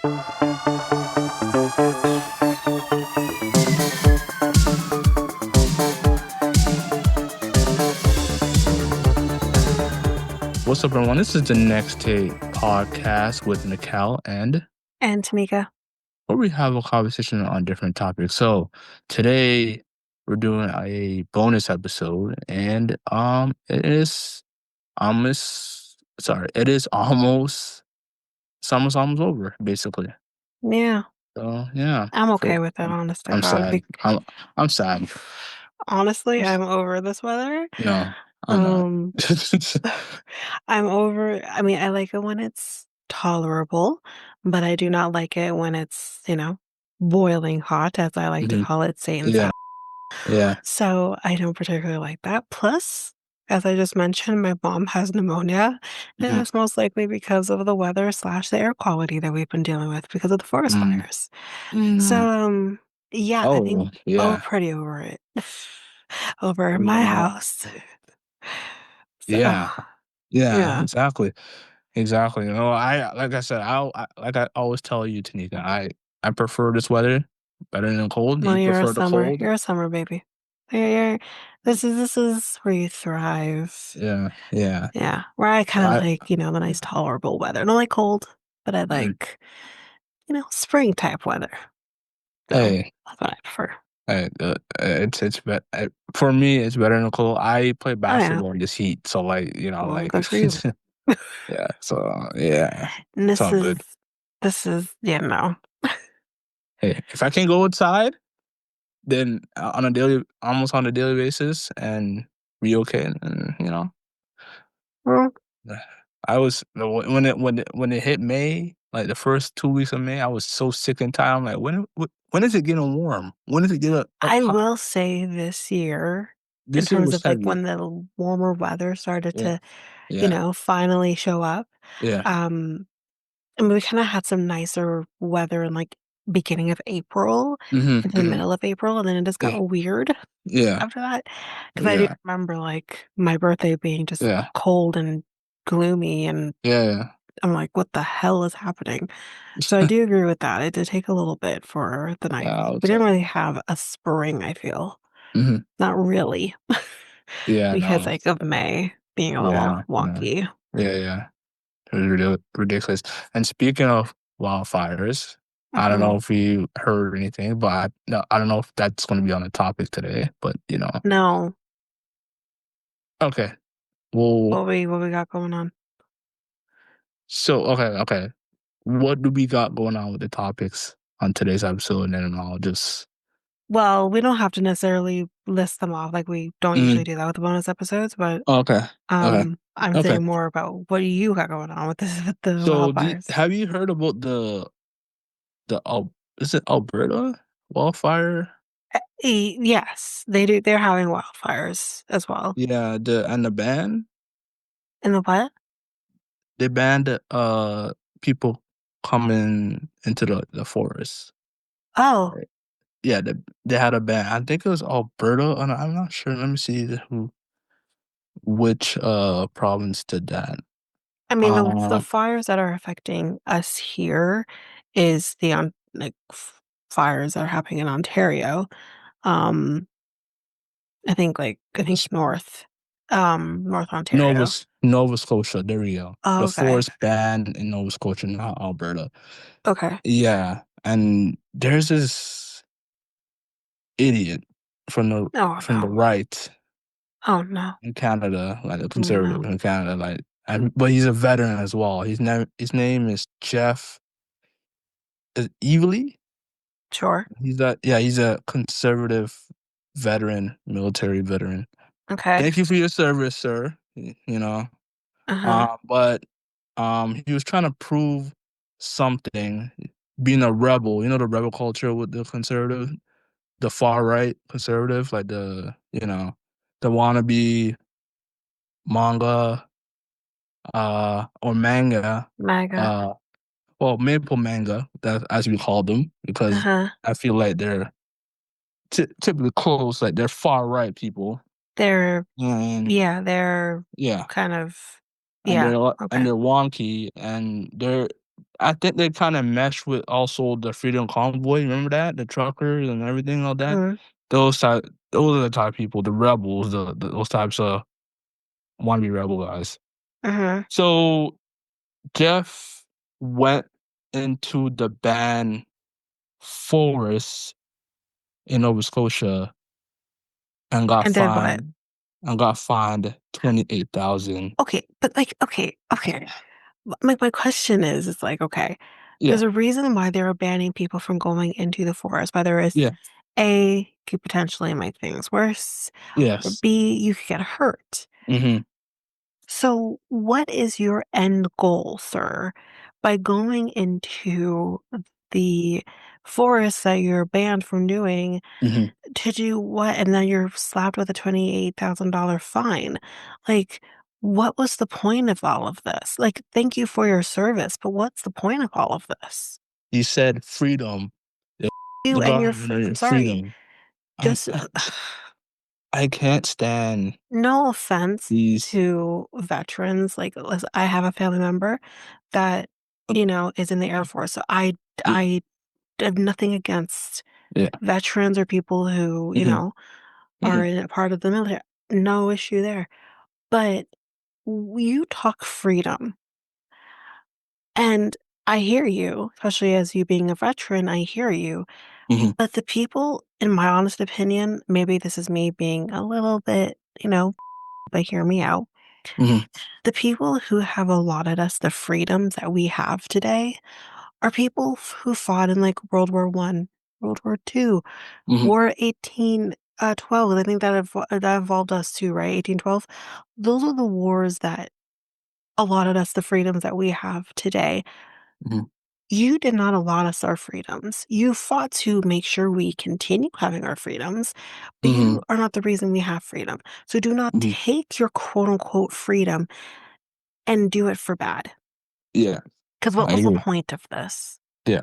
What's up, everyone? This is the Next Take podcast with Mikel and Tanyka. where we have a conversation on different topics. So today we're doing a bonus episode, and it is almost summer's almost over, basically. Yeah, So yeah, I'm for okay with it, honest to I'm God. sad. I'm sad. Honestly, I'm over this weather. No, I'm not. Um, I mean, I like it when it's tolerable, but I do not like it when it's, boiling hot, as I like to Mhm. call it, Satan's Yeah, house. yeah. So I don't particularly like that. Plus, as I just mentioned, my mom has pneumonia, and Mhm. it's most likely because of the weather slash the air quality that we've been dealing with because of the forest Mm. fires. So, Mm. yeah, I think Oh yeah. pretty over it. Over You my know. house. So, Yeah. Yeah, yeah. exactly. Exactly. I like I said, like I always tell you, Tanika, I prefer this weather better than cold. Well, You prefer the cold? you're a summer baby. You're this is where you thrive. Yeah, yeah. Yeah, where I kind of I like, the nice tolerable weather. I don't like cold, but I mm, like, spring type weather. So hey, that's what I prefer. it's better for me. It's better than cold. I play Oh yeah. basketball in this heat, so like Well, good for you. yeah. So yeah, And it's all good. this is no. Hey, if I can go outside, then almost on a daily basis, and be okay, and Well, I was when it hit May, like the first 2 weeks of May, I was so sick and tired. I'm like, when is it getting warm? When is it getting I hot? will say this year, in This year terms was of like heavy. when the warmer weather started Yeah, to, yeah, finally show up. yeah. Um, I mean, we kind of had some nicer weather in like beginning of April into the Hmm. middle of April, and then it just Yeah, got weird yeah, after that. Because I do yeah, remember like my birthday being just yeah, cold and gloomy, and yeah, I'm like, what the hell is happening? So I yeah. do agree with that. It did take a little bit for the night. I We would say. didn't really have a spring, I feel. Hmm. Not really. Yeah, Because no, like of May being a little yeah, yeah, wonky. yeah, yeah. It was ridiculous. And speaking of wildfires, I don't Mhm. know if you heard anything, but no, I don't know if that's going to be on the topic today. But No, okay. Well, what we got going on? so okay. What do we got going on with the topics on today's episode? And then I'll just. Well, we don't have to necessarily list them off like we don't usually Mm, do that with the bonus episodes, but okay, okay, I'm okay. saying more about what you got going on with this with the So, wildfires. have you heard about is it Alberta wildfire? Yes, they do. They're having wildfires as well. Yeah, the ban In the what? they banned people coming into the forest. Oh, Right. Yeah, they had a ban. I think it was Alberta, and I'm not sure. Let me see which province did that. I mean the Uh, fires that are affecting us here is the fires that are happening in Ontario. Um, I think North Ontario. Nova Scotia. There we go. Oh, The okay. forest ban in Nova Scotia, not Alberta. Okay. Yeah, and there's this idiot from the Oh from the no. right Oh no. in Canada, like a conservative No. in Canada, like, but he's a his as well. His name is Jeff Evely. Sure. He's a conservative veteran, military veteran. Okay. Thank you for your service, sir. You know, Uh-huh. but he was trying to prove something, being a rebel. You know the rebel culture with the conservative, the far right conservative, like the wannabe manga, or manga, MAGA. uh, well, maple manga, that as we call them, because Uh-huh. I feel like they're typically close, like they're far right people, They're and yeah, they're yeah, kind of and yeah. they're Okay. wonky, and they're I think they kind of meshed with also the Freedom Convoy. Remember that the truckers and everything like that. Mhm, Those are the type of people, the rebels, those types of wannabe rebel guys. mhm, So Jeff went into the band Forrest in Nova Scotia and got and did what? fined 28,000. Okay, but, like, okay. My question is like, okay, Yeah, there's a reason why they're banning people from going into the forest, whether it's yeah, A, could potentially make things worse, or yes. B, you could get hurt. Mm-hmm. So, what is your end goal, sir, by going into the forest that you're banned from doing Mm-hmm. to do what? And then you're slapped with a $28,000 fine. Like, what was the point of all of this? Like, thank you for your service, but what's the point of all of this? He said freedom. The, You the and your, government I'm and sorry, freedom. I, just I I can't stand no offense these. to veterans. Like, listen, I have a family member that, is in the Air Force. So Yeah, I have nothing against yeah. veterans or people who, Mm-hmm. are Mm-hmm. in a part of the military. No issue there. But you talk freedom, and I hear you, especially as you being a veteran, I hear you. Mm-hmm. But the people, in my honest opinion, maybe this is me being a little bit, but hear me out. Mm-hmm. The people who have allotted us the freedoms that we have today are people who fought in like World War I, World War II, Mm-hmm. War 1812. I think that involved us too, right? 1812. Those are the wars that allotted us the freedoms that we have today. Mm-hmm. You did not allot us our freedoms. You fought to make sure we continue having our freedoms, but Mm-hmm. you are not the reason we have freedom. So do not Mm-hmm. take your quote unquote freedom and do it for bad. Yeah, Because what I was the agree. point of this? Yeah,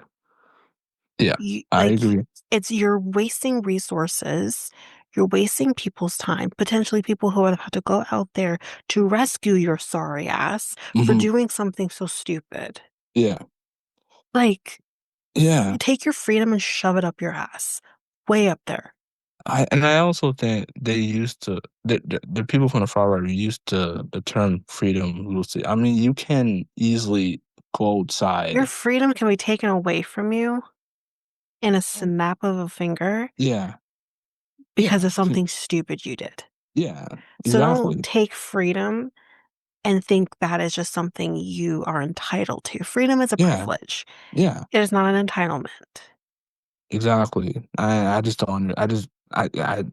yeah, You I like agree. it's you're wasting resources, you're wasting people's time, potentially people who would have had to go out there to rescue your sorry ass for Mm-hmm. doing something so stupid. Yeah, Like, yeah. take your freedom and shove it up your ass. Way up there. I also think they used to the people from the far right used to the term freedom loosely. I mean, you can easily go Your outside. freedom can be taken away from you in a snap of a finger Yeah, because yeah, of something stupid you did. yeah, So don't exactly. take freedom and think that is just something you are entitled to. Freedom is a Yeah, privilege. yeah, It is not an entitlement. exactly. I just don't. I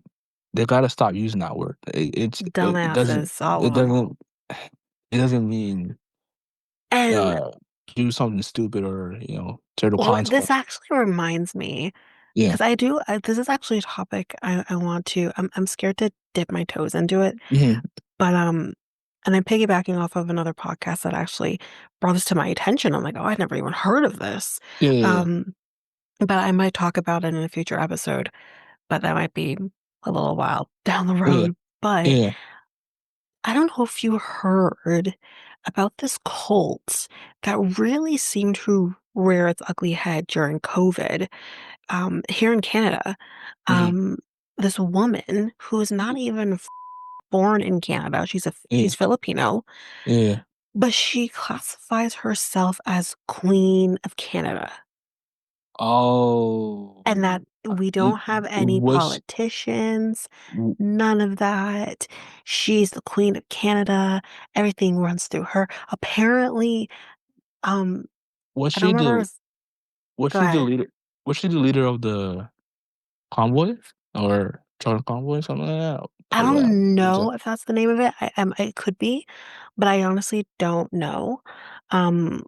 they gotta stop using that word. It doesn't Dumbasses, all it of them. doesn't it doesn't mean And uh do something stupid or terrible well, this consequence. actually reminds me Yeah. because this is actually a topic I want to, I'm scared to dip my toes into it, Hmm. but, and I'm piggybacking off of another podcast that actually brought this to my attention. I'm like, oh, I'd never even heard of this. Yeah. Yeah. Um, but I might talk about it in a future episode, but that might be a little while down the Yeah. road. But Yeah. I don't know if you heard about this cult that really seemed to rear its ugly head during COVID, here in Canada. Hmm. Um, this woman who is not even born in Canada, Yeah. she's Filipino, Yeah. but she classifies herself as Queen of Canada, Oh. and that Uh, we it- don't have any Was politicians, w- none of that. She's the Queen of Canada. Everything runs through her. Apparently, um, was I don't she remember the if was go she the ahead. leader? Was she the leader of the convoy or charter convoy, something like that? I Or don't is that? know if that's the name of it. It could be, but I honestly don't know. Um,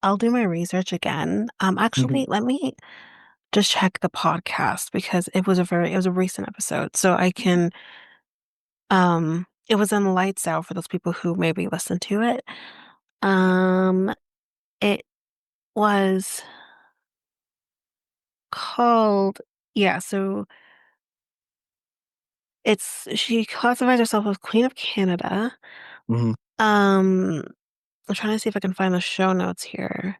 I'll do my research again. Actually, Hmm. let me just check the podcast because it was a recent episode, so I can, it was in Lights Out for those people who maybe listen to it. Um, it was called, yeah, so she classifies herself as Queen of Canada. Hmm. Um, I'm trying to see if I can find the show notes here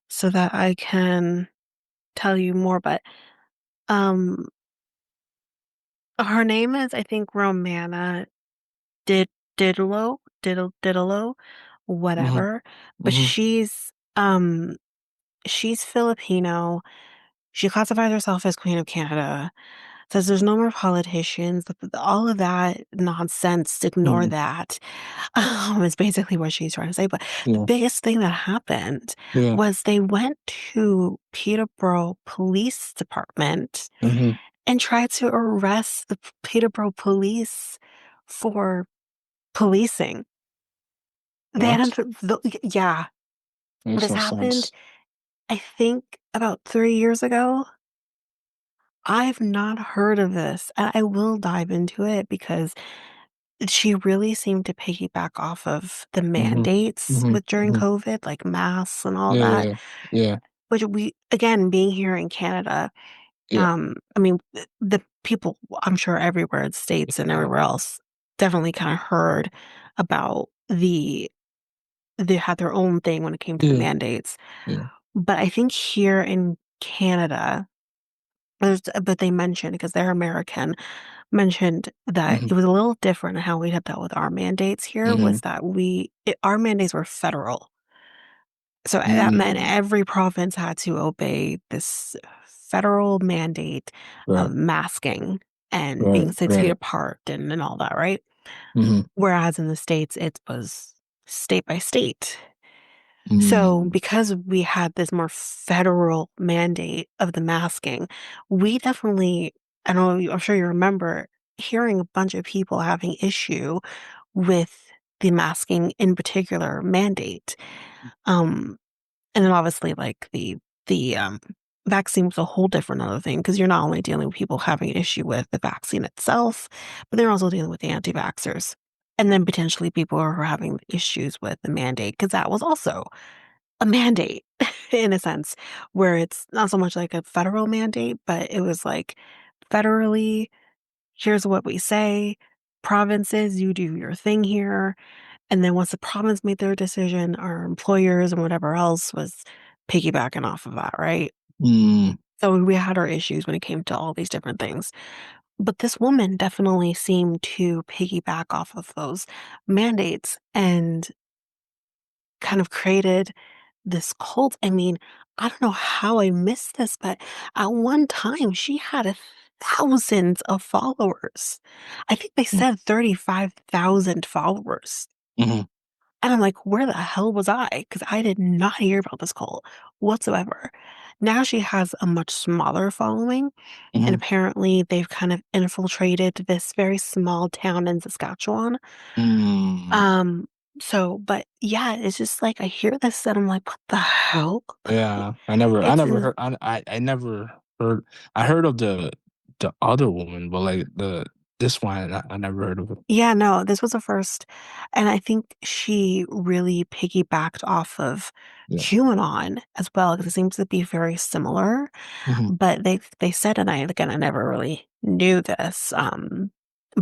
so that I can tell you more, but um her name is I think Romana Did Diddlo, Mhm. whatever, but Mhm. she's Filipino. She classifies herself as Queen of Canada. Says there's no more politicians, all of that nonsense, ignore Mhm. that, is basically what she's trying to say, but the Yeah. biggest thing that happened Yeah. was they went to Peterborough Police Department Mhm. and tried to arrest the Peterborough Police for policing. They What? ended up yeah, Makes this no happened, sense. I think, about 3 years ago. I've not heard of this, and I will dive into it because she really seemed to piggyback off of the Mhm. mandates Mhm. with during Mhm. COVID, like masks and all Yeah. that, Yeah. Yeah. which we again, being here in Canada, Yeah. I mean, the people, I'm sure everywhere in States and everywhere else definitely kinda heard about they had their own thing when it came to the Yeah. mandates. Yeah. But I think here in Canada, but they mentioned, because they're American, mentioned that Mhm. it was a little different in how we had dealt with our mandates here, was Mhm. that our mandates were federal. So that meant Mm. every province had to obey this federal mandate Right. of masking and Right. being 6 feet Right. apart and all that, right? Mhm. Whereas in the States, it was state by state. So, Mm. because we had this more federal mandate of the masking, we definitely, I know, I'm sure you remember hearing a bunch of people having issue with the masking in particular mandate. Um, and then obviously, like the vaccine was a whole different other thing because you're not only dealing with people having an issue with the vaccine itself, but they're also dealing with the anti-vaxxers. And then potentially people who are having issues with the mandate because that was also a mandate in a sense, where it's not so much like a federal mandate, but it was like federally, here's what we say, provinces, you do your thing here. And then once the province made their decision, our employers and whatever else was piggybacking off of that, right? Mm. So we had our issues when it came to all these different things. But this woman definitely seemed to piggyback off of those mandates and kind of created this cult. I mean, I don't know how I missed this, but at one time she had thousands of followers. I think they Mm. said 35,000 followers. Mhm. And I'm like, where the hell was I? Because I did not hear about this cult whatsoever. Now she has a much smaller following, and Mhm. apparently they've kind of infiltrated this very small town in Saskatchewan. Mm. Um, so, but yeah, it's just like I hear this and I'm like, what the hell? Yeah. I It's never in heard. I never heard. I heard of the other woman, but like this one, I never heard of it. Yeah, no, this was a first, and I think she really piggybacked off of Yeah. QAnon as well, because it seems to be very similar. Mhm. But they said, and I again I never really knew this,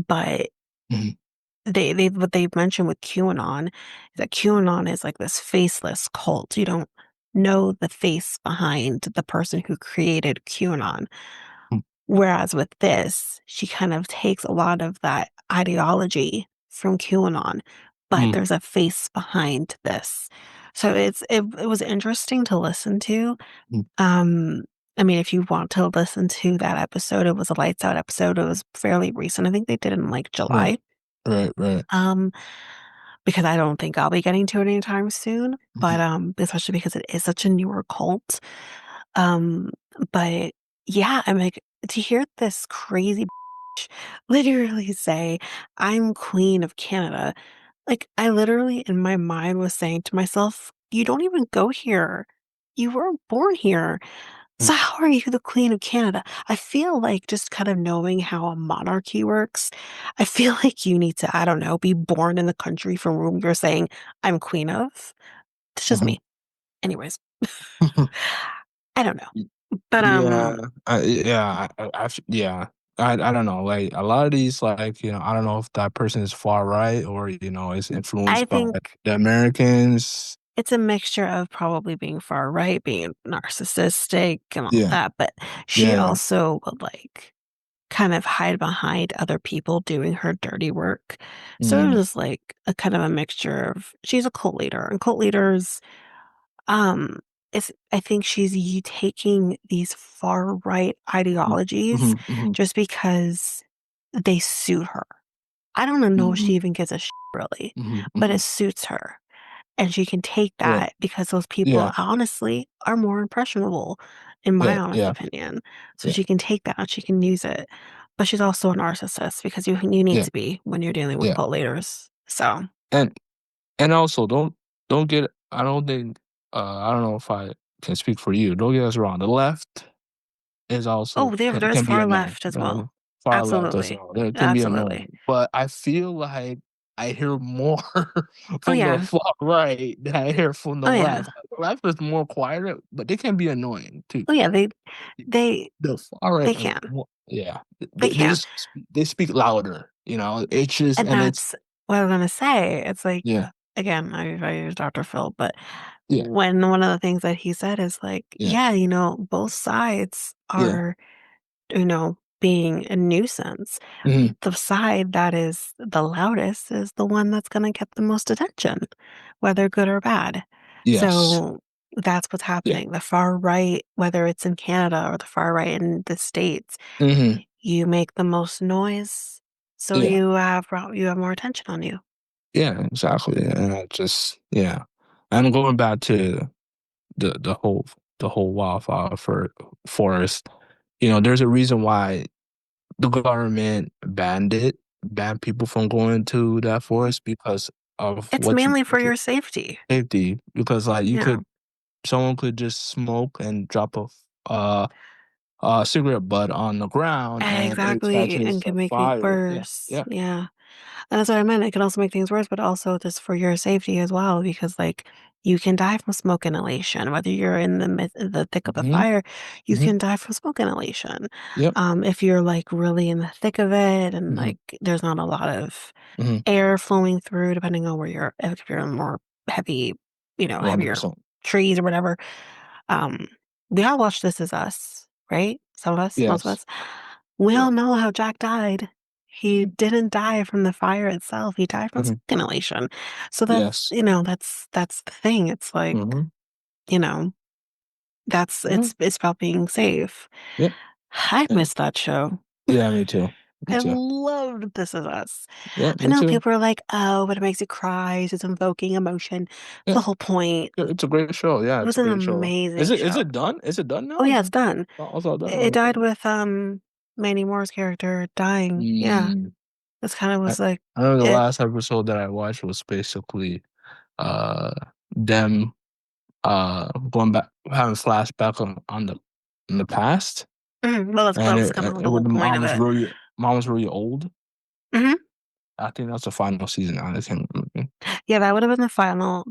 but Mhm. they what they mentioned with QAnon is that QAnon is like this faceless cult. You don't know the face behind the person who created QAnon. Mm. Whereas with this, she kind of takes a lot of that ideology from QAnon, but Mm. there's a face behind this. So it was interesting to listen to. Mm. Um, I mean, if you want to listen to that episode, it was a lights out episode. It was fairly recent. I think they did it in like Right. July. Right. Right. Um, because I don't think I'll be getting to it anytime soon, but, Mhm. especially because it is such a newer cult. Um, but yeah, I'm like, to hear this crazy bitch literally say, "I'm queen of Canada," like, I literally in my mind was saying to myself, "You don't even go here. You weren't born here. Mm. So how are you the queen of Canada?" I feel like just kind of knowing how a monarchy works, I feel like you need to, I don't know, be born in the country from whom you're saying, "I'm queen of." It's just Mhm. me. Anyways, I don't know. Y But, yeah. Yeah. Yeah. I don't know. Like a lot of these, like I don't know if that person is far right or is I influenced by think the Americans. it's a mixture of probably being far right, being narcissistic and all Yeah, that, but she yeah, yeah. also would, like, kind of hide behind other people doing her dirty work. So it Mm, was, like, a kind of a mixture of she's a cult leader, and cult leaders, um, I think she's taking these far right ideologies mm-hmm, just because they suit her. I don't know if mm-hmm, she even gives a really, hmm but it hmm suits her. And she can take Yeah, that because those people yeah, honestly are more impressionable, in my yeah, honest yeah, opinion. So yeah, she can take that and she can use it. But she's also a narcissist because you need yeah, to be when you're dealing with yeah. cult leaders. So, And and also don't get. I don't think. I don't know if I can speak for you. Don't get us wrong. The left is also oh, there's can be far annoying. left as well. Far left as Absolutely. well. They can be Absolutely. annoying. But I feel like I hear more Oh from the yeah. far right than I hear from the Oh yeah. left. The left is more quieter, but they can be annoying too. Oh yeah. They The far right they is can. more, yeah. They They can. just they speak louder. It's just And and it's that's what I was gonna say. It's like, yeah, again, I use Dr. Phil, but yeah, when one of the things that he said is like, yeah, yeah, both sides yeah. are, being a nuisance. hmm The side that is the loudest is the one that's gonna get the most attention, whether good or bad. Yes. So that's what's Yeah. happening. The far right, whether it's in Canada or the far right in the States, hmm you make the most noise, so Yeah. you have more attention on you. Yeah, exactly. And I just yeah. And going back to the whole wildfire for forest, there's a reason why the government banned people from going to that forest because of It's what you mainly for your safety. safety. Because like Yeah. someone could just smoke and drop uh a cigarette butt on the ground and it Exactly, and catches can a make things fire. Yeah, worse. yeah. Yeah. And that's what I meant. It can also make things worse, but also just for your safety as well, because like you can die from smoke inhalation, whether you're in the thick of the hmm fire, you hmm can die from smoke inhalation. Yep. If you're like really in the thick of it and hmm like there's not a lot of hmm air flowing through, depending on where if you're in more heavy, heavier 100%. trees or whatever. Um, we all watched This Is Us, right? Some of us, most of Yes. us. We Yeah. all know how Jack died. He Mhm. didn't die from the fire itself. He died from Mhm. smoke inhalation. So Yes. that's the thing. It's like, Mhm. you know, that's Yeah. it's about being safe. Yep. I And missed that show. yeah, me too. Me I too. loved This Is Us. Yeah, I me know too. people are like, "Oh, but it makes you cry. It's invoking emotion." It's Yeah. the whole point. It's a great show. Yeah, It it's was a an great show. Is amazing it is show. it done? Is it done Oh, now? yeah, it's done. Also done? It Oh, died okay. with, Mandy Moore's character dying. Yeah. Mm. That's kinda I, was like I know the it. last episode that I watched was basically uh them going back having flashback on the in the past Well, that and was kinda it the with whole the point of it. mom was really old. Mhm. I think that's the final season. I can't remember. Yeah, that would have been the final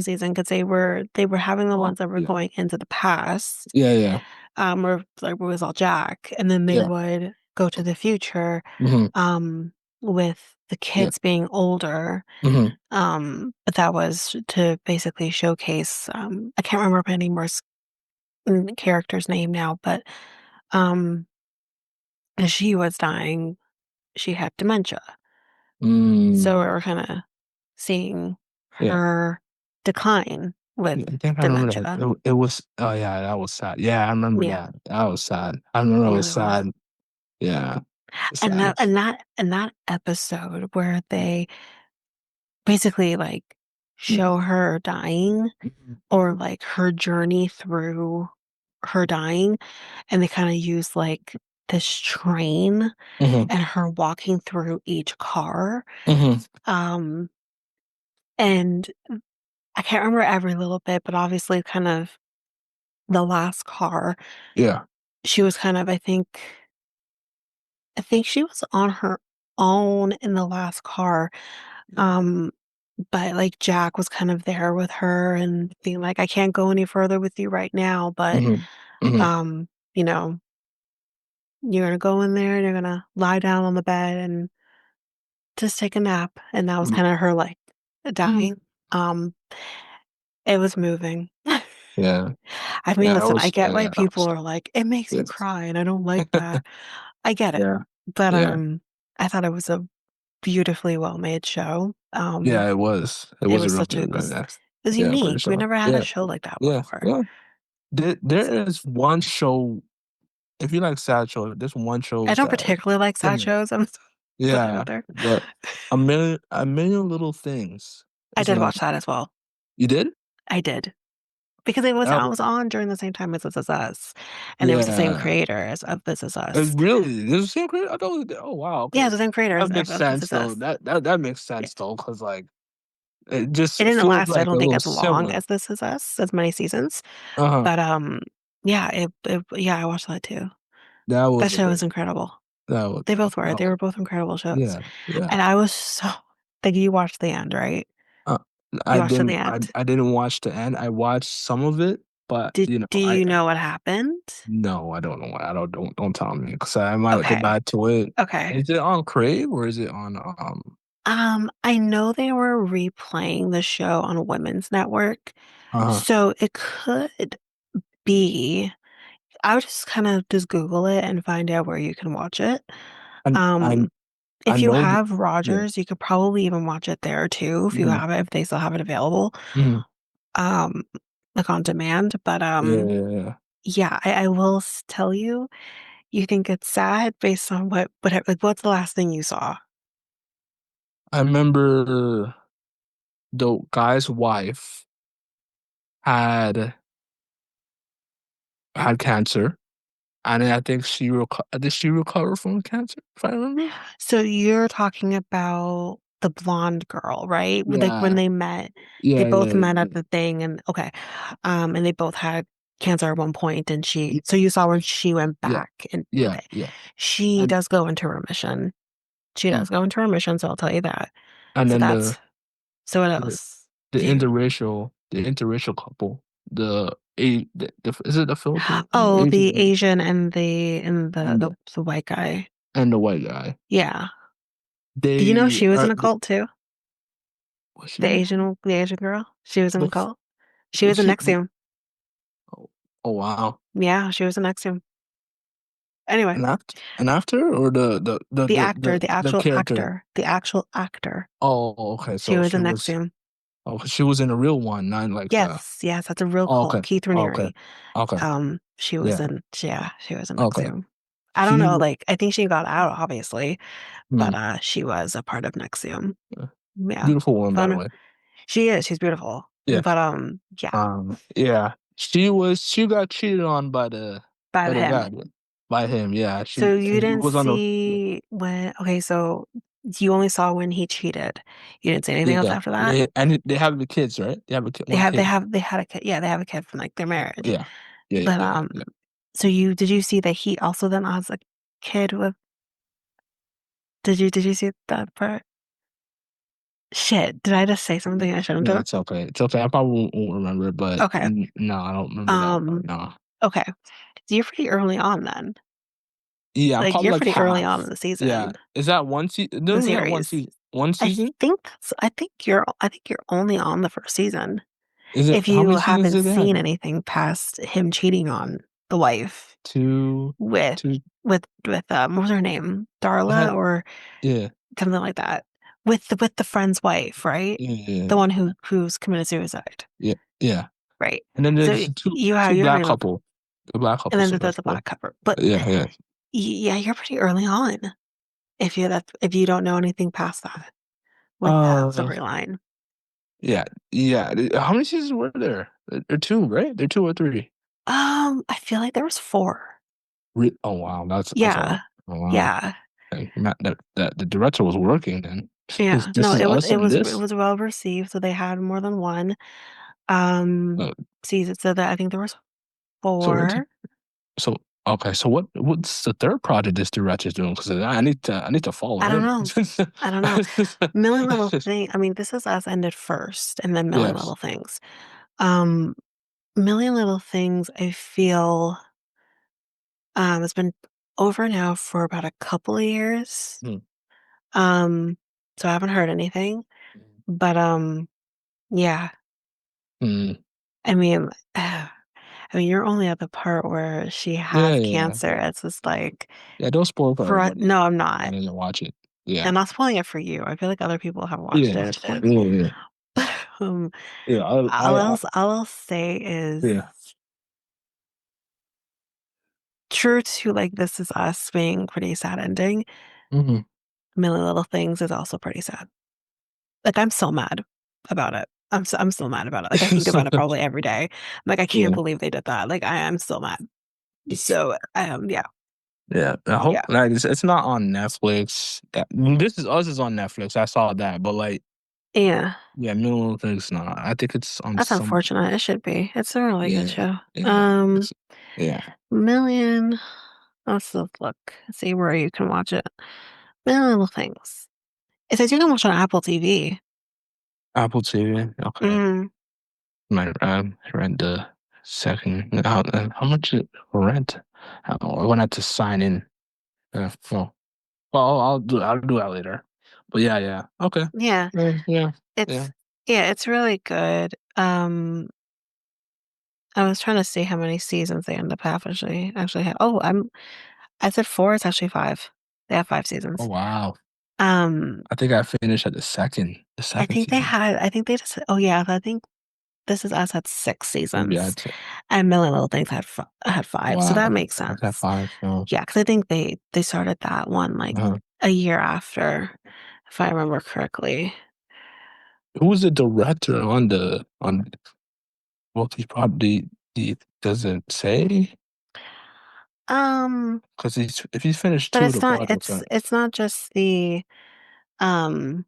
season because they were having the Oh, ones that were yeah. going into the past, Yeah, yeah. where, like, where it was all Jack, and then they Yeah. would go to the future, Mhm. with the Yeah. kids being older, Mhm. but that was to basically showcase, I can't remember Mandy Moore's character's name now, but, um, as she was dying, she had dementia. Mm. So we're kinda seeing Yeah. her decline with Yeah, I think I remember that. dementia. It was oh yeah, that was sad. Yeah, I remember Yeah, that. That was sad. I remember it it was really was. sad. Yeah. And Sad. that episode where they basically, like, Mhm. show her dying Mhm. or, like, her journey through her dying, and they kinda use, like, this train Mhm. and her walking through each car, Mhm. um, and I can't remember every little bit, but obviously kind of the last car, Yeah. she was kind of I think she was on her own in the last car, um, but, like, Jack was kind of there with her and being like, "I can't go any further with you right now, but, Mhm. Mhm. um, you know, You're gonna go in there and you're gonna lie down on the bed and just take a nap. And that was Mm, kind of her like mm. dying. Um, it was moving. Yeah, I mean, yeah, it listen, I was. get why Yeah, people are like, it makes yeah, you cry, and I don't like that. I get it. yeah, But yeah, I thought it was a beautifully well made show. yeah. It was. It It was a was really, such a really nice. it was Yeah, British unique. We show. never had a Yeah, show like that yeah, before. yeah. There So is one show. If you like sad show, there's one I shows don't that particularly like sad similar. shows. I'm just put that Yeah, out there. but a million little things. I It's did not. watch that as well. You did? I did. Because it was That, I was on during the same time as This Is Us, and it was the same yeah. creator as of This Is It's Us. really there's a same creator. I thought. Oh wow. Yeah, it's Okay. the same creator That makes of This sense Is though. Us. That makes Yeah. sense though, because like it It just didn't feels last, I like a don't think, little as long similar. as This Is Us, as many seasons. Uh-huh. But yeah, yeah, I watched that too. That That was a show great was incredible. that was They both were. that They was were both incredible shows. yeah, yeah. And I was so like you watched the end, right? Uh, You watched to the end. I didn't watch the end. I watched some of it, but you know, Do you know what happened? no, I don't know. I don't tell me because I might go Okay. back to it. Okay. Is it on Crave or is it on I know they were replaying the show on Women's Network, uh-huh. so it could be. I would just kind of just Google it and find out where you can watch it. And Um, I if you know have yeah. Rogers, you could probably even watch it there too if you Mhm, have it, if they still have it available, mhm. um, like on demand. But Yeah, yeah, yeah. yeah, I will tell you, you think it's sad based on like what's the last thing you saw? I remember the guy's wife had had cancer, and then I think she recovered from cancer, if I remember. So you're talking about the blonde girl, right? Like when Yeah, they met, they yeah, both yeah, met at the thing and okay. And they both had cancer at one point and yeah, so you saw when she went yeah, back and yeah, okay. yeah. She And does go into remission. She mm, does go into remission, so I'll tell you that. and So then that's so what the else? Do you the interracial couple, is it the Filipino couple, oh, the Asian Asian and and the white guy. the white guy? Yeah. Do you know They she was are in a cult too? was she in a couple? The Asian girl? She was in a Was, cult. She was was in she? Nexium. Oh, oh wow. Yeah, she was in Nexium. Anyway, And after or the the actual character? actor, the actual actor. Oh, okay. She So was she in was Nexium. she was in a real one, not like the. Yes, yes, that's a real Oh, cult. okay. Keith Oh, okay. Raniere. Okay. Yeah. She was in Okay. Nexium. I don't He. know, like I think she got out, obviously, but Hmm. she was a part of Nexium. Yeah. Beautiful woman, by the Fun. way. She is, she's beautiful. Yeah. But yeah, Yeah. She got cheated on by by the him. guy, by him. Yeah. So you He didn't was on the. see when okay, so you only saw when he cheated. You didn't see anything else Yeah. after that? Yeah. And they have the kids, right? They have one kid. They had a kid. Yeah, they have a kid from like their marriage. Yeah. Yeah. Yeah. But Yeah. Yeah. so you did you see that he also then has a kid with did you see that part? Shit, did I just say something I shouldn't No, have? it's okay. It's okay. I probably won't remember, but Okay. no, I don't remember that part. Um No. okay. So you're pretty early on then. Yeah, I'm Like probably you're like pretty early on in half. the Yeah. season, Is that one season? They the only have series. one season? I think you're only on the first season. Is it If how you many seasons haven't did they have? seen anything past him cheating on the wife Two, with two. what was her name? They Darla had or yeah, something like that. With the friend's wife, right? yeah, The one who's committed suicide. yeah, yeah. Right. And then So there's two you black haven't even couple. The black and couple then still there's left. the black cover. But Yeah, yeah. yeah, you're pretty early on if you don't know anything past that with that Uh, storyline. yeah, yeah. How many seasons were there? There two, right? There two or three. I feel like there was four. Oh wow, that's a lot. Yeah. Oh wow. Yeah. And that the director was working then. Yeah. This No, is us and it this. was well received, so they had more than one um Uh, season. So that I think there was so what? four. So okay. So what's the third project this director is doing? Because I need to follow I don't him. know. I don't know. Million Little Thing. I mean, This Is Us ended first, and then Million Yes. Little Things. Um, Million Little Things. I feel it's been over now for about a couple of years. Hmm. Um, so I haven't heard anything, but yeah. Hmm. I mean, I mean, you're only at the part where she Yeah, has yeah, cancer. It's just like yeah. Don't spoil for for everybody. no, I'm I not. didn't watch it. Yeah, I'm not spoiling it for you. I feel like other people have watched yeah, it. yeah, yeah. Um, Yeah, all I'll say is yeah. true to like This Is Us being pretty sad ending. Hmm. Million Little Things is also pretty sad. Like I'm still mad about it. I'm still mad about it. Like I think about it probably every day. I'm like I can't Yeah, believe they did that. Like I am still mad. So yeah, yeah. I hope yeah, like it's not on Netflix. This is Us is on Netflix. I saw that, but like, yeah. yeah, Middle Thing's not. I think it's on That's some. unfortunate. It should be. It's a really good Yeah, show. yeah, yeah. Million. Let's look. See where you can watch it. Million Little Things. It says you can watch on Apple TV. Apple TV. Okay. Mm, My rent the second. How much is rent? I want to have to sign in. Well, I'll do that later. But yeah, yeah. Okay. yeah, Yeah, yeah, yeah. it's it's really good. I was trying to see how many seasons they end up actually have. Oh, I said four. It's actually five. They have five Oh seasons. wow. Um, I think I finished at the I second think they season. had. I think they just. Oh yeah, I think This Is Us had six Maybe seasons, I'd say and Million Little Things had five. So that wow. makes I've had sense. five. Yeah, because I think they started that one like Uh-huh. a year after, if I remember correctly. Who was the director on the multi property? He doesn't say Um, because he's if he's finished but two of the projects, it's not just the um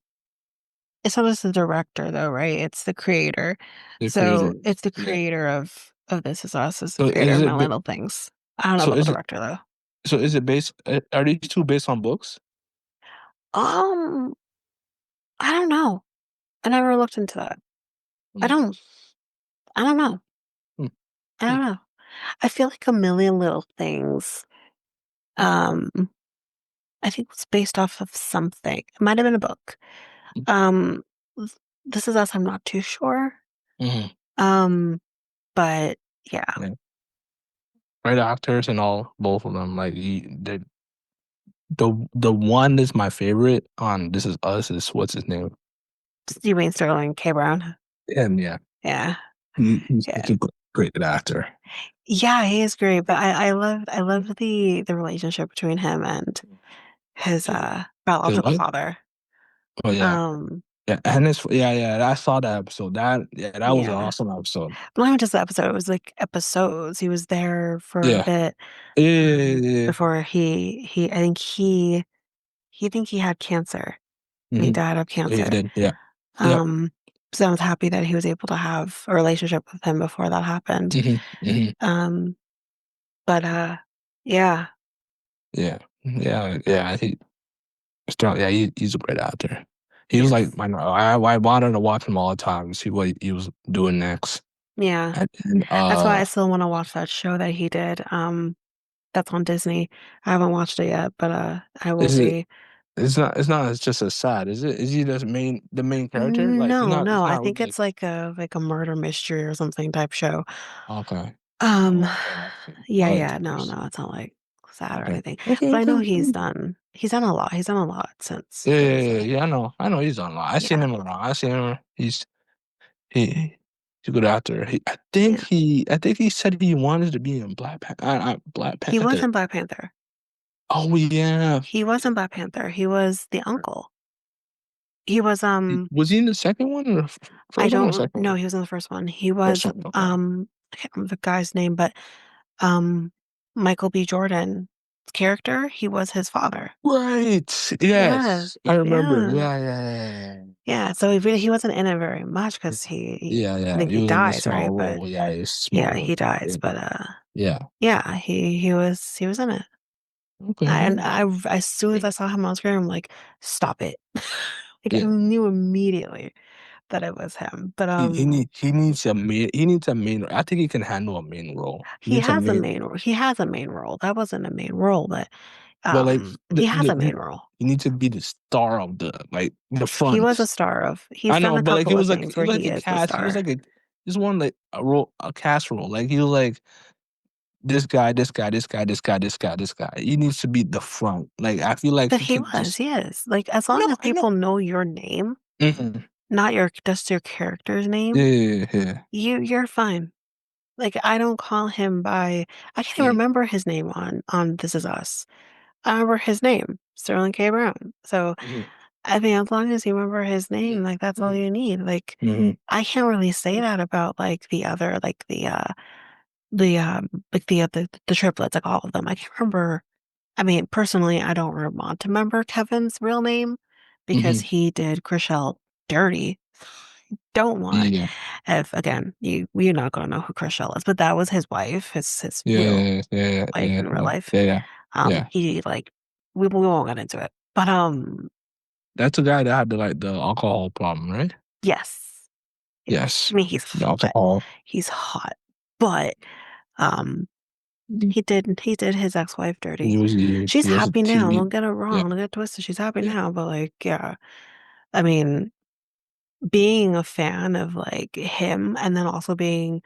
it's not just the director though, right? It's the creator. the So creator. it's the Yeah. creator of This Is Us, is the So creator is of it? Million Little Things. I don't know So about the is it? director though. So is it based? Are these two based on books? Um, I don't know. I never looked into that. I Mm, don't I don't know. mm, I mm, don't know. I feel like A Million Little Things, um, I think was based off of something. It might have been a book. mm, Um, This Is Us, I'm not too sure. mhm. Um, but yeah, Yeah. Great actors and all, both of them. Like the one that's my favorite on This Is Us is what's his name? Steve Wayne Sterling, K. Brown. And yeah, Yeah, he's yeah, such a great actor. yeah. He is great, but I love the relationship between him and his His biological what? father. Oh yeah, Um, yeah, and it's yeah, yeah. I saw that episode. That was an yeah. awesome episode. Not even just the episode; it was like episodes. He was there for a Yeah, bit yeah, yeah, yeah. before I think he had cancer. And he Mm-hmm. died of He cancer. did. Yeah. Yep. Um, so I was happy that he was able to have a relationship with him before that happened. Hmm. Hmm. Um, but yeah, Yeah. Yeah. Yeah. Strong. Yeah. He's a great actor. He was like yes, my. I wanted to watch him all the time to see what he was doing next. yeah. And That's why I still want to watch that show that he did. That's on Disney. I haven't watched it yet, but I will is it? be. It's not. It's just as sad. Is it? Is he the main character? Like it's No, not. no, It's I not think really like it's like a murder mystery or something type show. okay. Um, Oh, okay. I see. yeah, I like yeah, that no, person. no, it's not like sad or Okay. anything. Okay. But I Okay. know Okay. he's done a lot. He's done a lot since Yeah, then. yeah, yeah, So yeah. I know he's on a lot. I seen yeah, him around. I seen him. He he's a good actor. yeah. I think he said he wanted to be in Black He was Panther. in Black Panther. Oh yeah, He was in Black Panther. He was the uncle. He was was he in the second one or the I first one or don't second know, one? he was in the first one. He First was one. Okay. I can't remember the guy's name, but um Michael B. Jordan's character, he was his father. Right. Yes, Yes, I remember. yeah. Yeah, yeah, Yeah, so he wasn't in it very much yeah. because Yeah, I yeah. think He he was in a dies, small right? But role. Yeah, a small yeah, role. he dies. Yeah. But Yeah. yeah, he was in it. And Okay. I as soon as I saw him on screen, I'm like, stop it. Like I Yeah. knew immediately. that it was him, but, he needs a main. I think he can handle a main role. He he needs a has a main, main role. He has a main role. That wasn't a main role, but, but like he has a main role. he needs to be the star of the like the He was front. a star of I he's done know, a but like couple of things he where was like he a is the cast. He was star. like a just one like a role a cast role. Like he was like this guy, this guy, this guy, this guy, this guy, this guy. He needs to be the front. Like I feel like But he can just he is. Like, as I know, long as I know. people know your name, Hmm. not your just your character's Yeah, name, yeah, yeah. you're fine. Like, I don't call him by I can't even Mhm, remember his name on This Is Us. I remember his name, Sterling K. Brown. So, mhm, I mean, as long as you remember his name, mhm, like, that's all mhm, you need. Like, mhm, I can't really say that about, like, the other the triplets, like, all of them. I can't remember I mean, personally, I don't want to remember Kevin's real name because mhm. he did Chrishell dirty. Don't want Yeah, if again, you're not gonna know who Chrishell is, but that was his wife, his real yeah, yeah, wife yeah, in real yeah, life. yeah, yeah, yeah. He like we won't get into it. But That's the guy that had the like the alcohol problem, right? yes. Yes. I Yes, mean the hot. alcohol. He's hot. But um he did his ex-wife dirty. She's He was a happy now, TV. don't get it Yeah, wrong, don't get it twisted. She's happy yeah. now, but like, yeah. I mean, being a fan of, like, him and then also being Mm.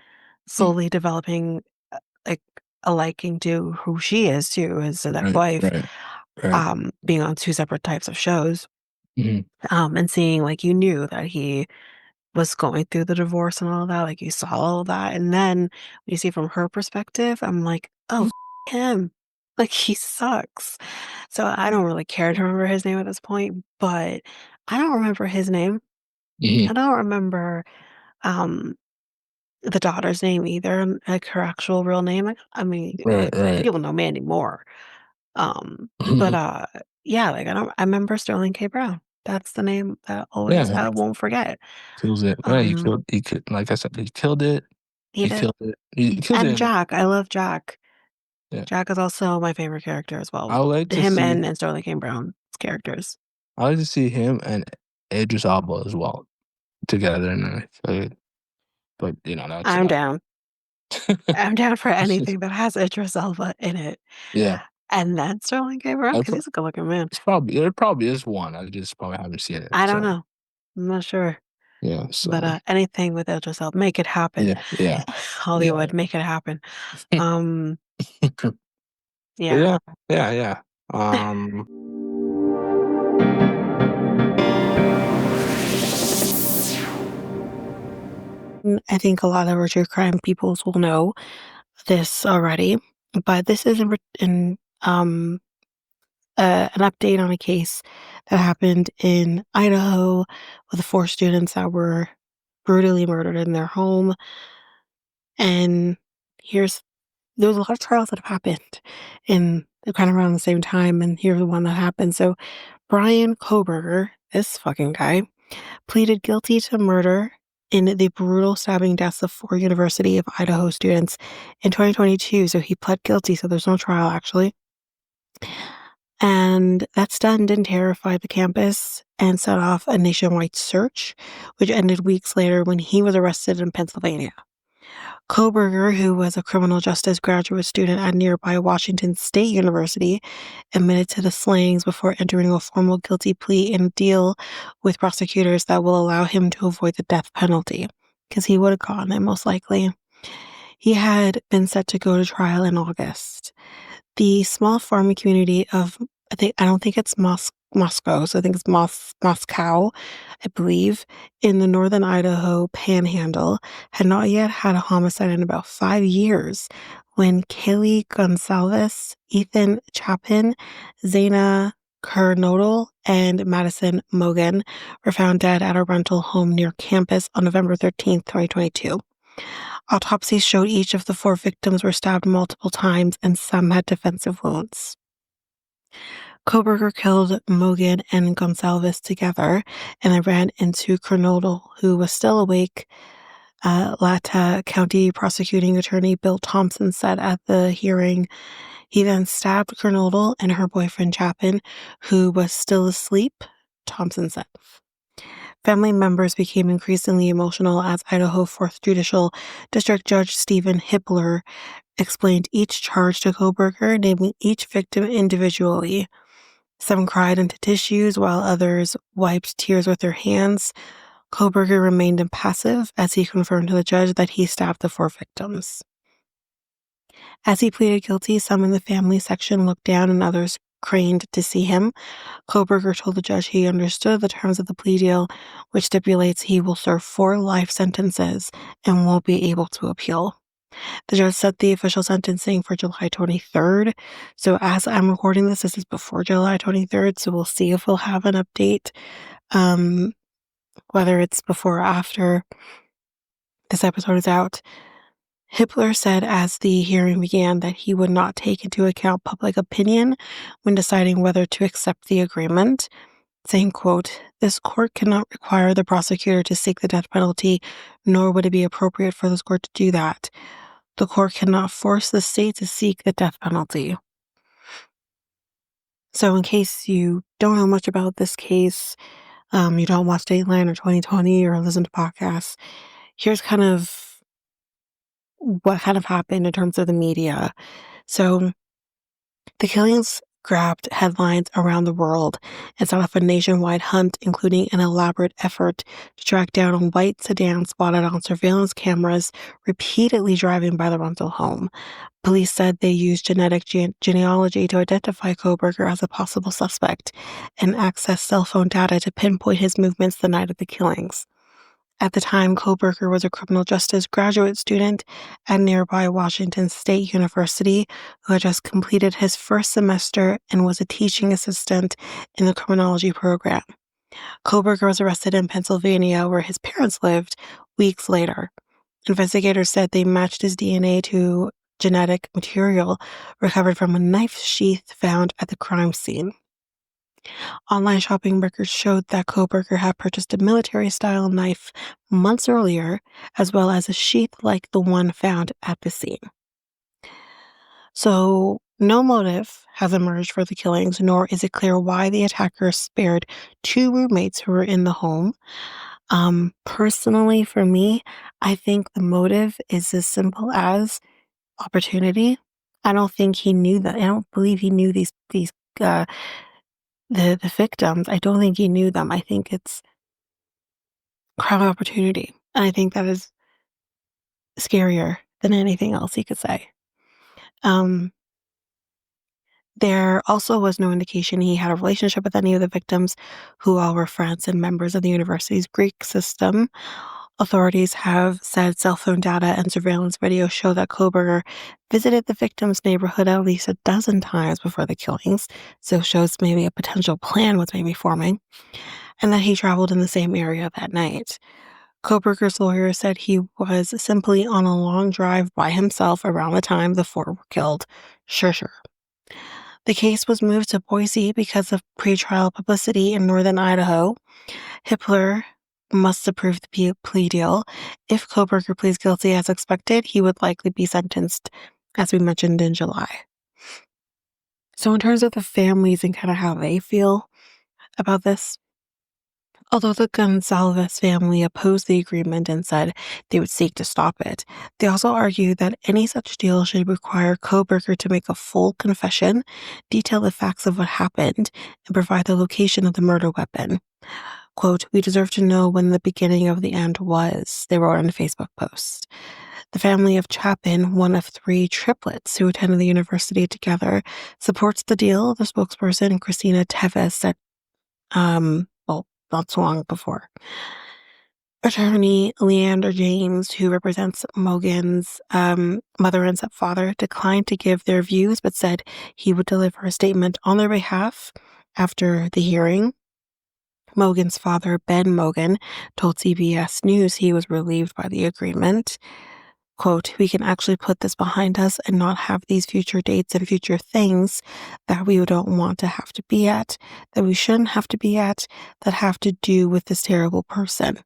slowly developing, like, a liking to who she is too, his Right, ex-wife, right, right. being on 2 separate types of shows, Mhm, and seeing, like, you knew that he was going through the divorce and all of that, like, you saw all of that, and then when you see from her perspective, I'm like, "Oh, him." Like, he sucks. So, I don't really care to remember his name at this point, but I don't remember his name. I mhm. don't remember, um the daughter's name either, like, her actual real name. I mean, Right, right. people know Mandy Moore. But, yeah, like, I remember Sterling K. Brown. That's the name that always Yeah, I won't forget. kills it. Yeah, Um, he killed like I said, he killed it. he He did. killed it. He killed it And in it. Jack, I love Jack. Yeah. Jack is also my favorite character as well. I would like to Him see and Sterling K. Brown's characters. I like to see him and Idris Elba as well together and but you know, that's I'm down. I'm down for anything that has Idris Elba in it. yeah. And then Sterling K. Brown, I because pro he's a good-looking man. there probably is one. I just probably haven't seen it. I don't So know. I'm not sure. yeah, But, so anything with Idris Elba, make it happen. yeah, yeah. Yeah. Hollywood, make it happen. Um, But yeah. yeah, yeah, yeah. Um, I think a lot of our true crime peoples will know this already, but this is an update on a case that happened in Idaho with the 4 students that were brutally murdered in their home, and here's there was a lot of trials that have happened in kind of around the same time, and here's the one that happened. So Brian Koberger, this fucking guy, pleaded guilty to murder in the brutal stabbing deaths of 4 University of Idaho students in 2022. So he pled guilty, so there's no trial actually. And that stunned and terrified the campus and set off a nationwide search, which ended weeks later when he was arrested in Pennsylvania. Koberger, who was a criminal justice graduate student at nearby Washington State University, admitted to the slayings before entering a formal guilty plea and deal with prosecutors that will allow him to avoid the death penalty, because he would have gotten it most likely. He had been set to go to trial in August. The small farming community of I don't think it's Moscow, so I think it's Moscow, I believe, in the northern Idaho panhandle, had not yet had a homicide in about 5 years when Kaylee Gonsalves, Ethan Chapin, Zaina Kernodle, and Madison Mogan were found dead at a rental home near campus on November 13th, 2022. Autopsies showed each of the 4 victims were stabbed multiple times and some had defensive wounds. Koberger killed Mogan and Gonsalves together and then ran into Kernodle, who was still awake. Lata County prosecuting attorney Bill Thompson said at the hearing he then stabbed Kernodle and her boyfriend Chapin, who was still asleep, Thompson said. Family members became increasingly emotional as Idaho 4th Judicial District Judge Stephen Hippler explained each charge to Koberger, naming each victim individually. Some cried into tissues, while others wiped tears with their hands. Koberger remained impassive as he confirmed to the judge that he stabbed the 4 victims. As he pleaded guilty, some in the family section looked down and others craned to see him. Koberger told the judge he understood the terms of the plea deal, which stipulates he will serve 4 life sentences and won't be able to appeal. The judge set the official sentencing for July 23rd. So as I'm recording this, this is before July 23rd, so we'll see if we'll have an update, whether it's before or after this episode is out. Hippler said as the hearing began that he would not take into account public opinion when deciding whether to accept the agreement, saying, quote, "This court cannot require the prosecutor to seek the death penalty, nor would it be appropriate for this court to do that. The court cannot force the state to seek the death penalty." So in case you don't know much about this case, you don't watch Dateline or 2020 or listen to podcasts, here's kind of what kind of happened in terms of the media. So the killings grabbed headlines around the world and set off a nationwide hunt, including an elaborate effort to track down a white sedan spotted on surveillance cameras repeatedly driving by the rental home. Police said they used genetic genealogy to identify Koberger as a possible suspect and accessed cell phone data to pinpoint his movements the night of the killings. At the time, Koberger was a criminal justice graduate student at nearby Washington State University who had just completed his first semester and was a teaching assistant in the criminology program. Koberger was arrested in Pennsylvania, where his parents lived, weeks later. Investigators said they matched his DNA to genetic material recovered from a knife sheath found at the crime scene. Online shopping records showed that Koberger had purchased a military-style knife months earlier, as well as a sheath like the one found at the scene. So, no motive has emerged for the killings, nor is it clear why the attackers spared 2 roommates who were in the home. Personally, for me, I think the motive is as simple as opportunity. I don't think he knew that. I don't believe he knew these uh, the victims. I don't think he knew them. I think it's crime of opportunity, and I think that is scarier than anything else he could say. Um, there also was no indication he had a relationship with any of the victims, who all were friends and members of the university's Greek system. Authorities have said cell phone data and surveillance video show that Koberger visited the victim's neighborhood at least a dozen times before the killings, so shows maybe a potential plan was maybe forming, and that he traveled in the same area that night. Koberger's lawyer said he was simply on a long drive by himself around the time the 4 were killed. Sure. The case was moved to Boise because of pretrial publicity in northern Idaho. Hippler must approve the plea deal. If Koberger pleads guilty as expected, he would likely be sentenced, as we mentioned, in July. So in terms of the families and kind of how they feel about this, although the Gonsalves family opposed the agreement and said they would seek to stop it, they also argued that any such deal should require Koberger to make a full confession, detail the facts of what happened, and provide the location of the murder weapon. Quote, "We deserve to know when the beginning of the end was," they wrote on a Facebook post. The family of Chapin, one of 3 triplets who attended the university together, supports the deal, the spokesperson, Christina Teves, said, not so long before. Attorney Leander James, who represents Mogan's mother and stepfather, declined to give their views, but said he would deliver a statement on their behalf after the hearing. Mogan's father, Ben Mogan, told CBS News he was relieved by the agreement. Quote, "We can actually put this behind us and not have these future dates and future things that we don't want to have to be at, that we shouldn't have to be at, that have to do with this terrible person.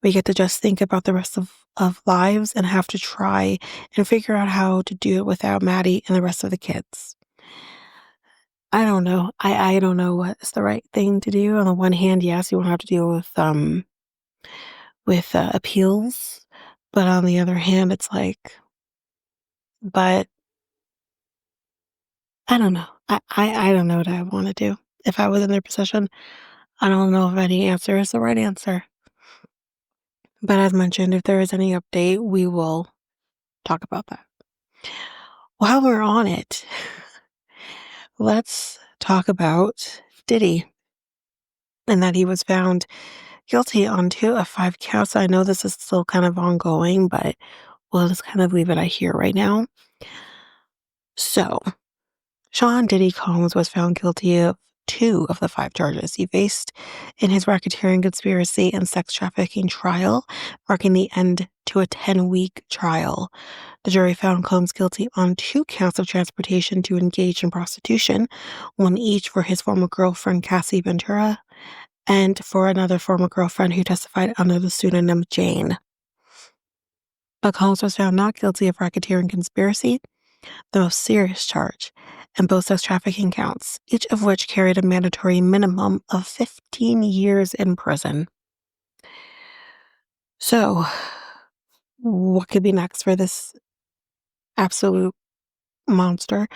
We get to just think about the rest of lives and have to try and figure out how to do it without Maddie and the rest of the kids." I don't know. I don't know what is the right thing to do. On the one hand, yes, you won't have to deal with with appeals. But on the other hand, it's like, but I don't know. I don't know what I want to do. If I was in their position, I don't know if any answer is the right answer. But as mentioned, if there is any update, we will talk about that. While we're on it, let's talk about Diddy and that he was found guilty on 2 of 5 counts. I know this is still kind of ongoing, but we'll just kind of leave it at here right now. So, Sean Diddy Combs was found guilty of 2 of the 5 charges he faced in his racketeering conspiracy and sex trafficking trial, marking the end to a 10-week trial. The jury found Combs guilty on 2 counts of transportation to engage in prostitution, one each for his former girlfriend Cassie Ventura and for another former girlfriend who testified under the pseudonym Jane. But Combs was found not guilty of racketeering conspiracy, the most serious charge, and both sex trafficking counts, each of which carried a mandatory minimum of 15 years in prison. So, what could be next for this absolute monster?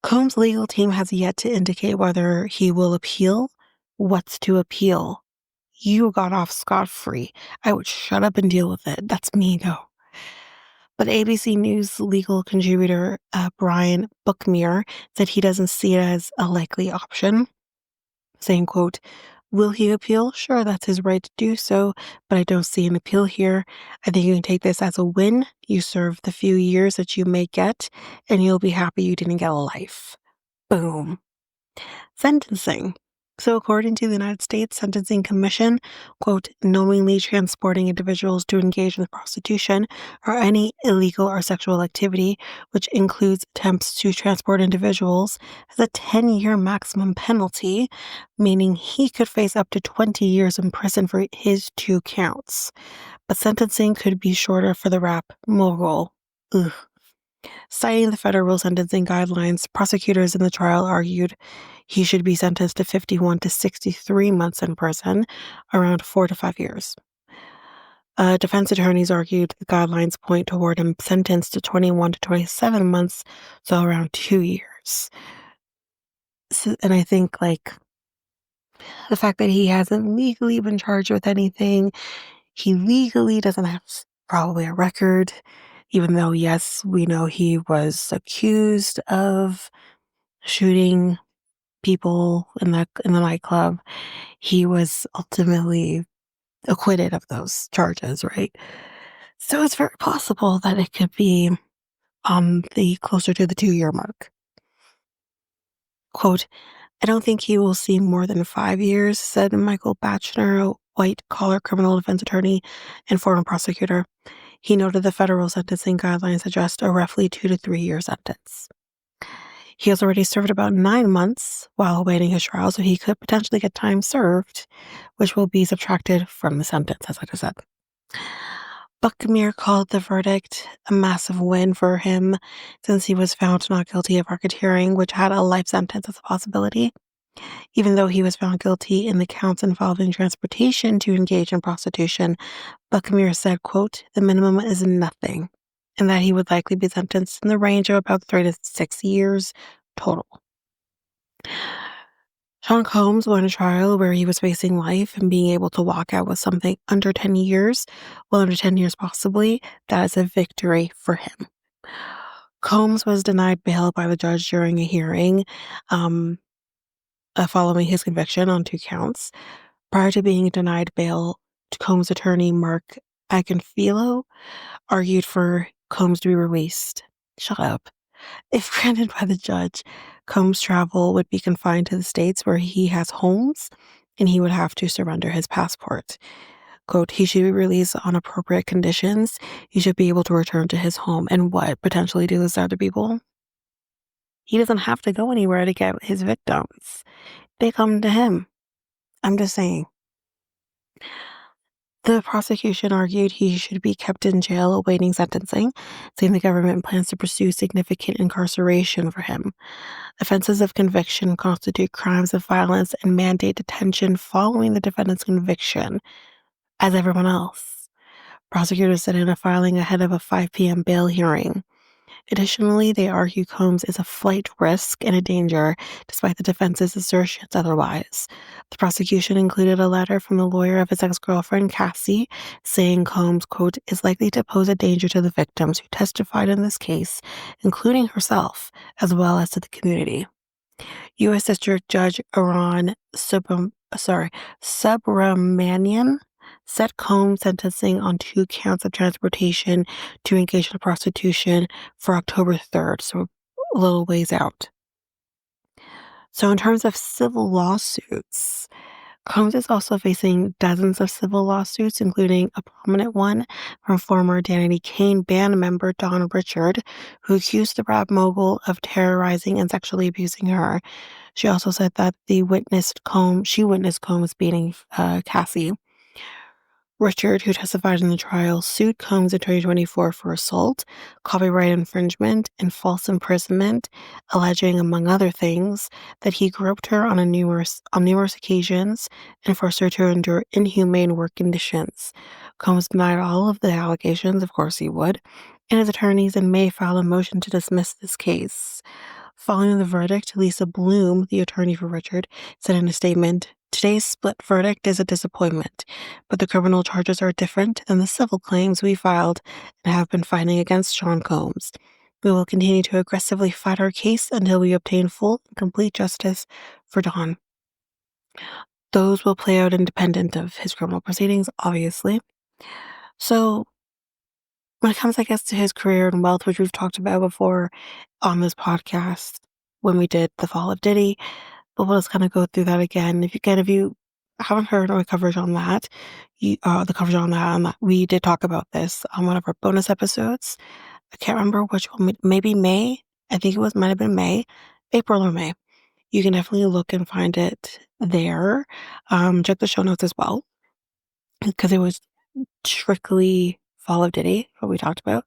Combs' legal team has yet to indicate whether he will appeal. What's to appeal? You got off scot-free. I would shut up and deal with it. That's me, though. But ABC News legal contributor Brian Buckmere said he doesn't see it as a likely option, saying, quote, "Will he appeal? Sure, that's his right to do so, but I don't see an appeal here. I think you can take this as a win. You serve the few years that you may get, and you'll be happy you didn't get a life." Boom. Sentencing. So according to the United States Sentencing Commission, quote, "knowingly transporting individuals to engage in prostitution or any illegal or sexual activity, which includes attempts to transport individuals, has a 10-year maximum penalty, meaning he could face up to 20 years in prison for his 2 counts. But sentencing could be shorter for the rap mogul." Ugh. Citing the federal sentencing guidelines, prosecutors in the trial argued he should be sentenced to 51 to 63 months in prison, around 4 to 5 years. Defense attorneys argued the guidelines point toward him sentenced to 21 to 27 months, so around 2 years. So, and I think, like, the fact that he hasn't legally been charged with anything, he legally doesn't have probably a record, even though, yes, we know he was accused of shooting people in the nightclub. He was ultimately acquitted of those charges, right? So it's very possible that it could be the closer to the 2-year mark. Quote, "I don't think he will see more than 5 years," said Michael Batchner, a white-collar criminal defense attorney and former prosecutor. He noted the federal sentencing guidelines suggest a roughly 2 to 3 year sentence. He has already served about 9 months while awaiting his trial, so he could potentially get time served, which will be subtracted from the sentence, as I just said. Buckmere called the verdict a massive win for him since he was found not guilty of racketeering, which had a life sentence as a possibility. Even though he was found guilty in the counts involving transportation to engage in prostitution, Buckmere said, quote, "the minimum is nothing," and that he would likely be sentenced in the range of about 3 to 6 years total. Sean Combs won a trial where he was facing life and being able to walk out with something under 10 years, well, under 10 years possibly. That is a victory for him. Combs was denied bail by the judge during a hearing following his conviction on 2 counts. Prior to being denied bail, Combs' attorney, Mark Agonfilo, argued for Combs to be released. Shut up. If granted by the judge, Combs' travel would be confined to the states where he has homes, and he would have to surrender his passport. Quote, "he should be released on appropriate conditions. He should be able to return to his home and what, potentially do this to other people? He doesn't have to go anywhere to get his victims. They come to him." I'm just saying. The prosecution argued he should be kept in jail awaiting sentencing, saying the government plans to pursue significant incarceration for him. Offenses of conviction constitute crimes of violence and mandate detention following the defendant's conviction. as everyone else. Prosecutors said in a filing ahead of a 5 p.m. bail hearing. Additionally, they argue Combs is a flight risk and a danger, despite the defense's assertions otherwise. The prosecution included a letter from the lawyer of his ex-girlfriend, Cassie, saying Combs, quote, is likely to pose a danger to the victims who testified in this case, including herself, as well as to the community. U.S. District Judge Iran Subramanian set Combs' sentencing on 2 counts of transportation to engage in prostitution for October 3rd, so a little ways out. So in terms of civil lawsuits, Combs is also facing dozens of civil lawsuits, including a prominent one from former Danity Kane band member Don Richard, who accused the rap mogul of terrorizing and sexually abusing her. She also said that she witnessed Combs beating Cassie. Richard, who testified in the trial, sued Combs in 2024 for assault, copyright infringement, and false imprisonment, alleging, among other things, that he groped her on numerous occasions and forced her to endure inhumane work conditions. Combs denied all of the allegations, of course he would, and his attorneys in May filed a motion to dismiss this case. Following the verdict, Lisa Bloom, the attorney for Richard, said in a statement, "Today's split verdict is a disappointment, but the criminal charges are different than the civil claims we filed and have been fighting against Sean Combs. We will continue to aggressively fight our case until we obtain full and complete justice for Don." Those will play out independent of his criminal proceedings, obviously. So, when it comes, I guess, to his career and wealth, which we've talked about before on this podcast when we did the fall of Diddy, but we'll just kind of go through that again. If you haven't heard my coverage on that, the coverage on that, we did talk about this on one of our bonus episodes. I can't remember which one, maybe May. I think might have been May, April or May. You can definitely look and find it there. Check the show notes as well, because it was strictly Fall of Diddy, what we talked about.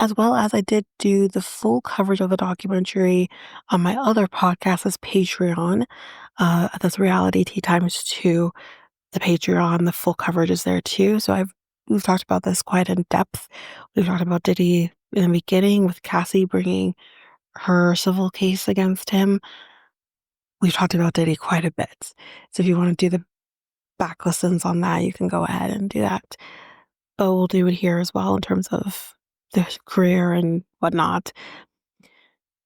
As well as I did do the full coverage of the documentary on my other podcast as Patreon. That's Reality Tea Times 2. The Patreon, the full coverage is there too. So we've talked about this quite in depth. We've talked about Diddy in the beginning with Cassie bringing her civil case against him. We've talked about Diddy quite a bit. So if you want to do the back listens on that, you can go ahead and do that. But we'll do it here as well in terms of the career and whatnot.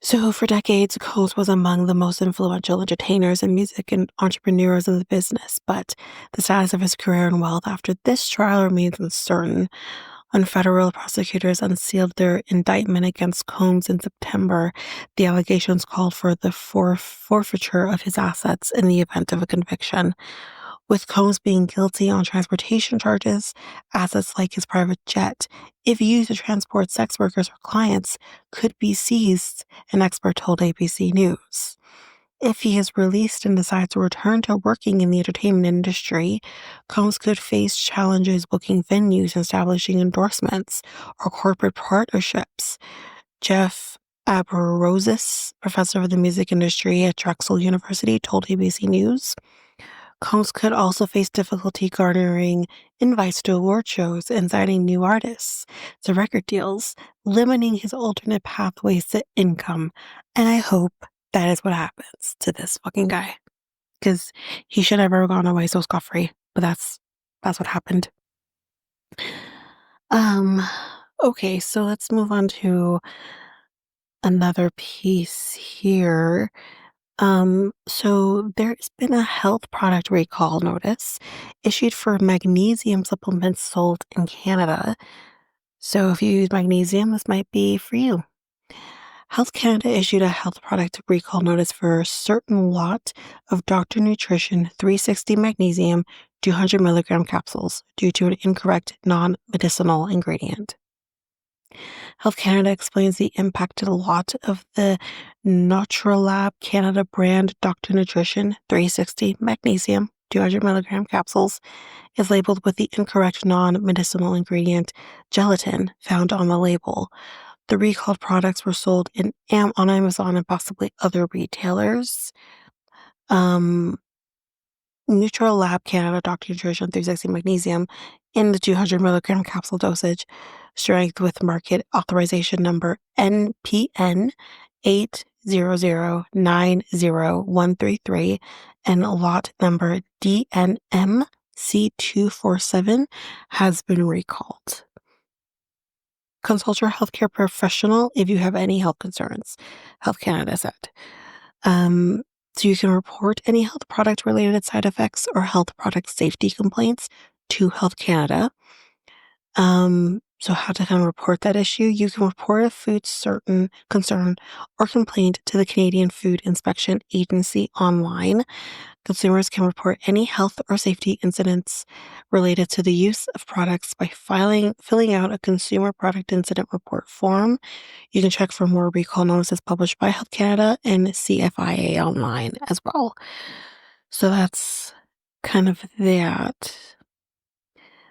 So for decades, Combs was among the most influential entertainers and music and entrepreneurs in the business, but the status of his career and wealth after this trial remains uncertain. When federal prosecutors unsealed their indictment against Combs in September, the allegations called for the forfeiture of his assets in the event of a conviction. With Combs being guilty on transportation charges, assets like his private jet, if used to transport sex workers or clients, could be seized, an expert told ABC News. If he is released and decides to return to working in the entertainment industry, Combs could face challenges booking venues, establishing endorsements, or corporate partnerships. Jeff Aberrosis, professor of the music industry at Drexel University, told ABC News. Combs could also face difficulty garnering invites to award shows and signing new artists to record deals, limiting his alternate pathways to income. And I hope that is what happens to this fucking guy. Because he should have never gone away so scot-free. But that's what happened. Okay, so let's move on to another piece here. So there's been a health product recall notice issued for magnesium supplements sold in Canada. So if you use magnesium, this might be for you. Health Canada issued a health product recall notice for a certain lot of Dr. Nutrition 360 magnesium 200 milligram capsules due to an incorrect non-medicinal ingredient. Health Canada explains the impacted lot of the Nutrilab Canada brand Dr. Nutrition 360 magnesium 200 milligram capsules is labeled with the incorrect non-medicinal ingredient gelatin found on the label. The recalled products were sold on Amazon and possibly other retailers. Lab Canada Dr. Nutrition 360 Magnesium in the 200 milligram capsule dosage, strength with market authorization number NPN 800900133 and lot number DNMC247 has been recalled. Consult your healthcare professional if you have any health concerns, Health Canada said. So you can report any health product related side effects or health product safety complaints to Health Canada. So how to kind of report that issue? You can report a food certain concern or complaint to the Canadian Food Inspection Agency online. Consumers can report any health or safety incidents related to the use of products by filling out a Consumer Product Incident Report form. You can check for more recall notices published by Health Canada and CFIA online as well. So that's kind of that.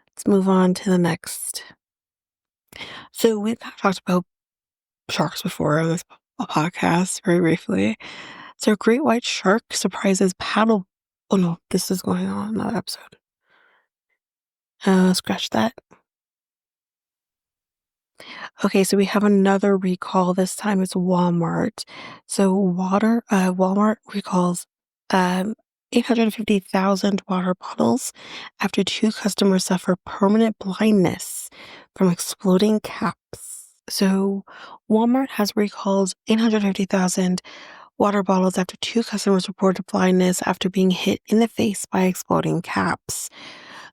Let's move on to the next. So we've talked about sharks before on this podcast very briefly. So great white shark surprises paddle. Oh no, this is going on in another episode. Scratch that. Okay, so we have another recall. This time it's Walmart. So Walmart recalls 850,000 water bottles after two customers suffer permanent blindness from exploding caps. So Walmart has recalled 850,000 water bottles after two customers reported blindness after being hit in the face by exploding caps.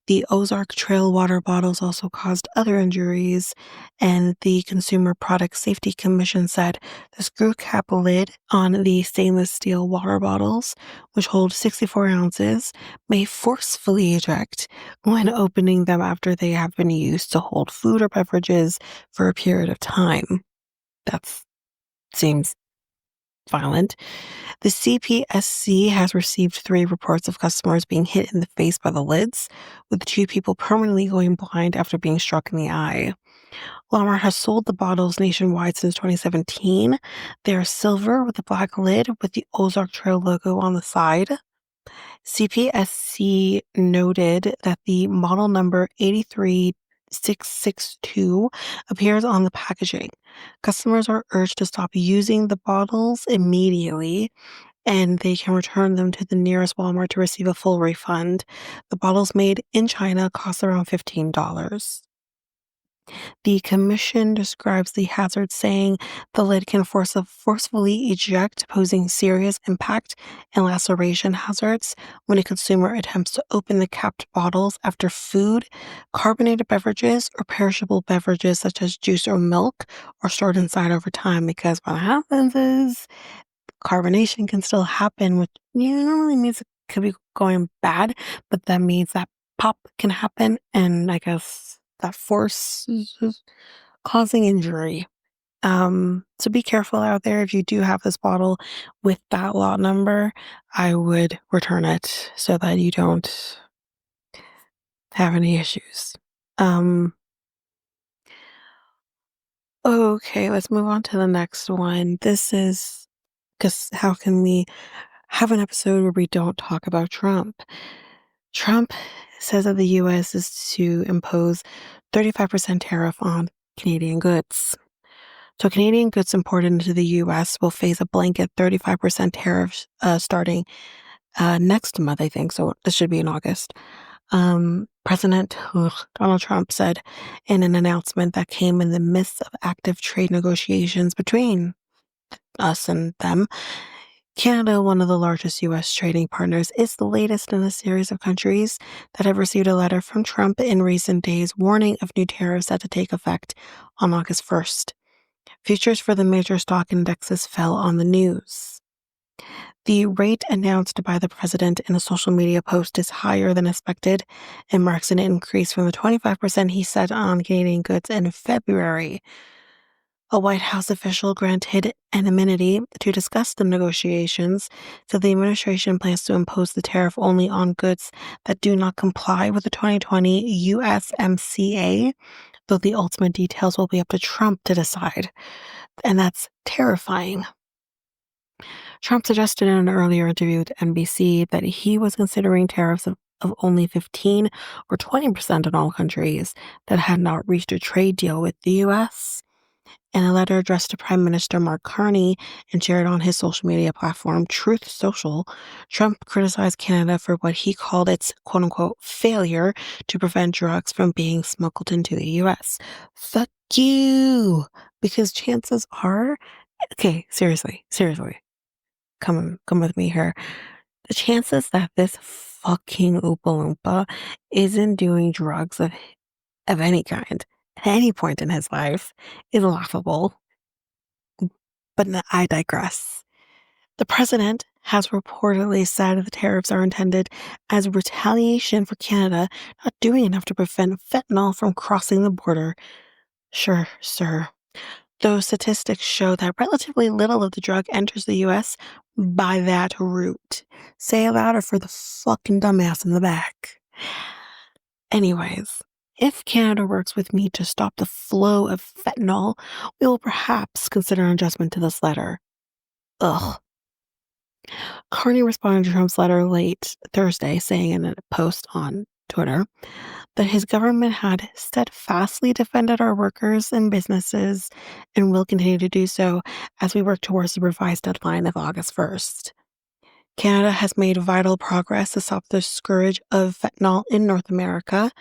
The Ozark Trail water bottles also caused other injuries, and the Consumer Product Safety Commission said the screw cap lid on the stainless steel water bottles, which hold 64 ounces, may forcefully eject when opening them after they have been used to hold food or beverages for a period of time. That seems violent. The CPSC has received 3 reports of customers being hit in the face by the lids, with 2 people permanently going blind after being struck in the eye. Walmart has sold the bottles nationwide since 2017. They are silver with a black lid with the Ozark Trail logo on the side. CPSC noted that the model number 83662 appears on the packaging. Customers are urged to stop using the bottles immediately, and they can return them to the nearest Walmart to receive a full refund. The bottles made in China cost around $15. The commission describes the hazard, saying the lid can forcefully eject, posing serious impact and laceration hazards when a consumer attempts to open the capped bottles after food, carbonated beverages, or perishable beverages such as juice or milk are stored inside over time, because what happens is carbonation can still happen, which normally means it could be going bad, but that means that pop can happen, and I guess that force is causing injury. So be careful out there. If you do have this bottle with that lot number, I would return it so that you don't have any issues. Okay, let's move on to the next one. This is because how can we have an episode where we don't talk about Trump? Trump says that the US is to impose 35% tariff on Canadian goods. So Canadian goods imported into the US will face a blanket 35% tariff starting next month, I think. So this should be in August. President Donald Trump said in an announcement that came in the midst of active trade negotiations between us and them. Canada, one of the largest U.S. trading partners, is the latest in a series of countries that have received a letter from Trump in recent days warning of new tariffs set to take effect on August 1st. Futures for the major stock indexes fell on the news. The rate announced by the president in a social media post is higher than expected and marks an increase from the 25% he set on Canadian goods in February. A White House official granted anonymity to discuss the negotiations, so the administration plans to impose the tariff only on goods that do not comply with the 2020 USMCA, though the ultimate details will be up to Trump to decide. And that's terrifying. Trump suggested in an earlier interview with NBC that he was considering tariffs of only 15 or 20% on all countries that had not reached a trade deal with the US. In a letter addressed to Prime Minister Mark Carney and shared on his social media platform, Truth Social, Trump criticized Canada for what he called its quote unquote failure to prevent drugs from being smuggled into the US. Fuck you! Because chances are, okay, seriously, come with me here. The chances that this fucking Oompa Loompa isn't doing drugs of any kind at any point in his life is laughable. But I digress. The president has reportedly said the tariffs are intended as retaliation for Canada not doing enough to prevent fentanyl from crossing the border. Sure, sir. Those statistics show that relatively little of the drug enters the US by that route. Say it louder for the fucking dumbass in the back. Anyways, if Canada works with me to stop the flow of fentanyl, we will perhaps consider an adjustment to this letter. Ugh. Carney responded to Trump's letter late Thursday, saying in a post on Twitter that his government had steadfastly defended our workers and businesses and will continue to do so as we work towards the revised deadline of August 1st. Canada has made vital progress to stop the scourge of fentanyl in North America.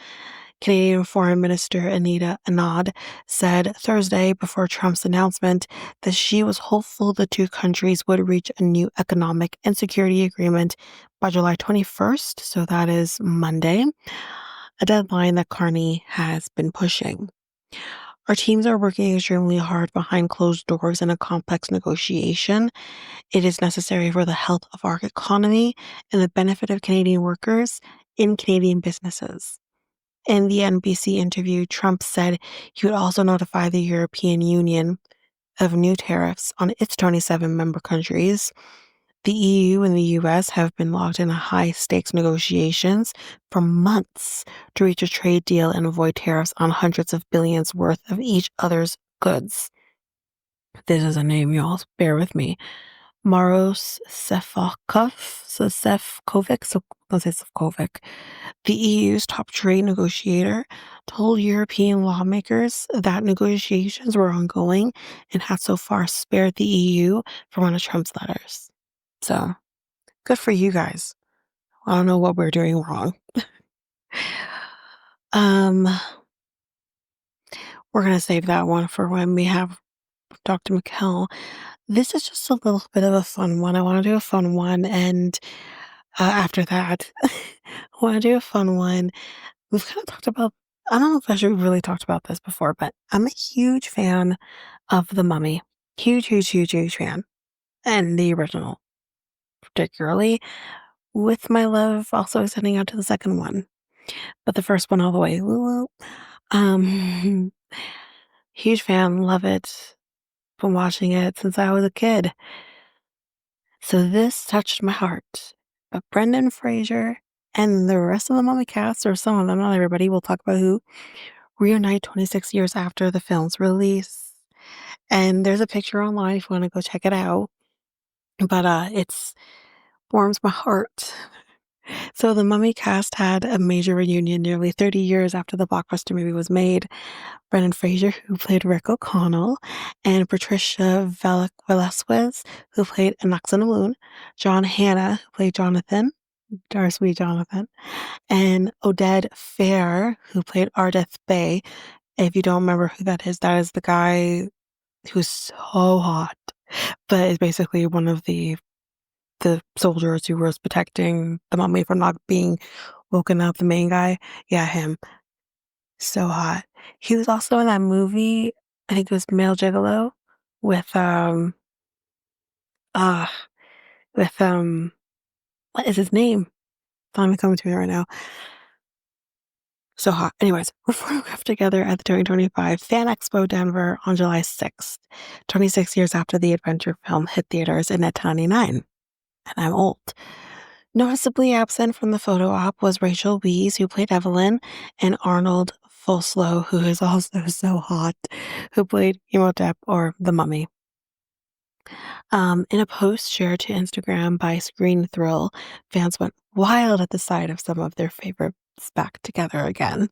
Canadian Foreign Minister Anita Anand said Thursday before Trump's announcement that she was hopeful the two countries would reach a new economic and security agreement by July 21st, so that is Monday, a deadline that Carney has been pushing. Our teams are working extremely hard behind closed doors in a complex negotiation. It is necessary for the health of our economy and the benefit of Canadian workers in Canadian businesses. In the NBC interview, Trump said he would also notify the European Union of new tariffs on its 27 member countries. The EU and the US have been locked in high stakes negotiations for months to reach a trade deal and avoid tariffs on hundreds of billions worth of each other's goods. This is a name, y'all. Bear with me. Maros Sefcovic, so let's say Sefcovic, the EU's top trade negotiator, told European lawmakers that negotiations were ongoing and had so far spared the EU from one of Trump's letters. So, good for you guys. I don't know what we're doing wrong. um, we're gonna save that one for when we have Dr. Mikel. This is just a little bit of a fun one. I want to do a fun one, and after that, I want to do a fun one. We've kind of talked about. I don't know if I should really talked about this before, but I'm a huge fan of The Mummy. Huge fan, and the original, particularly. With my love also extending out to the second one, but the first one all the way. Woo woo. Um, huge fan, love it. Been watching it since I was a kid. So this touched my heart. But Brendan Fraser and the rest of the Mummy cast, or some of them, not everybody, we'll talk about who, reunite 26 years after the film's release. And there's a picture online if you want to go check it out. But it's warms my heart. So the Mummy cast had a major reunion nearly 30 years after the blockbuster movie was made. Brendan Fraser, who played Rick O'Connell, and Patricia Velasquez, who played Inox on the Moon, John Hannah, who played Jonathan, our sweet Jonathan, and Oded Fair, who played Ardeth Bay. If you don't remember who that is the guy who's so hot, but is basically one of the soldiers who was protecting the mummy from not being woken up, the main guy. Yeah, him. So hot. He was also in that movie, I think it was Male Gigolo with uh with what is his name? It's not even coming to me right now. So hot. Anyways, we're photographed together at the 2025 Fan Expo Denver on July 6th, 26 years after the adventure film hit theaters in 1999. And I'm old. Noticeably absent from the photo op was Rachel Weisz, who played Evelyn, and Arnold Foslow, who is also so hot, who played Imhotep or the Mummy. In a post shared to Instagram by Screen Thrill, fans went wild at the sight of some of their favorites back together again.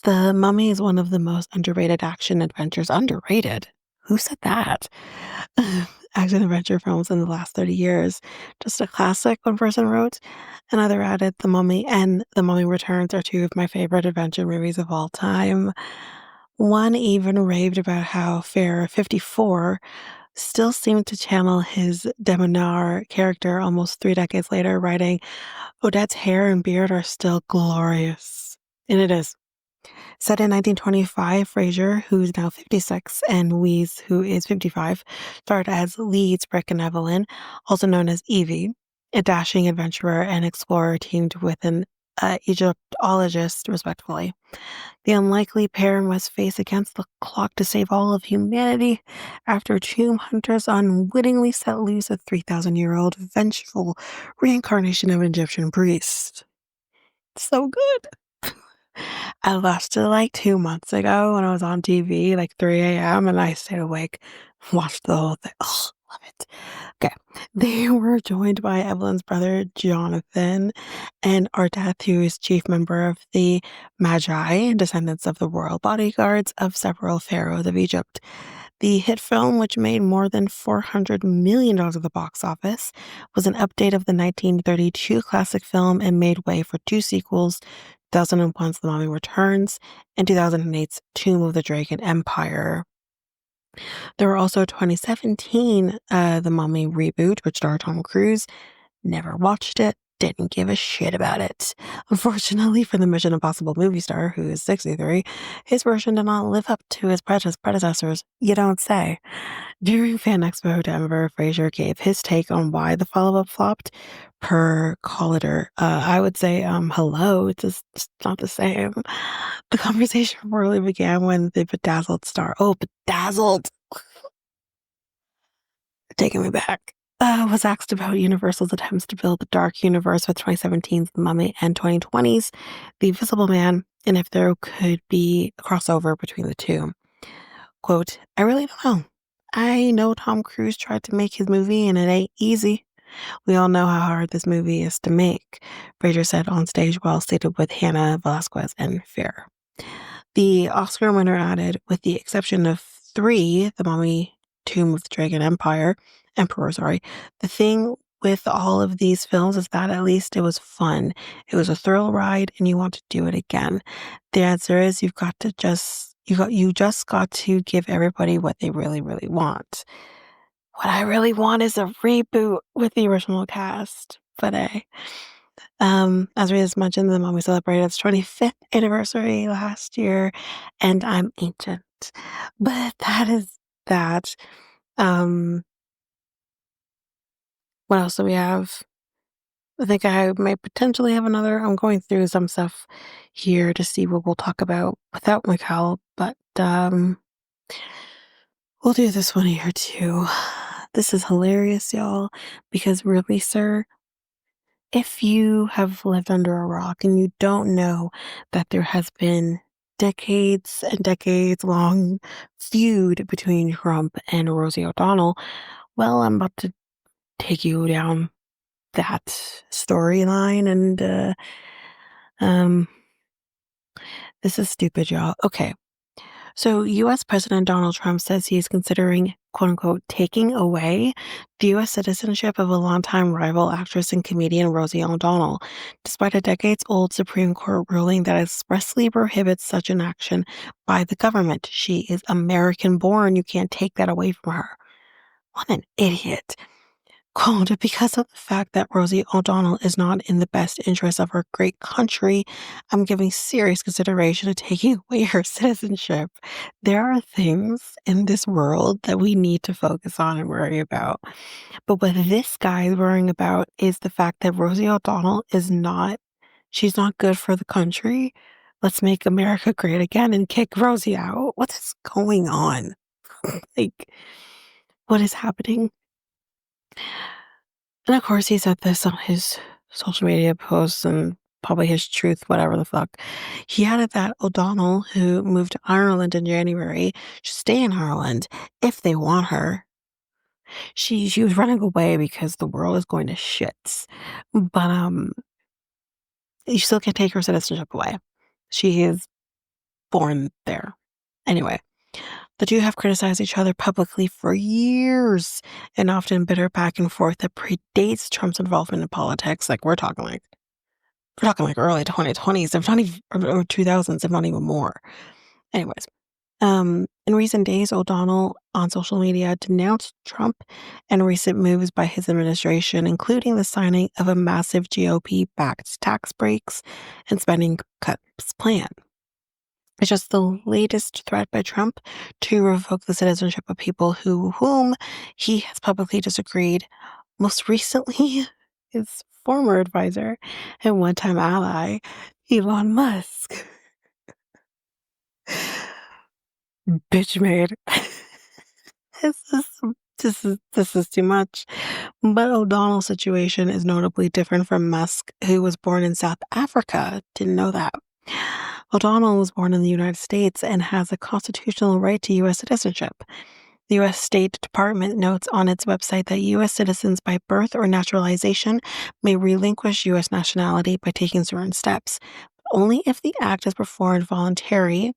The Mummy is one of the most underrated action adventures. Underrated? Who said that? Action adventure films in the last 30 years. Just a classic, one person wrote. Another added, The Mummy and The Mummy Returns are two of my favorite adventure movies of all time. One even raved about how Fair 54 still seemed to channel his Deminar character almost 3 decades later, writing, Odette's hair and beard are still glorious. And it is. Set in 1925, Fraser, who's now 56, and Weeze, who is 55, starred as leads Rick and Evelyn, also known as Evie, a dashing adventurer and explorer teamed with an Egyptologist, respectively. The unlikely pair must face against the clock to save all of humanity after tomb hunters unwittingly set loose a 3,000-year-old vengeful reincarnation of an Egyptian priest. So good. I watched it like 2 months ago when I was on TV, like 3 a.m., and I stayed awake, watched the whole thing. Ugh, love it. Okay. They were joined by Evelyn's brother, Jonathan, and Ardeth, who is chief member of the Magi, descendants of the royal bodyguards of several pharaohs of Egypt. The hit film, which made more than $400 million at the box office, was an update of the 1932 classic film and made way for two sequels, 2001's The Mummy Returns and 2008's Tomb of the Dragon Empire. There were also 2017 The Mummy reboot, which starred Tom Cruise. Never watched it, didn't give a shit about it. Unfortunately for the Mission Impossible movie star, who is 63, his version did not live up to his predecessors. You don't say. During Fan Expo Denver, Fraser gave his take on why the follow-up flopped. Per Collider, I would say, hello, it's not the same. The conversation really began when the Bedazzled star, Bedazzled, taking me back, was asked about Universal's attempts to build the dark universe with 2017's The Mummy and 2020's The Invisible Man, and if there could be a crossover between the two. Quote, I really don't know. I know Tom Cruise tried to make his movie and it ain't easy. We all know how hard this movie is to make, Fraser said on stage while seated with Hannah Velasquez and Fair. The Oscar winner added, with the exception of three, The Mummy, Tomb of the Dragon Emperor, the thing with all of these films is that at least it was fun. It was a thrill ride and you want to do it again. The answer is you just got to give everybody what they really, really want. What I really want is a reboot with the original cast. But as we just mentioned, The Mummy celebrated its 25th anniversary last year, and I'm ancient. But that is that. Um, what else do we have? I think I might potentially have another. I'm going through some stuff here to see what we'll talk about without Mikel, but we'll do this one here too. This is hilarious, y'all, because really, sir, if you have lived under a rock and you don't know that there has been decades and decades long feud between Trump and Rosie O'Donnell, well, I'm about to take you down that storyline and um this is stupid, y'all. Okay. So, US President Donald Trump says he is considering, quote unquote, taking away the US citizenship of a longtime rival actress and comedian Rosie O'Donnell, despite a decades old Supreme Court ruling that expressly prohibits such an action by the government. She is American born. You can't take that away from her. What an idiot. Quote, because of the fact that Rosie O'Donnell is not in the best interest of her great country, I'm giving serious consideration to taking away her citizenship. There are things in this world that we need to focus on and worry about. But what this guy is worrying about is the fact that Rosie O'Donnell she's not good for the country. Let's make America great again and kick Rosie out. What is going on? Like, what is happening? And of course, he said this on his social media posts and probably his truth, whatever the fuck. He added that O'Donnell, who moved to Ireland in January, should stay in Ireland if they want her. She was running away because the world is going to shit. But, you still can't take her citizenship away. She is born there. Anyway, the two have criticized each other publicly for years and often bitter back and forth that predates Trump's involvement in politics. Like we're talking like early 2020s, if not even or 2000s, if not even more. Anyways, in recent days, O'Donnell on social media denounced Trump and recent moves by his administration, including the signing of a massive GOP-backed tax breaks and spending cuts plan. It's just the latest threat by Trump to revoke the citizenship of people whom he has publicly disagreed. Most recently, his former advisor and one-time ally, Elon Musk. Bitch made. This is this is too much. But O'Donnell's situation is notably different from Musk, who was born in South Africa. Didn't know that. O'Donnell was born in the United States and has a constitutional right to U.S. citizenship. The U.S. State Department notes on its website that U.S. citizens by birth or naturalization may relinquish U.S. nationality by taking certain steps, but only if the act is performed voluntarily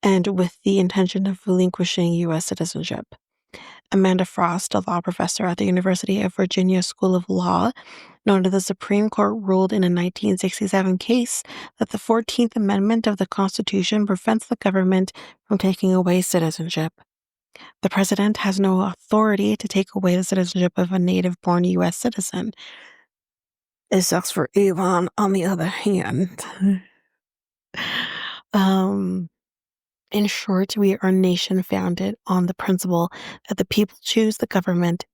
and with the intention of relinquishing U.S. citizenship. Amanda Frost, a law professor at the University of Virginia School of Law, noted the Supreme Court ruled in a 1967 case that the 14th Amendment of the Constitution prevents the government from taking away citizenship. The president has no authority to take away the citizenship of a native-born U.S. citizen. It sucks for Elon, on the other hand. In short, we are a nation founded on the principle that the people choose the government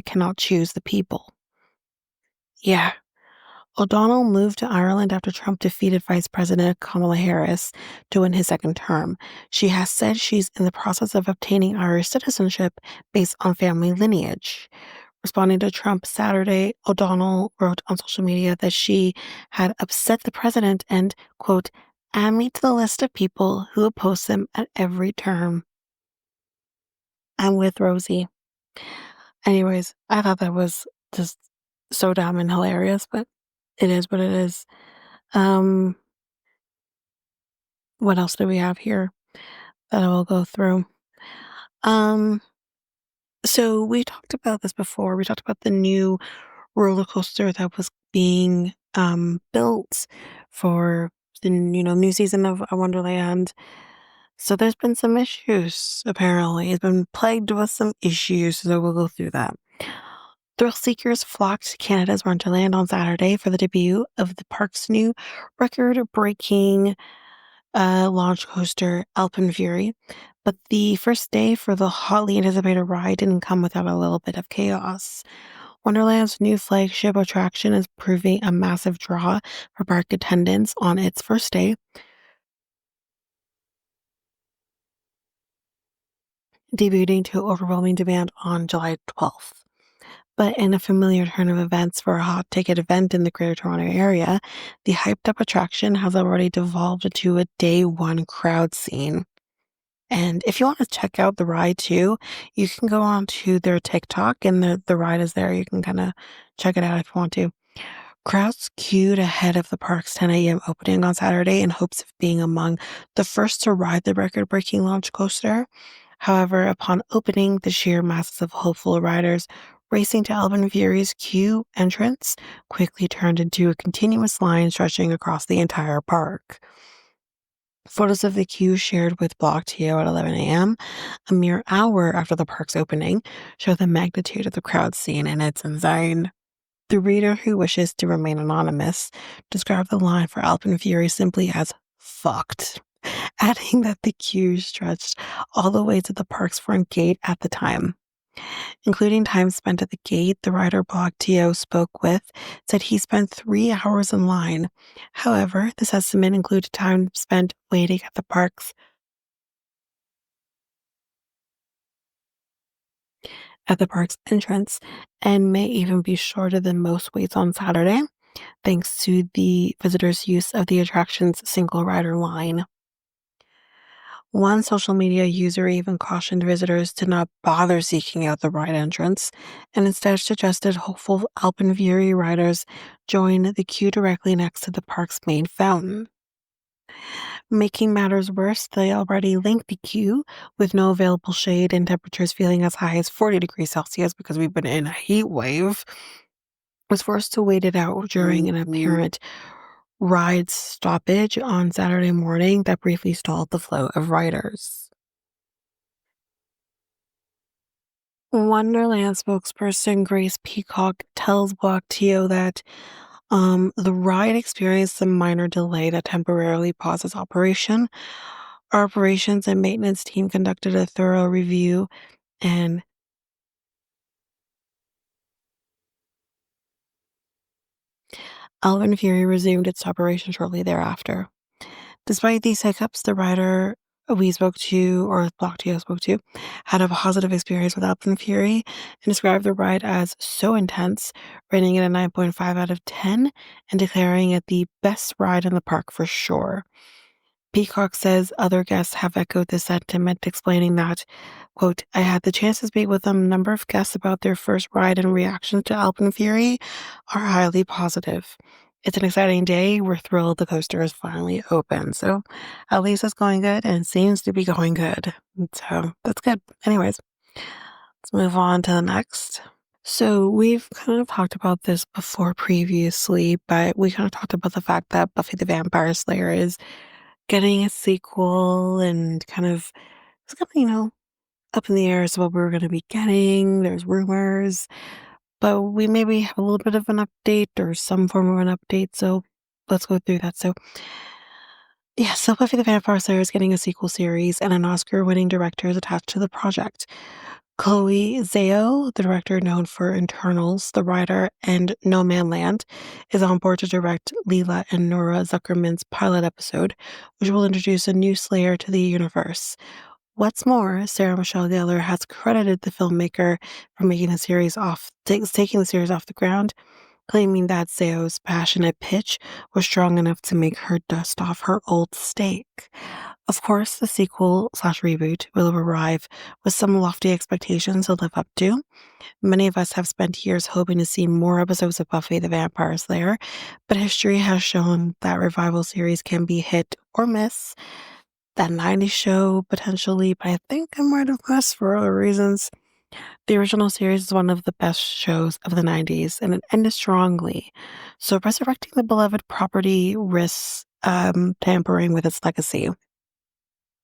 cannot choose the people. Yeah. O'Donnell moved to Ireland after Trump defeated Vice President Kamala Harris to win his second term. She has said she's in the process of obtaining Irish citizenship based on family lineage. Responding to Trump Saturday, O'Donnell wrote on social media that she had upset the president and, quote, add me to the list of people who oppose him at every term. I'm with Rosie. Anyways, I thought that was just so dumb and hilarious, but it is what it is. What else do we have here that I will go through? So we talked about this before. We talked about the new roller coaster that was being built for the new season of Wonderland. So there's been some issues, apparently. It's been plagued with some issues, so we'll go through that. Thrill seekers flocked to Canada's Wonderland on Saturday for the debut of the park's new record-breaking launch coaster, Alpine Fury. But the first day for the hotly anticipated ride didn't come without a little bit of chaos. Wonderland's new flagship attraction is proving a massive draw for park attendants on its first day, debuting to overwhelming demand on July 12th. But in a familiar turn of events for a hot ticket event in the Greater Toronto Area, the hyped up attraction has already devolved into a day one crowd scene. And if you want to check out the ride too, you can go on to their TikTok and the ride is there. You can kind of check it out if you want to. Crowds queued ahead of the park's 10 a.m. opening on Saturday in hopes of being among the first to ride the record-breaking launch coaster. However, upon opening, the sheer masses of hopeful riders racing to Alpine Fury's queue entrance quickly turned into a continuous line stretching across the entire park. Photos of the queue shared with Block TO at 11 a.m., a mere hour after the park's opening, show the magnitude of the crowd scene, and it's insane. The reader who wishes to remain anonymous described the line for Alpine Fury simply as fucked, adding that the queue stretched all the way to the park's front gate at the time. Including time spent at the gate, the rider Block TO spoke with said he spent 3 hours in line. However, this estimate included time spent waiting at the park's entrance and may even be shorter than most waits on Saturday, thanks to the visitors' use of the attraction's single rider line. One social media user even cautioned visitors to not bother seeking out the ride entrance and instead suggested hopeful Alpenvery riders join the queue directly next to the park's main fountain. Making matters worse, the already lengthy queue, with no available shade and temperatures feeling as high as 40 degrees Celsius because we've been in a heat wave, was forced to wait it out during an apparent ride stoppage on Saturday morning that briefly stalled the flow of riders. Wonderland spokesperson Grace Peacock tells Block TO that the ride experienced a minor delay that temporarily pauses operation. Our operations and maintenance team conducted a thorough review and Alvin Fury resumed its operation shortly thereafter. Despite these hiccups, the rider we spoke to, or Block TO spoke to, had a positive experience with Alvin Fury and described the ride as so intense, rating it a 9.5 out of 10 and declaring it the best ride in the park for sure. Peacock says other guests have echoed this sentiment, explaining that, quote, I had the chance to speak with a number of guests about their first ride and reactions to Alpine Fury are highly positive. It's an exciting day. We're thrilled the coaster is finally open. So at least it's going good and seems to be going good. So that's good. Anyways, let's move on to the next. So we've kind of talked about this before previously, but we kind of talked about the fact that Buffy the Vampire Slayer is getting a sequel and kind of it's kind of, up in the air as to what we were going to be getting. There's rumors, but we maybe have a little bit of an update or some form of an update. So let's go through that. So, yeah, so Buffy the Vampire Slayer is getting a sequel series, and an Oscar winning director is attached to the project. Chloe Zhao, the director known for Internals, The Writer, and No Man Land, is on board to direct Leela and Nora Zuckerman's pilot episode, which will introduce a new Slayer to the universe. What's more, Sarah Michelle Gellar has credited the filmmaker for making the series taking the series off the ground, claiming that Zhao's passionate pitch was strong enough to make her dust off her old stake. Of course, the sequel slash reboot will arrive with some lofty expectations to live up to. Many of us have spent years hoping to see more episodes of Buffy the Vampire Slayer, but history has shown that revival series can be hit or miss. That 90s show, potentially, but I think I might have missed for other reasons. The original series is one of the best shows of the 90s, and it ended strongly. So resurrecting the beloved property risks tampering with its legacy.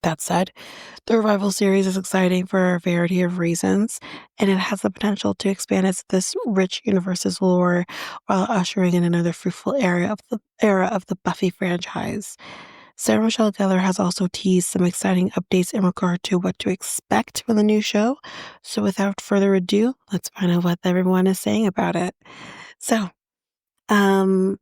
That said, the revival series is exciting for a variety of reasons, and it has the potential to expand this rich universe's lore while ushering in another fruitful era of the Buffy franchise. Sarah Michelle Gellar has also teased some exciting updates in regard to what to expect from the new show. So without further ado, let's find out what everyone is saying about it. So, um,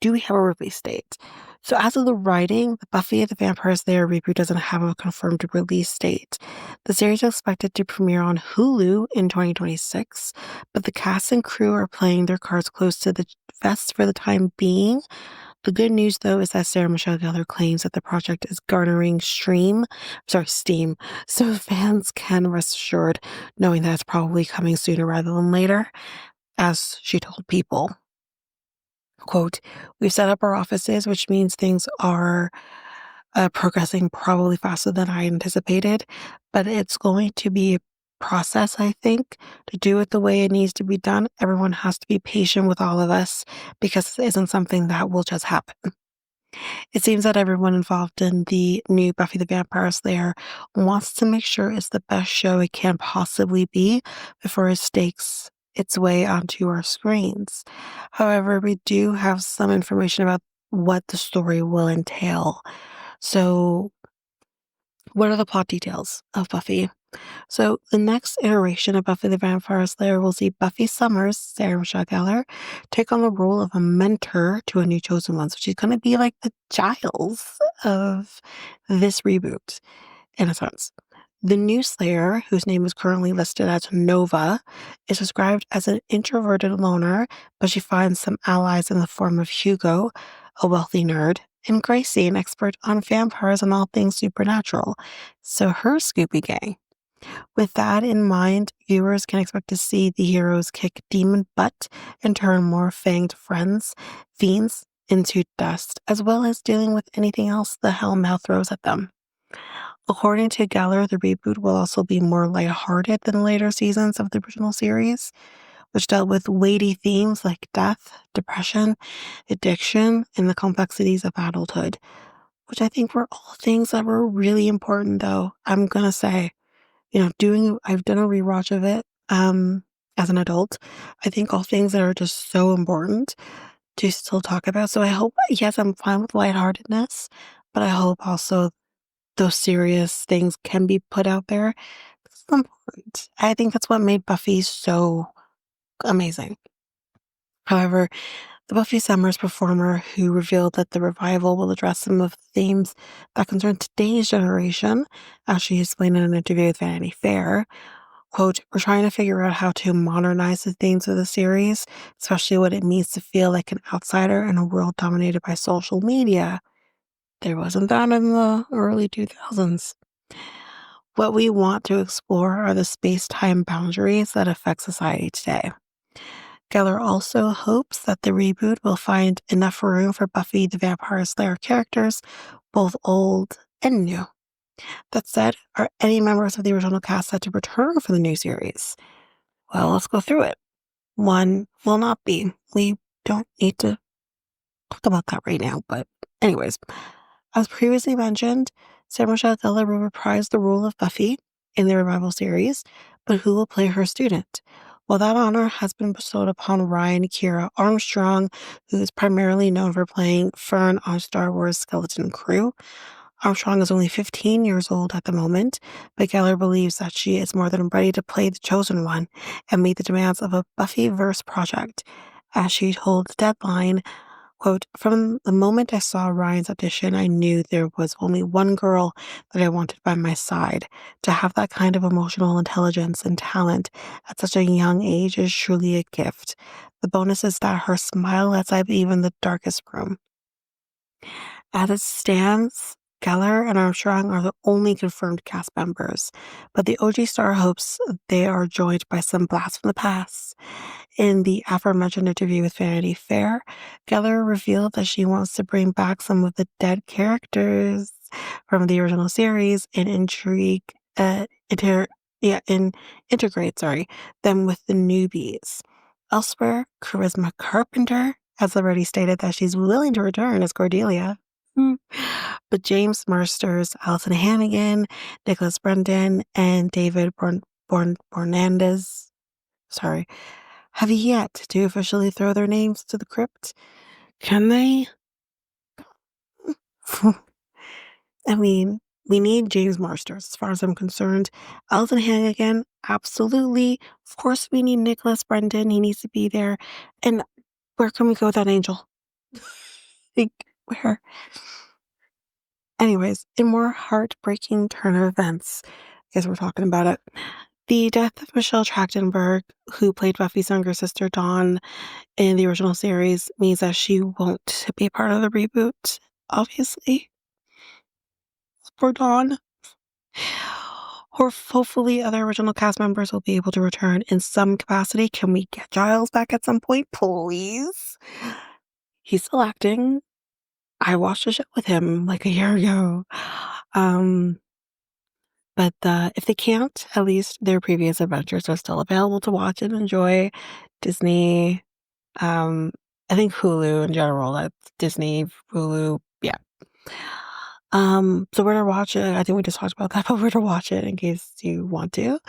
do we have a release date? So as of the writing, the Buffy the Vampire Slayer reboot doesn't have a confirmed release date. The series is expected to premiere on Hulu in 2026, but the cast and crew are playing their cards close to the vest for the time being. The good news, though, is that Sarah Michelle Gellar claims that the project is garnering steam, so fans can rest assured knowing that it's probably coming sooner rather than later, as she told People. Quote, we've set up our offices, which means things are progressing probably faster than I anticipated, but it's going to be a process, I think, to do it the way it needs to be done. Everyone has to be patient with all of us because it isn't something that will just happen. It seems that everyone involved in the new Buffy the Vampire Slayer wants to make sure it's the best show it can possibly be before it stakes its way onto our screens. However, we do have some information about what the story will entail. So, what are the plot details of Buffy? So the next iteration of Buffy the Vampire Slayer will see Buffy Summers, Sarah Michelle Gellar, take on the role of a mentor to a new chosen one. So she's going to be like the Giles of this reboot, in a sense. The new Slayer, whose name is currently listed as Nova, is described as an introverted loner, but she finds some allies in the form of Hugo, a wealthy nerd, and Gracie, an expert on vampires and all things supernatural. So her Scooby Gang. With that in mind, viewers can expect to see the heroes kick demon butt and turn more fanged fiends into dust, as well as dealing with anything else the Hellmouth throws at them. According to Geller, the reboot will also be more lighthearted than later seasons of the original series, which dealt with weighty themes like death, depression, addiction, and the complexities of adulthood, which I think were all things that were really important, though. I'm gonna say, I've done a rewatch of it as an adult. I think all things that are just so important to still talk about. So I hope, yes, I'm fine with lightheartedness, but I hope also those serious things can be put out there. It's important. I think that's what made Buffy so amazing. However, the Buffy Summers performer who revealed that the revival will address some of the themes that concern today's generation, as she explained in an interview with Vanity Fair, quote, "We're trying to figure out how to modernize the themes of the series, especially what it means to feel like an outsider in a world dominated by social media. There wasn't that in the early 2000s. What we want to explore are the space-time boundaries that affect society today." Geller also hopes that the reboot will find enough room for Buffy the Vampire Slayer characters, both old and new. That said, are any members of the original cast set to return for the new series? Well, let's go through it. One will not be. We don't need to talk about that right now, but anyways, as previously mentioned, Sarah Michelle Gellar will reprise the role of Buffy in the revival series, but who will play her student? Well, that honor has been bestowed upon Ryan Kira Armstrong, who is primarily known for playing Fern on Star Wars Skeleton Crew. Armstrong is only 15 years old at the moment, but Gellar believes that she is more than ready to play the chosen one and meet the demands of a Buffyverse project. As she told Deadline, quote, "From the moment I saw Ryan's audition, I knew there was only one girl that I wanted by my side. To have that kind of emotional intelligence and talent at such a young age is truly a gift. The bonus is that her smile lights up even the darkest room." As it stands, Geller and Armstrong are the only confirmed cast members, but the OG star hopes they are joined by some blasts from the past. In the aforementioned interview with Vanity Fair, Geller revealed that she wants to bring back some of the dead characters from the original series and integrate, them with the newbies. Elsewhere, Charisma Carpenter has already stated that she's willing to return as Cordelia. But James Marsters, Alison Hannigan, Nicholas Brendan, and David Bornandez, sorry, have yet to officially throw their names to the crypt. Can they? I mean, we need James Marsters, as far as I'm concerned. Alison Hannigan, absolutely. Of course, we need Nicholas Brendan. He needs to be there. And where can we go with that angel? Like, where? Anyways, in more heartbreaking turn of events, I guess we're talking about it. The death of Michelle Trachtenberg, who played Buffy's younger sister Dawn in the original series, means that she won't be part of the reboot, obviously. Poor Dawn. Or hopefully other original cast members will be able to return in some capacity. Can we get Giles back at some point, please? He's still acting. I watched a show with him like a year ago. Um, but if they can't, at least their previous adventures are still available to watch and enjoy. Disney, um, I think Hulu in general, that's Disney, Hulu, yeah. So where to watch it, I think we just talked about that, but where to watch it in case you want to.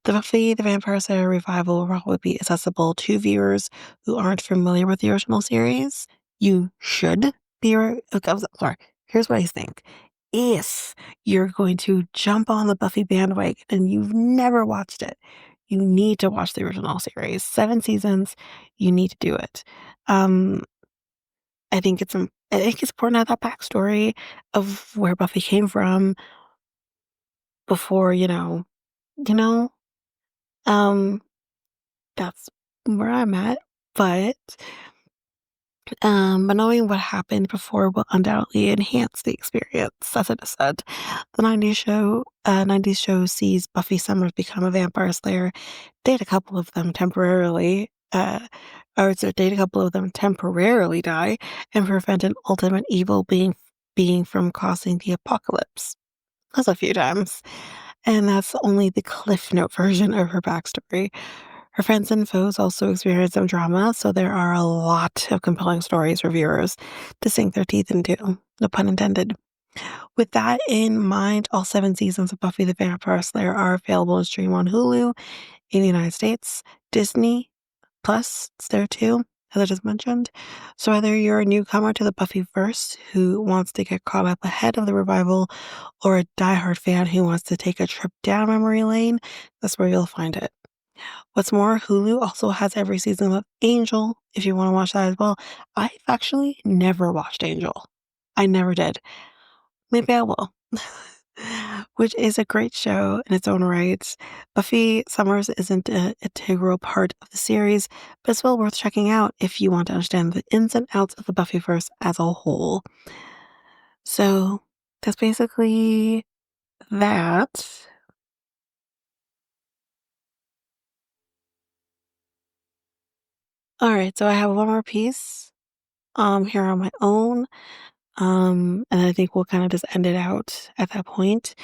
The Buffy the Vampire Slayer revival will probably be accessible to viewers who aren't familiar with the original series. You should be, okay, sorry, here's what I think. If you're going to jump on the Buffy bandwagon and you've never watched it, you need to watch the original series. 7 seasons, you need to do it. Um, I think it's important to have that backstory of where Buffy came from before, you know, um, that's where I'm at. But But knowing what happened before will undoubtedly enhance the experience, as I just said. The 90s show sees Buffy Summers become a vampire slayer, date a couple of them temporarily, date a couple of them temporarily die, and prevent an ultimate evil being from causing the apocalypse. That's a few times. And that's only the Cliff Note version of her backstory. Her friends and foes also experience some drama, so there are a lot of compelling stories for viewers to sink their teeth into. No pun intended. With that in mind, all 7 seasons of Buffy the Vampire Slayer are available to stream on Hulu in the United States. Disney Plus, it's there too, as I just mentioned. So whether you're a newcomer to the Buffyverse who wants to get caught up ahead of the revival, or a diehard fan who wants to take a trip down memory lane, that's where you'll find it. What's more, Hulu also has every season of Angel if you want to watch that as well. I've actually never watched Angel. I never did. Maybe I will. Which is a great show in its own right. Buffy Summers isn't an integral part of the series, but it's well worth checking out if you want to understand the ins and outs of the Buffyverse as a whole. So that's basically that. All right, so I have one more piece here on my own. And I think we'll kind of just end it out at that point.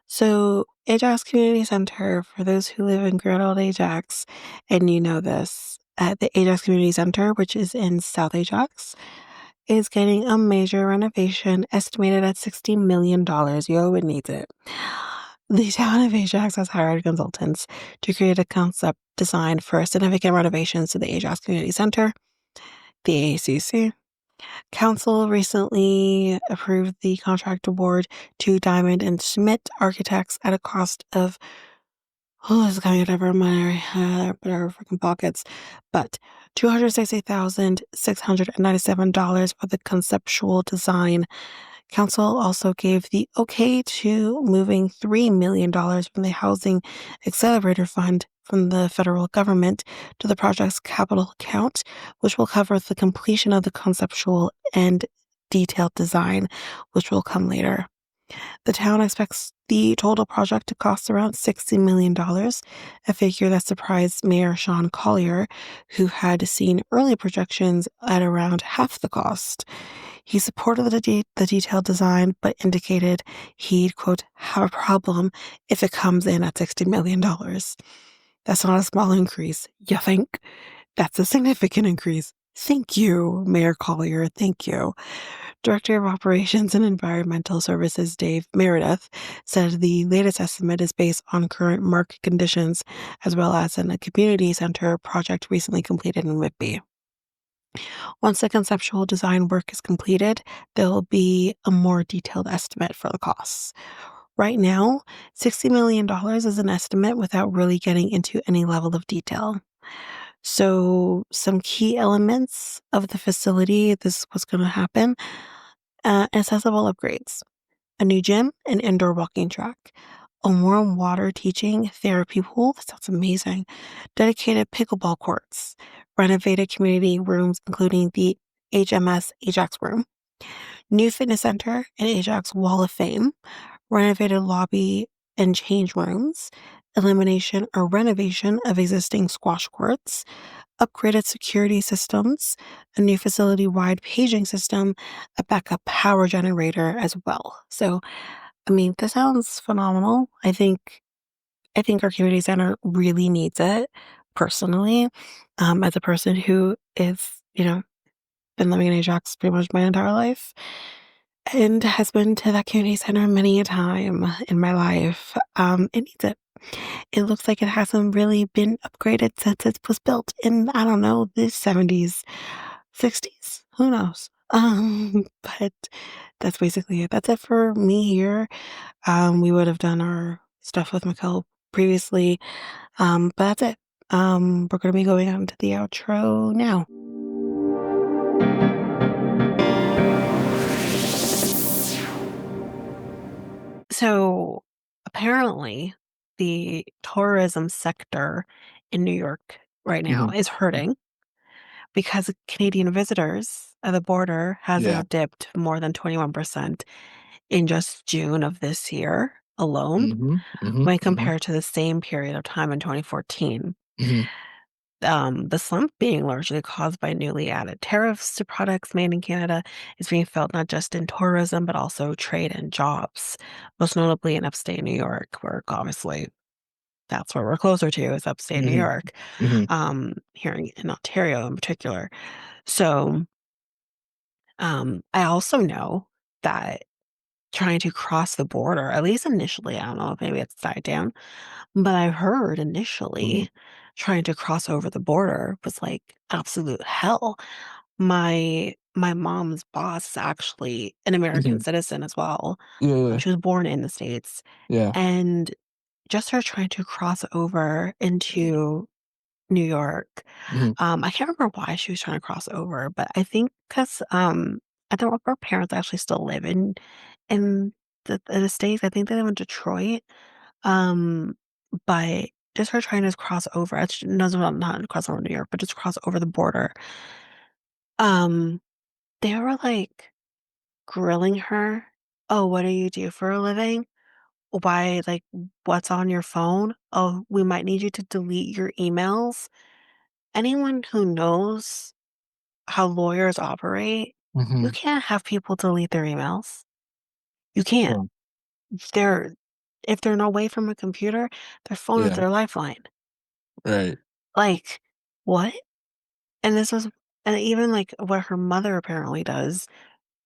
So, Ajax Community Center, for those who live in Grand Old Ajax, and you know this, at the Ajax Community Center, which is in South Ajax, is getting a major renovation estimated at $60 million. Yo, it needs it. The town of Ajax has hired consultants to create a concept design for significant renovations to the Ajax Community Center, the ACC. Council recently approved the contract award to Diamond and Schmidt Architects at a cost of, oh, this is coming out of our money, but our freaking pockets, but $260,697 for the conceptual design. Council also gave the okay to moving $3 million from the Housing Accelerator Fund from the federal government to the project's capital account, which will cover the completion of the conceptual and detailed design, which will come later. The town expects the total project to cost around $60 million, a figure that surprised Mayor Sean Collier, who had seen early projections at around half the cost. He supported the detailed design, but indicated he'd, quote, have a problem if it comes in at $60 million. That's not a small increase, you think? That's a significant increase. Thank you, Mayor Collier. Thank you. Director of Operations and Environmental Services Dave Meredith said the latest estimate is based on current market conditions as well as in a community center project recently completed in Whitby. Once the conceptual design work is completed, there will be a more detailed estimate for the costs. Right now, $60 million is an estimate without really getting into any level of detail. So, some key elements of the facility, this is what's going to happen. Accessible upgrades, a new gym, an indoor walking track, a warm water teaching therapy pool. That sounds amazing. Dedicated pickleball courts, renovated community rooms, including the HMS Ajax room, new fitness center and Ajax Wall of Fame, renovated lobby and change rooms, elimination or renovation of existing squash courts, upgraded security systems, a new facility-wide paging system, a backup power generator as well. So, I mean, this sounds phenomenal. I think our community center really needs it personally. As a person who is, been living in Ajax pretty much my entire life and has been to that community center many a time in my life, it needs it. It looks like it hasn't really been upgraded since it was built in, I don't know, the 70s, 60s. Who knows? But that's basically it. That's it for me here. We would have done our stuff with Mikel previously, but that's it. We're going to be going on to the outro now. So apparently, the tourism sector in New York right now Mhm. is hurting. because Canadian visitors at the border has now Yeah. dipped more than 21% in just June of this year alone Mhm. Mhm. when Mhm. compared to the same period of time in 2014. Mhm. The slump being largely caused by newly added tariffs to products made in Canada is being felt not just in tourism, but also trade and jobs, most notably in upstate New York, where obviously that's where we're closer to is upstate New Mhm. York, Mhm. here in Ontario in particular. So, I also know that trying to cross the border, at least initially, I don't know if maybe it's died down, but I heard Mhm. initially trying to cross over the border was like absolute hell. My mom's boss is actually an American Mhm. citizen as well. Yeah. Yeah. She was born in the States, Yeah. and just her trying to cross over into New York. Mhm. I can't remember why she was trying to cross over, but I think because I don't know if her parents actually still live in the States. I think they live in Detroit. Um, but just her trying to cross over, it's no, not cross over New York, but just cross over the border. Um, they were like grilling her. Oh, what do you do for a living? Why, like, what's on your phone? Oh, we might need you to delete your emails. Anyone who knows how lawyers operate, you Mhm. can't have people delete their emails. You can't. Yeah. They're if they're away from a computer, their phone is Yeah. their lifeline. Right. Like, what? And this was and even, like, what her mother apparently does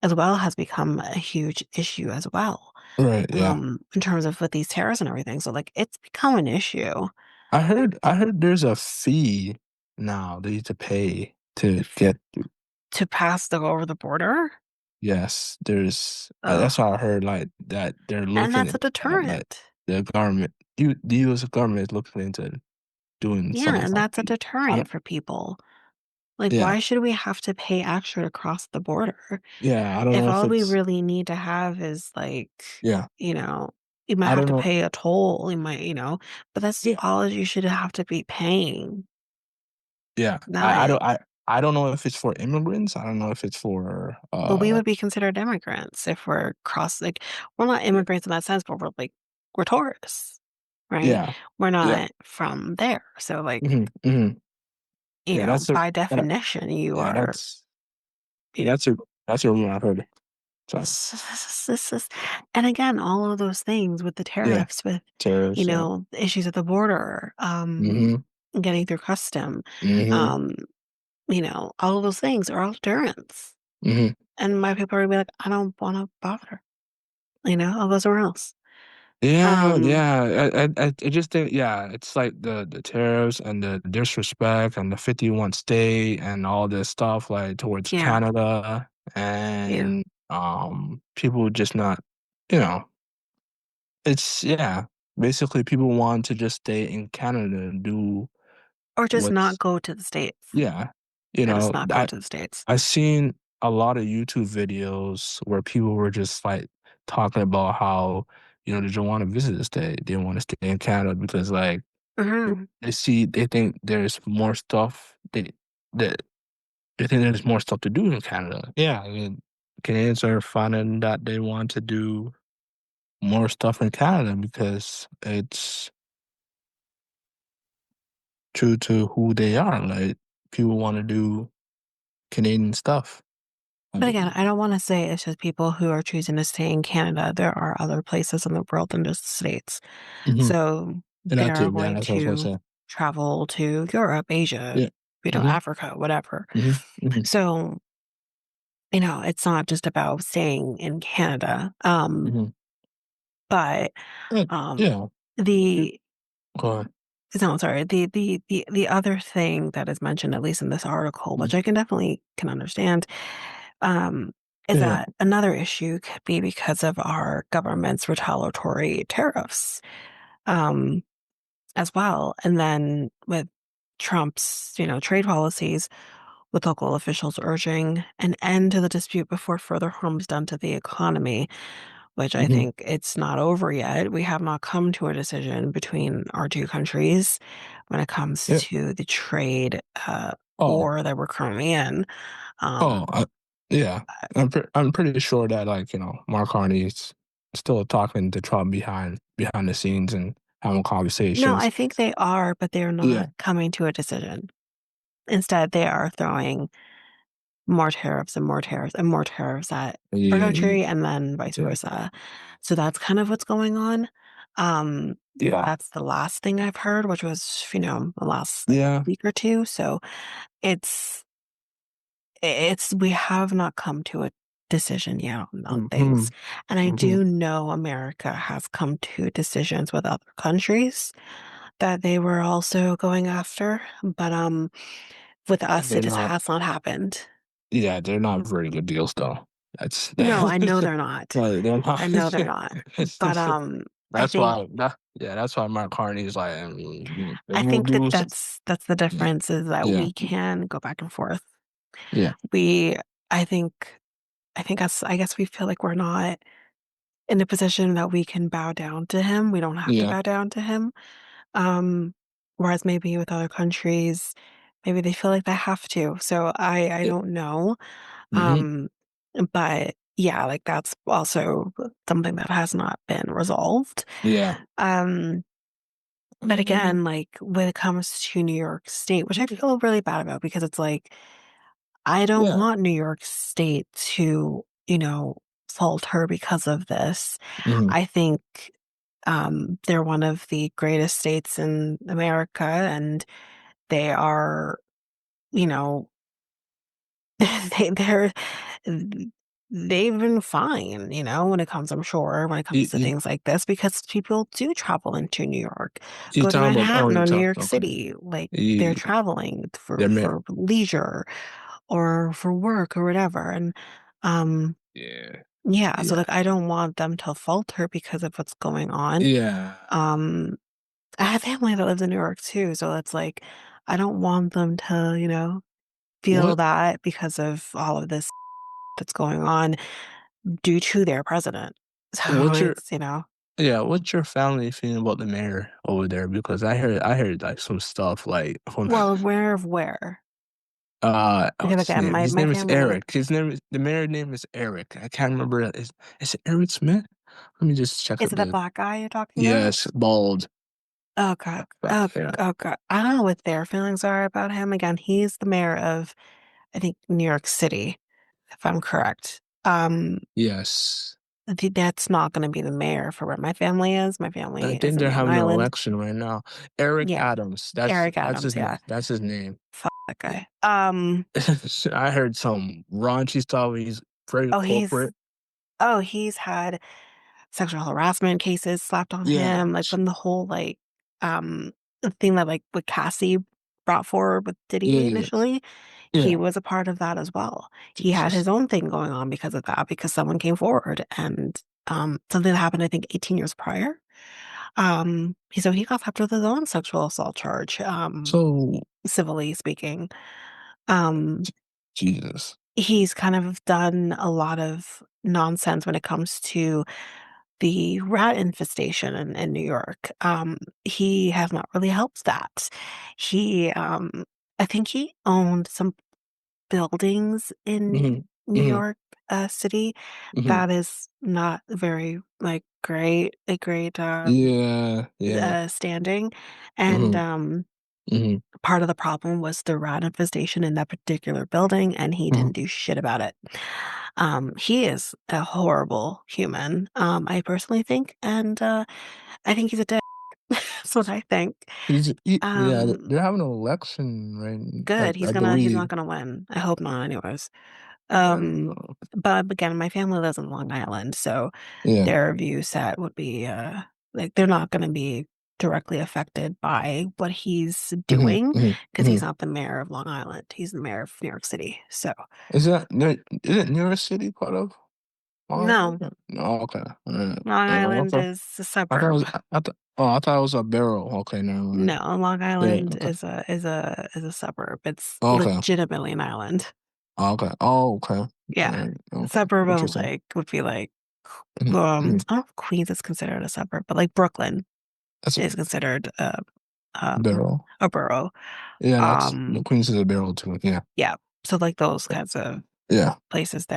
as well has become a huge issue as well, Right. Yeah. in terms of with these tariffs and everything. So, like, it's become an issue I heard there's a fee now that you have to pay to f get to pass the over the border. yes, there's Ugh, that's how I heard like that they're and looking that's a at like deterrent. the government the US government is looking into doing Yeah, some and type of that's a fee. I deterrent don't for people. Like, yeah. why should we have to pay extra to cross the border? Yeah, I don't If know if all we it's really need to have is, like, yeah. you know, you might I have don't to know pay a toll, but that's yeah. all you should have to be paying. Yeah. Not I don't know if it's for immigrants. I don't know if it's for Well, we would be considered immigrants if we're not yeah. immigrants in that sense, but we're tourists, right? Yeah. We're Yeah. not from there. So, like, Mhm. Mhm. Yeah, that's a by that, definition, you yeah, are, you know, that's a rumor I've heard. So, and again, all of those things with the yeah. tariffs, with, Terrorists, yeah. the issues at the border, Mhm. getting through custom, Mhm. um, all of those things are all deterrents. Mhm. And my people are gonna be like, I don't want to bother. I'll go somewhere else. Yeah, Um, yeah. I just think, yeah, it's like the tariffs and the disrespect and the 51 state and all this stuff like towards yeah, Canada yeah. and people just not, you know, it's yeah. Basically people want to just stay in Canada and do Or just not what's go to the States. yeah. You And just know, not go to the States. I seen a lot of YouTube videos where people were just like talking about how, they don't want to visit the state. They want to stay in Canada because like Mhm. they think there's more stuff that they think there's more stuff to do in Canada. Yeah, I mean, Canadians are finding that they want to do more stuff in Canada because it's true to who they are. Like people want to do Canadian stuff. I But again, believe. I don't wanna say it's just people who are choosing to stay in Canada. There are other places in the world than just the States. Mhm. So, And that they're too. Yeah, going that's what I was gonna to say. travel to Europe, Asia, Yeah. Mhm. Africa, whatever. Mhm. Mhm. So, it's not just about staying in Canada. Mhm. But, Yeah. um, Yeah. You the go on. no, sorry, the other thing that is mentioned, at least in this article, Mhm. which I can understand, um, is Yeah. that another issue could be because of our government's retaliatory tariffs, um, as well. And then with Trump's, trade policies, with local officials urging an end to the dispute before further harm is done to the economy, which I Mhm. think it's not over yet. We have not come to a decision between our two countries when it comes Yeah. to the trade, Oh, war that we're currently in. oh, Um, yeah. I'm pretty sure that like Mark Carney's still talking to Trump behind the scenes and having no, I conversations. think they are, but they're Yeah, not coming to a decision. Instead, they are throwing more tariffs and more tariffs and more tariffs at our yeah, country and then vice yeah, versa. So that's kind of what's going on. Um, yeah, that's the last thing I've heard, which was, the last like yeah. week or two. So it's we have not come to a decision yet on Hmm. things. And I Hmm. do know America has come to decisions with other countries that they were also going after. But with us, it They're just not. has not happened. Yeah, they're not very good deals though. That's No, I know they're not. no, they're not. I know they're not. But I That's think why. Yeah, that's why Mark Carney's like, I maybe we'll think that do. that's the Yeah, difference is that yeah, we can go back and forth. yeah. We I think us I guess we feel like we're not in a position that we can bow down to him. We don't have to Yeah. bow down to him. Um, Whereas maybe with other countries, maybe they feel like they have to. So I don't know. Hmm. Um, but yeah, like that's also something that has not been resolved. Yeah. Um, but again, like when it comes to New York State, which I feel really bad about because it's like I don't Yeah. want New York State to, fault her because of this. Hmm. I think they're one of the greatest states in America, and they are, you know, they're they've been fine, when it comes, I'm sure, when it You, comes to you, things like this, because people do travel into New York, you go to talking about? Oh, Manhattan you or New talk. York Okay. City, like they're You, traveling for they're meant. leisure or for work or whatever, and um, Yeah. yeah, so Yeah. like I don't want them to falter because of what's going on. Yeah. Um, I have family that lives in New York too, so it's like I don't want them to, feel What? that because of all of this that's going on due to their president. So What's your? it's, Yeah. What's your family feeling about the mayor over there? Because I heard like some stuff like from well, aware of where. Because what's his again, name? my His my name is family Eric. His name is the mayor's name is Eric. I can't remember. Is it Eric Smith? Let me just check is up it the the. black guy you're talking about? Yes, bald. Oh God. But, Oh, yeah. oh God. I don't know what their feelings are about him. Again, he's the mayor of, I think, New York City, if I'm correct. Yes. That's not going to be the mayor for where my family is. My I family is think in they're Long having an Island. election right now. Eric Yeah, Adams. Eric That's Adams. his name. Yeah, That's his name. fuck that Yeah. guy. I heard some raunchy stuff. He's very Oh, corporate. he's had sexual harassment cases slapped on Yeah. him, like from the whole the thing that like what Cassie brought forward with Yeah. Diddy Yeah. initially. He Yeah. was a part of that as well. He had Jesus. his own thing going on because of that, because someone came forward and something that happened I think 18 years prior. So he got slapped with his own sexual assault charge, So civilly speaking. Um, Jesus. he's kind of done a lot of nonsense when it comes to the rat infestation in New York. He has not really helped that. I think he owned some buildings in Hmm. New Hmm. York City Hmm. that is not very like a great Yeah. Yeah. standing, and Hmm. Hmm. part of the problem was the rat infestation in that particular building, and he Hmm. didn't do shit about it. He is a horrible human, I personally think, and I think he's a dick. That's what I think. Yeah, Um, they're having an election, right? Good. I He's believe. not gonna win. I hope not, anyways. Uh, But again, my family lives in Long Island, so yeah. their view set would be like they're not gonna be directly affected by what he's Hmm. doing Hmm. because Hmm. he's not the mayor of Long Island. He's the mayor of New York City. So Is it New York City part of Long no, Island? No, okay. Long Island is a I thought it suburb. was I thought it was a barrel. Okay, never mind. No, Long Yeah, Island okay. is a suburb. It's Okay. legitimately an island. Okay. Oh, okay. Yeah. Okay. Suburb of Interesting. like would be like Mhm. Mhm. I don't know if Queens is considered a suburb, but like Brooklyn That's is considered. Barrel. a borough. Yeah, that's Um, Queens is a barrel too. Yeah. yeah, so, like, those kinds of Yeah. places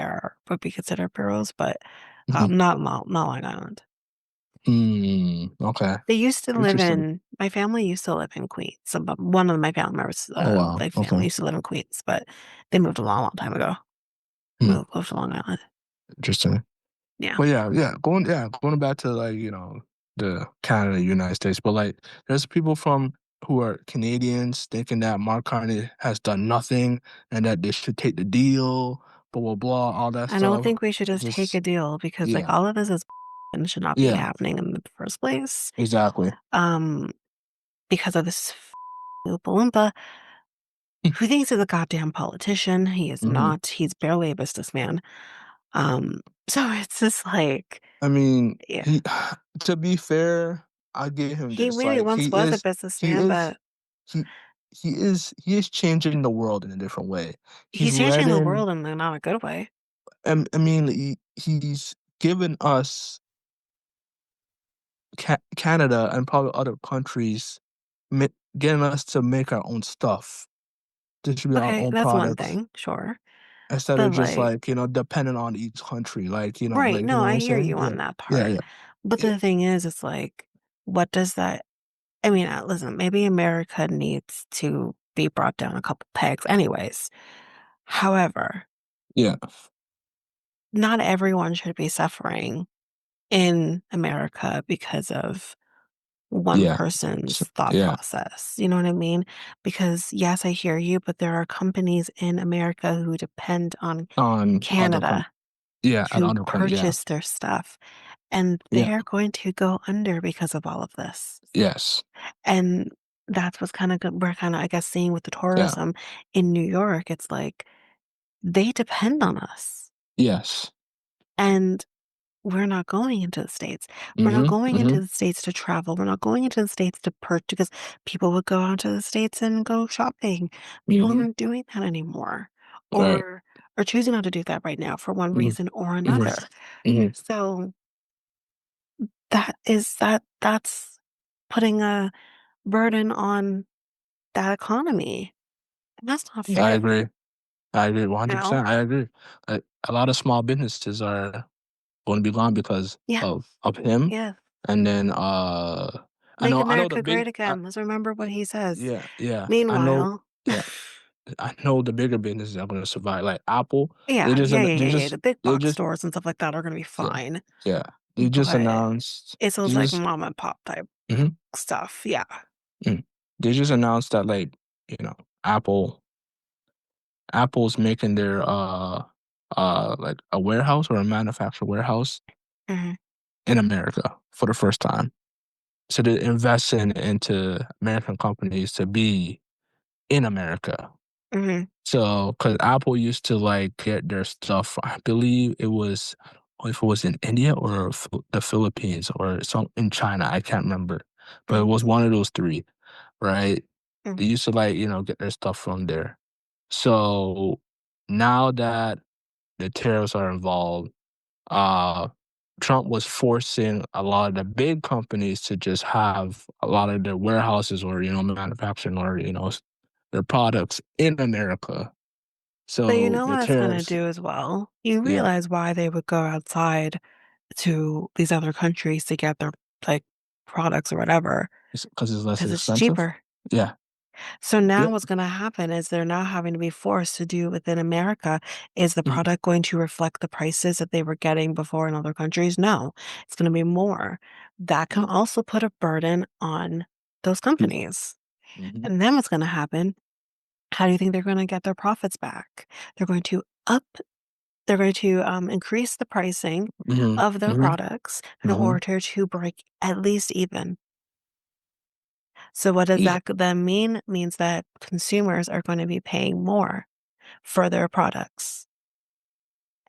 would be considered boroughs, but, Hmm. not Long Island. Mm, okay. They used to live Interesting. in my family used to live in Queens. So, but one of my family members, Oh wow. like, Okay. family used to live in Queens, but they moved a long, long time ago. Hmm. Moved to Long Island. Interesting. Yeah. But going back to like, the Canada, United States, but like there's people from who are Canadians thinking that Mark Carney has done nothing and that they should take the deal, blah blah blah, all that I don't stuff. think we should just take a Just deal because, like, yeah, all of this is and should not be yeah, happening in the first place. exactly. Um, because of this Oompa Loompa who thinks he's a goddamn politician. He is Hmm. not. He's barely a businessman. Um, so it's just like, I mean, yeah, he to be fair, I give him he this. really Like once was a he businessman, is but he he is changing the world in a different way. He's he's changing the letting world in not a good way. I mean, he's given us Canada and probably other countries, ma- getting us to make our own stuff, distribute our Okay, own that's one products thing, sure. instead of But, just like, like depending on each country. right, You no, know what I I'm hear saying? you Yeah, on that yeah, part. yeah, But yeah, the thing is, it's like, what does that I mean, listen, maybe America needs to be brought down a couple pegs anyways. However, yeah, not everyone should be suffering in America because of one yeah, person's thought yeah. process. You know what I mean? Because yes, I hear you, but there are companies in America who depend on On other Canada yeah, and to other countries. Yeah, purchase their stuff, and yeah, they're going to go under because of all of this. yes, And that's what's kinda good we're kinda, I guess, seeing with the yeah, tourism in New York, it's like, they depend on us, yes. and we're not going into the States. We're not Mm-hmm. going Mm-hmm. into the States to travel. We're not going into the States to purchase because people would go out to the States and go shopping. People Mm-hmm. aren't doing that anymore, Right. or choosing not to do that right now for one Mm-hmm. reason or Mm-hmm. another. Mm-hmm. So, that's putting a burden on that economy, and that's not I fair, agree. I agree you know? 100%. I agree. A lot of small businesses are going to be gone because Yeah, of him. yeah. And then Make I know the America big great again. Let's remember what he says. yeah, yeah. I know Meanwhile, yeah. I know the bigger businesses are going to survive. Like Apple, yeah, yeah, yeah, yeah, yeah. The big they box just stores and stuff like that are gonna be yeah. fine, Yeah. They just but announced it's they those, like, just mom and pop type mhm, stuff, yeah. mm. They just announced that like, you know, Apple Apple's making their like a warehouse or a manufacturer warehouse Mhm, in America for the first time. So they're investing into American companies to be in America. mhm, So, because Apple used to like get their stuff, I believe it was, if it was in India or the Philippines or some in China, I can't remember, but it mhm, was one of those three, right? They mhm. used to like, get their stuff from there. So now that the tariffs are involved, uh, Trump was forcing a lot of the big companies to just have a lot of their warehouses or, manufacturing or, their products in America. But you So know the what it's gonna tariffs, do as well? You yeah, realize why they would go outside to these other countries to get their, like, products or whatever, because it's less because it's expensive. cheaper. Yeah, So now yeah, what's gonna happen is they're now having to be forced to do within America. Is the mhm, product going to reflect the prices that they were getting before in other countries? No, it's gonna be more. That can also put a burden on those companies. mhm, And then what's gonna happen? How do you think they're gonna get their profits back? They're going to up they're going to, increase the pricing mhm, of their mhm, products in mhm. order to break at least even. So what does Yeah, that then mean? It means that consumers are going to be paying more for their products.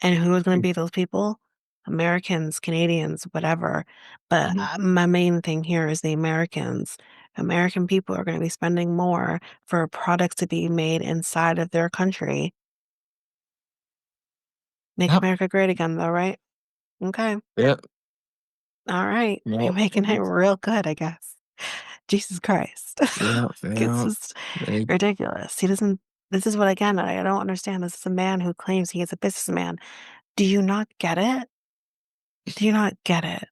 And who is going to be those people? Americans, Canadians, whatever. But mhm. my main thing here is the Americans. American people are going to be spending more for products to be made inside of their country. Make Yep, America great again, though, right? Okay. yep. All right. You're Well, making it real good, I guess. Jesus Christ. Yeah, It's yeah. just Like, ridiculous. He doesn't this is what again, I don't understand. This is a man who claims he is a businessman. Do you not get it? Do you not get it?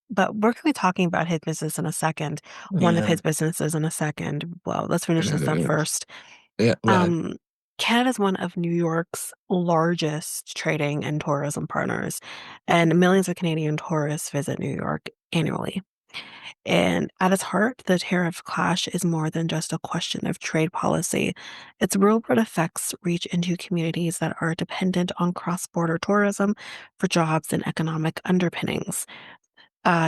But we're gonna be talking about his business in a second, one of yeah, his businesses in a second. Well, let's finish this up yeah, first. yeah, go ahead. Um, Canada is one of New York's largest trading and tourism partners, and millions of Canadian tourists visit New York annually. And at its heart, the tariff clash is more than just a question of trade policy. Its real-world effects reach into communities that are dependent on cross-border tourism for jobs and economic underpinnings.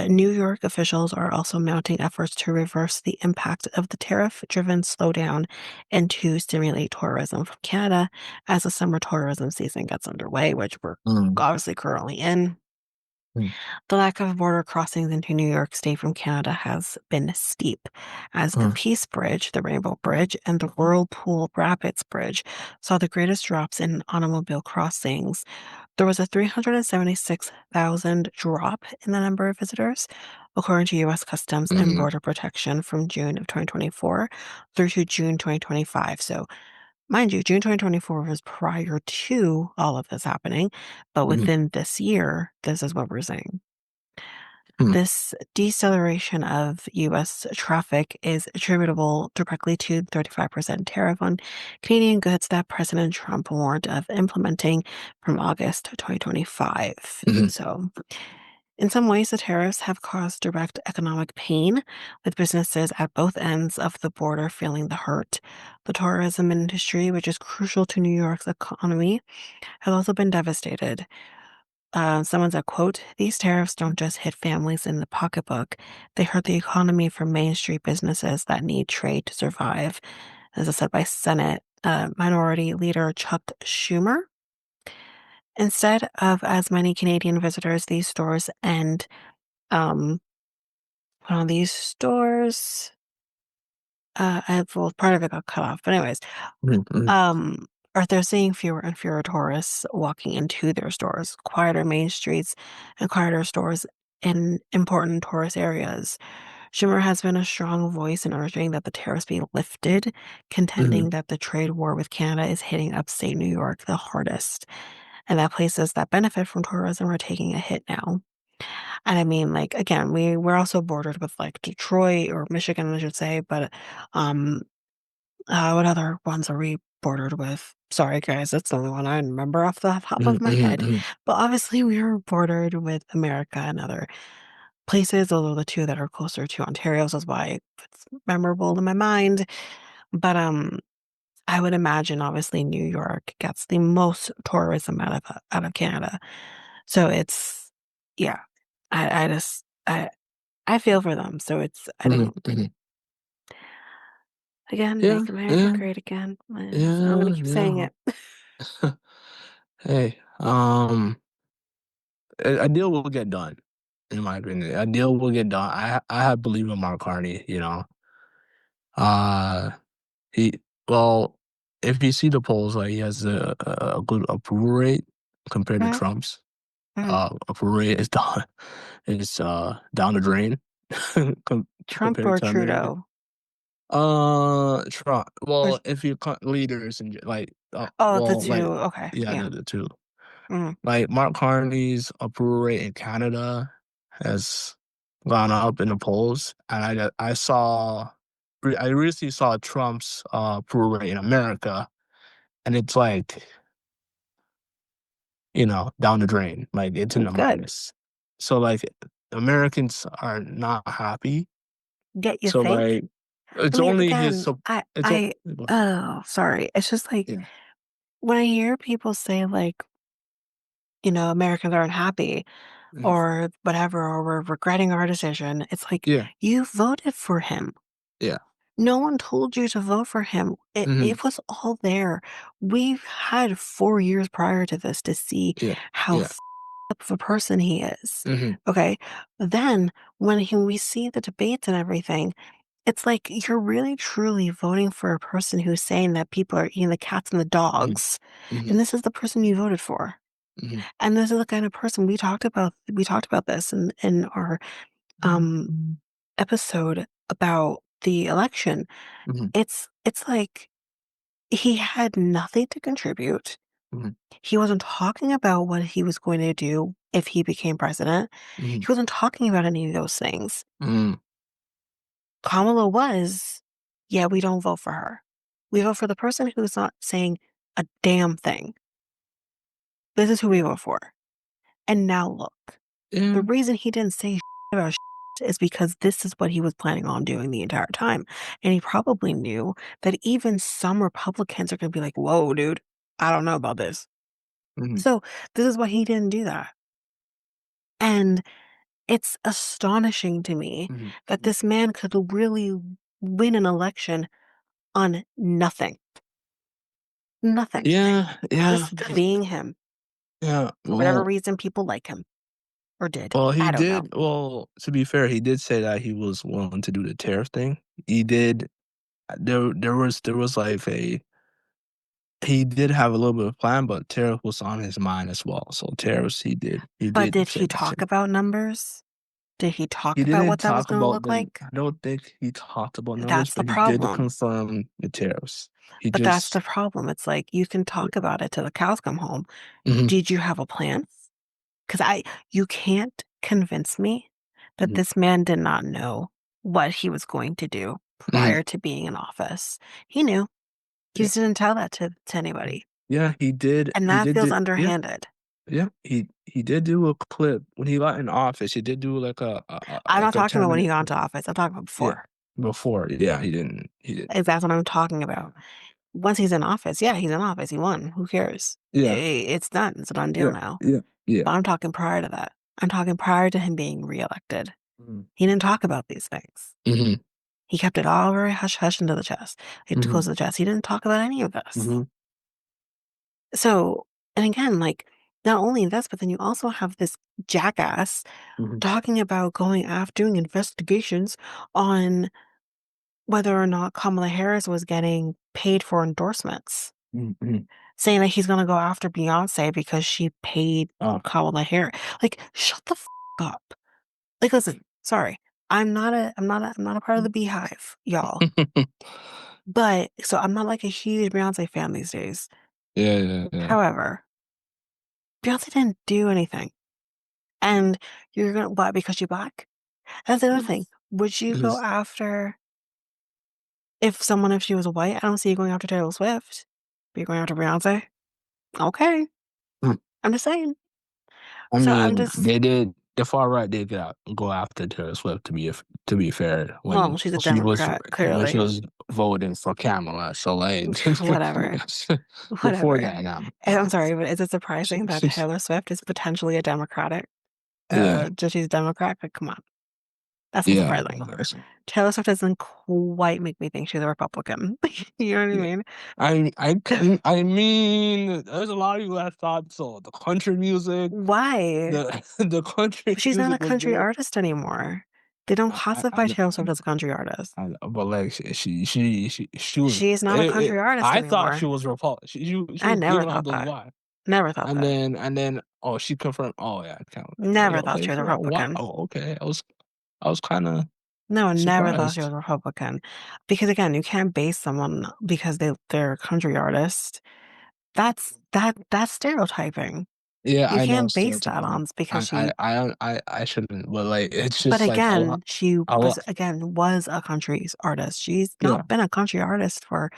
New York officials are also mounting efforts to reverse the impact of the tariff-driven slowdown and to stimulate tourism from Canada as the summer tourism season gets underway, which we're Mm, obviously currently in. mm, The lack of border crossings into New York State from Canada has been steep, as the mm, Peace Bridge, the Rainbow Bridge, and the Whirlpool Rapids Bridge saw the greatest drops in automobile crossings. There was a 376,000 drop in the number of visitors, according to U.S. Customs and mm, Border Protection from June of 2024 through to June 2025. So, mind you, June 2024 was prior to all of this happening, but mm, within this year, this is what we're seeing. mm, This deceleration of U.S. traffic is attributable directly to the 35% tariff on Canadian goods that President Trump warned of implementing from August 2025. mm, So, in some ways, the tariffs have caused direct economic pain, with businesses at both ends of the border feeling the hurt. The tourism industry, which is crucial to New York's economy, has also been devastated. Someone said, quote, "These tariffs don't just hit families in the pocketbook. They hurt the economy for Main Street businesses that need trade to survive." As I said by Senate Minority Leader Chuck Schumer. Instead of as many Canadian visitors, these stores and well, these stores, well, part of it got cut off. But anyways, mm, mm, um, or they're seeing fewer and fewer tourists walking into their stores, quieter main streets and quieter stores in important tourist areas. Schumer has been a strong voice in urging that the tariffs be lifted, mm, contending that the trade war with Canada is hitting upstate New York the hardest, and that places that benefit from tourism are taking a hit now. And I mean, like, again, we're also bordered with like Detroit or Michigan, I should say, but um what other ones are we bordered with? Sorry, guys, that's the only one I remember off the top mm, of my mm, head. mm, But obviously, we are bordered with America and other places, although the two that are closer to Ontario, so that's why it's memorable in my mind. But I would imagine, obviously, New York gets the most tourism out of Canada, so it's yeah. I just I feel for them. So it's I mm, don't mm. again Yeah, make America yeah, great again. I'm gonna yeah, keep saying yeah. it. Hey, a deal will get done, in my opinion. A deal will get done. I have believe in Mark Carney, you know. Uh he well, if you see the polls, like he has a good approval rate compared to Mhm, Trump's. mhm. Approval rate is down the drain Trump compared or to America. Trudeau? Trump. Or Well, if you count leaders and like, oh, the well, two. like, Okay, yeah, yeah. the two. Mhm. Like Mark Carney's approval rate in Canada has gone up in the polls, and I recently saw Trump's approval rate in America, and it's like down the drain, like it's in the Good. minus. So like Americans are not happy. Get you So think? like I it's mean, only his. again, So I it's all I oh, sorry. It's just like yeah, when I hear people say like, Americans aren't happy mhm, or whatever, or we're regretting our decision, it's like yeah, you voted for him. yeah, No one told you to vote for him. It hmm, it was all there. We've had 4 years prior to this to see yeah, how yeah, up of a person he is. hmm, Okay? Then we see the debates and everything, it's like you're really truly voting for a person who's saying that people are eating the cats and the hmm, dogs, hmm, and this is the person you voted for. hmm, And this is the kind of person we talked about this in our um episode about the election, Mhm, it's like he had nothing to contribute. mhm, He wasn't talking about what he was going to do if he became president. mhm, He wasn't talking about any of those things. mhm. Kamala was, yeah, we don't vote for her. We vote for the person who's not saying a damn thing. This is who we vote for. And now look, the Yeah. reason he didn't say about is because this is what he was planning on doing the entire time. And he probably knew that even some Republicans are going to be like, whoa, dude, I don't know about this. Mhm, So this is why he didn't do that. And it's astonishing to me mhm. that this man could really win an election on nothing, nothing, Yeah, yeah, just being him. yeah. For whatever Well, reason, people like him or did. well, he I don't know. did. Well, to be fair, he did say that he was willing to do the tariff thing. He did. There was like a he did have a little bit of plan, but tariff was on his mind as well. So tariffs, he But did did say he that talk too. about numbers? Did he He talk about didn't what that was talk going to about look the. like? I don't think he talked about numbers, That's the but he did problem. confirm the tariffs. He But that's just. the problem. It's like you can talk about it till the cows come home. Mhm, Did you have a plan? Because you can't convince me that mhm, this man did not know what he was going to do mhm. prior to being in office. He knew. He Yeah, just didn't tell that to anybody. yeah, he did. And He that did. feels Yeah, underhanded. yeah. He did do a clip when he got in office. He did do like I'm not like a talking about when he 10 minute got clip. into office. I'm talking about Yeah, before. before. Yeah, he didn't. He didn't. That's what I'm talking about. Once he's in office, yeah, he's in office. He won. Who cares? Yeah, It's done. It's a done deal yeah, now. yeah, yeah. But I'm talking prior to that. I'm talking prior to him being reelected. Mhm, He didn't talk about these things. mhm, He kept it all very hush hush into the chest. It mhm, close to the chest. He didn't talk about any of this. mhm, So, and again, like not only this, but then you also have this jackass mhm, talking about going after doing investigations on whether or not Kamala Harris was getting paid for endorsements, mhm, mhm. saying that he's gonna go after Beyonce because she paid Oh, Kamala Harris. Like, shut the up. Like, listen, sorry. I'm not a part of the beehive, y'all. But so I'm not like a huge Beyonce fan these days. yeah, yeah, yeah. However, Beyonce didn't do anything. And you're gonna what, because she black? That's the other thing. Would you go Because, after if she was white? I don't see you going after Taylor Swift. But you're going after Beyonce? Okay. I'm just saying. I So I'm mean, just they did the far right did go after Taylor Swift to be fair well, she's a Democrat, when she clearly. was voting for Kamala. So like Whatever. before Whatever. that now. And I'm sorry, but is it So- surprising that so- Taylor Swift is potentially a Democratic? yeah, Just she's a Democrat? Like, come on. That's not yeah. surprising. Taylor Swift doesn't quite make me think she's a Republican. You know what I Yeah. mean? I mean, there's a lot of people that thought so. The country music, Why? the country She's not a music was country there. artist anymore. They don't I classify know, Taylor Swift as a country artist. I know, but like she was. She's not a country artist I thought she anymore. was Republican. She I was never giving out thought those that. vibes, Never thought that. and then oh she confirmed. Oh yeah, kind of like Never thought okay, she was a cool. Wow, Republican. okay. I was kind of No, never thought she was surprised. a Republican. Because again, you can't base someone because they're a country artist. That's stereotyping. Yeah, You I know can't base that stereotyping. on because she I shouldn't, but like it's but just like again, she a was lot. a country artist. She's Yeah, not been a country artist for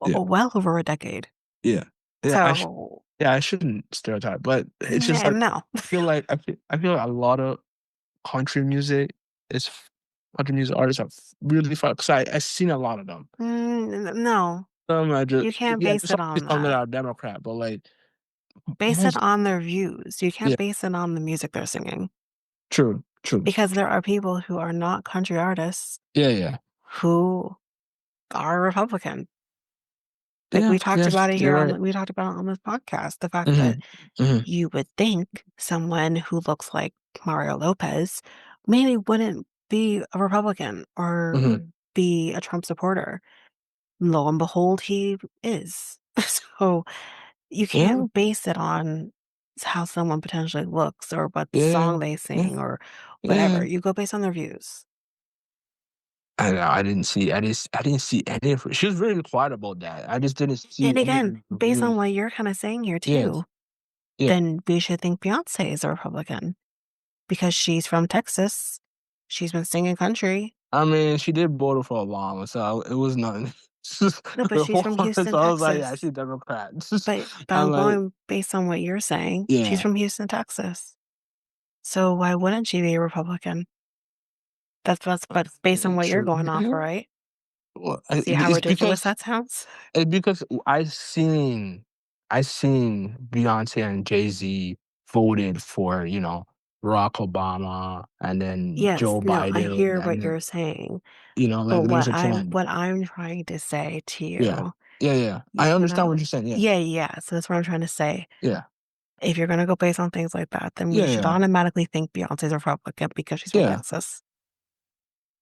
yeah, well over a decade. yeah, yeah. So, Yeah, I shouldn't stereotype, but it's just like no. I feel like a lot of country music is country music artists are really fun because I seen a lot of them. No. Some are just You can't yeah, base there's it always on some that that. are Democrat, but like Base it most on their views. You yeah, can't base it on the music they're singing true, true. because there are people who are not country artists Yeah, yeah, who are Republican. Like yeah, yeah. You're right. we talked about it on this podcast, the fact that Hmm, hmm, you would think someone who looks like Mario Lopez maybe wouldn't be a Republican or hmm. be a Trump supporter. Lo and behold, he is. So you Yeah, can't base it on how someone potentially looks or what yeah, song they yeah, sing or whatever. yeah. You go based on their views. I didn't see I didn't see any of her. She was very quiet about that. I just didn't see And any again, based on interviews. what you're kinda saying here Yeah, too, yeah. then we should think Beyoncé is a Republican because she's from Texas. She's been singing country. I mean, she did border for Obama, so it was nothing. So No, but she's from Houston, I was like, yeah, Texas. she's Democrat. But I'm I'm like, going based on what you're saying. She's yeah. from Houston, Texas. So why wouldn't she be a Republican? That's but based on what you're True. going off, Yeah. right? Well, See how ridiculous because that sounds? I seen Beyonce and Jay-Z voted for, Barack Obama and then Yes, Joe no, I Biden hear and what then, you're saying. like But there's a trend. what I'm trying to say to Yeah. you, Yeah, yeah. I you understand know what you're saying. Yeah. yeah, yeah, so that's what I'm trying to say. Yeah. If you're gonna go based on things like that, then we Yeah, should yeah. automatically think Beyonce's a Republican because she's from Yeah. Texas.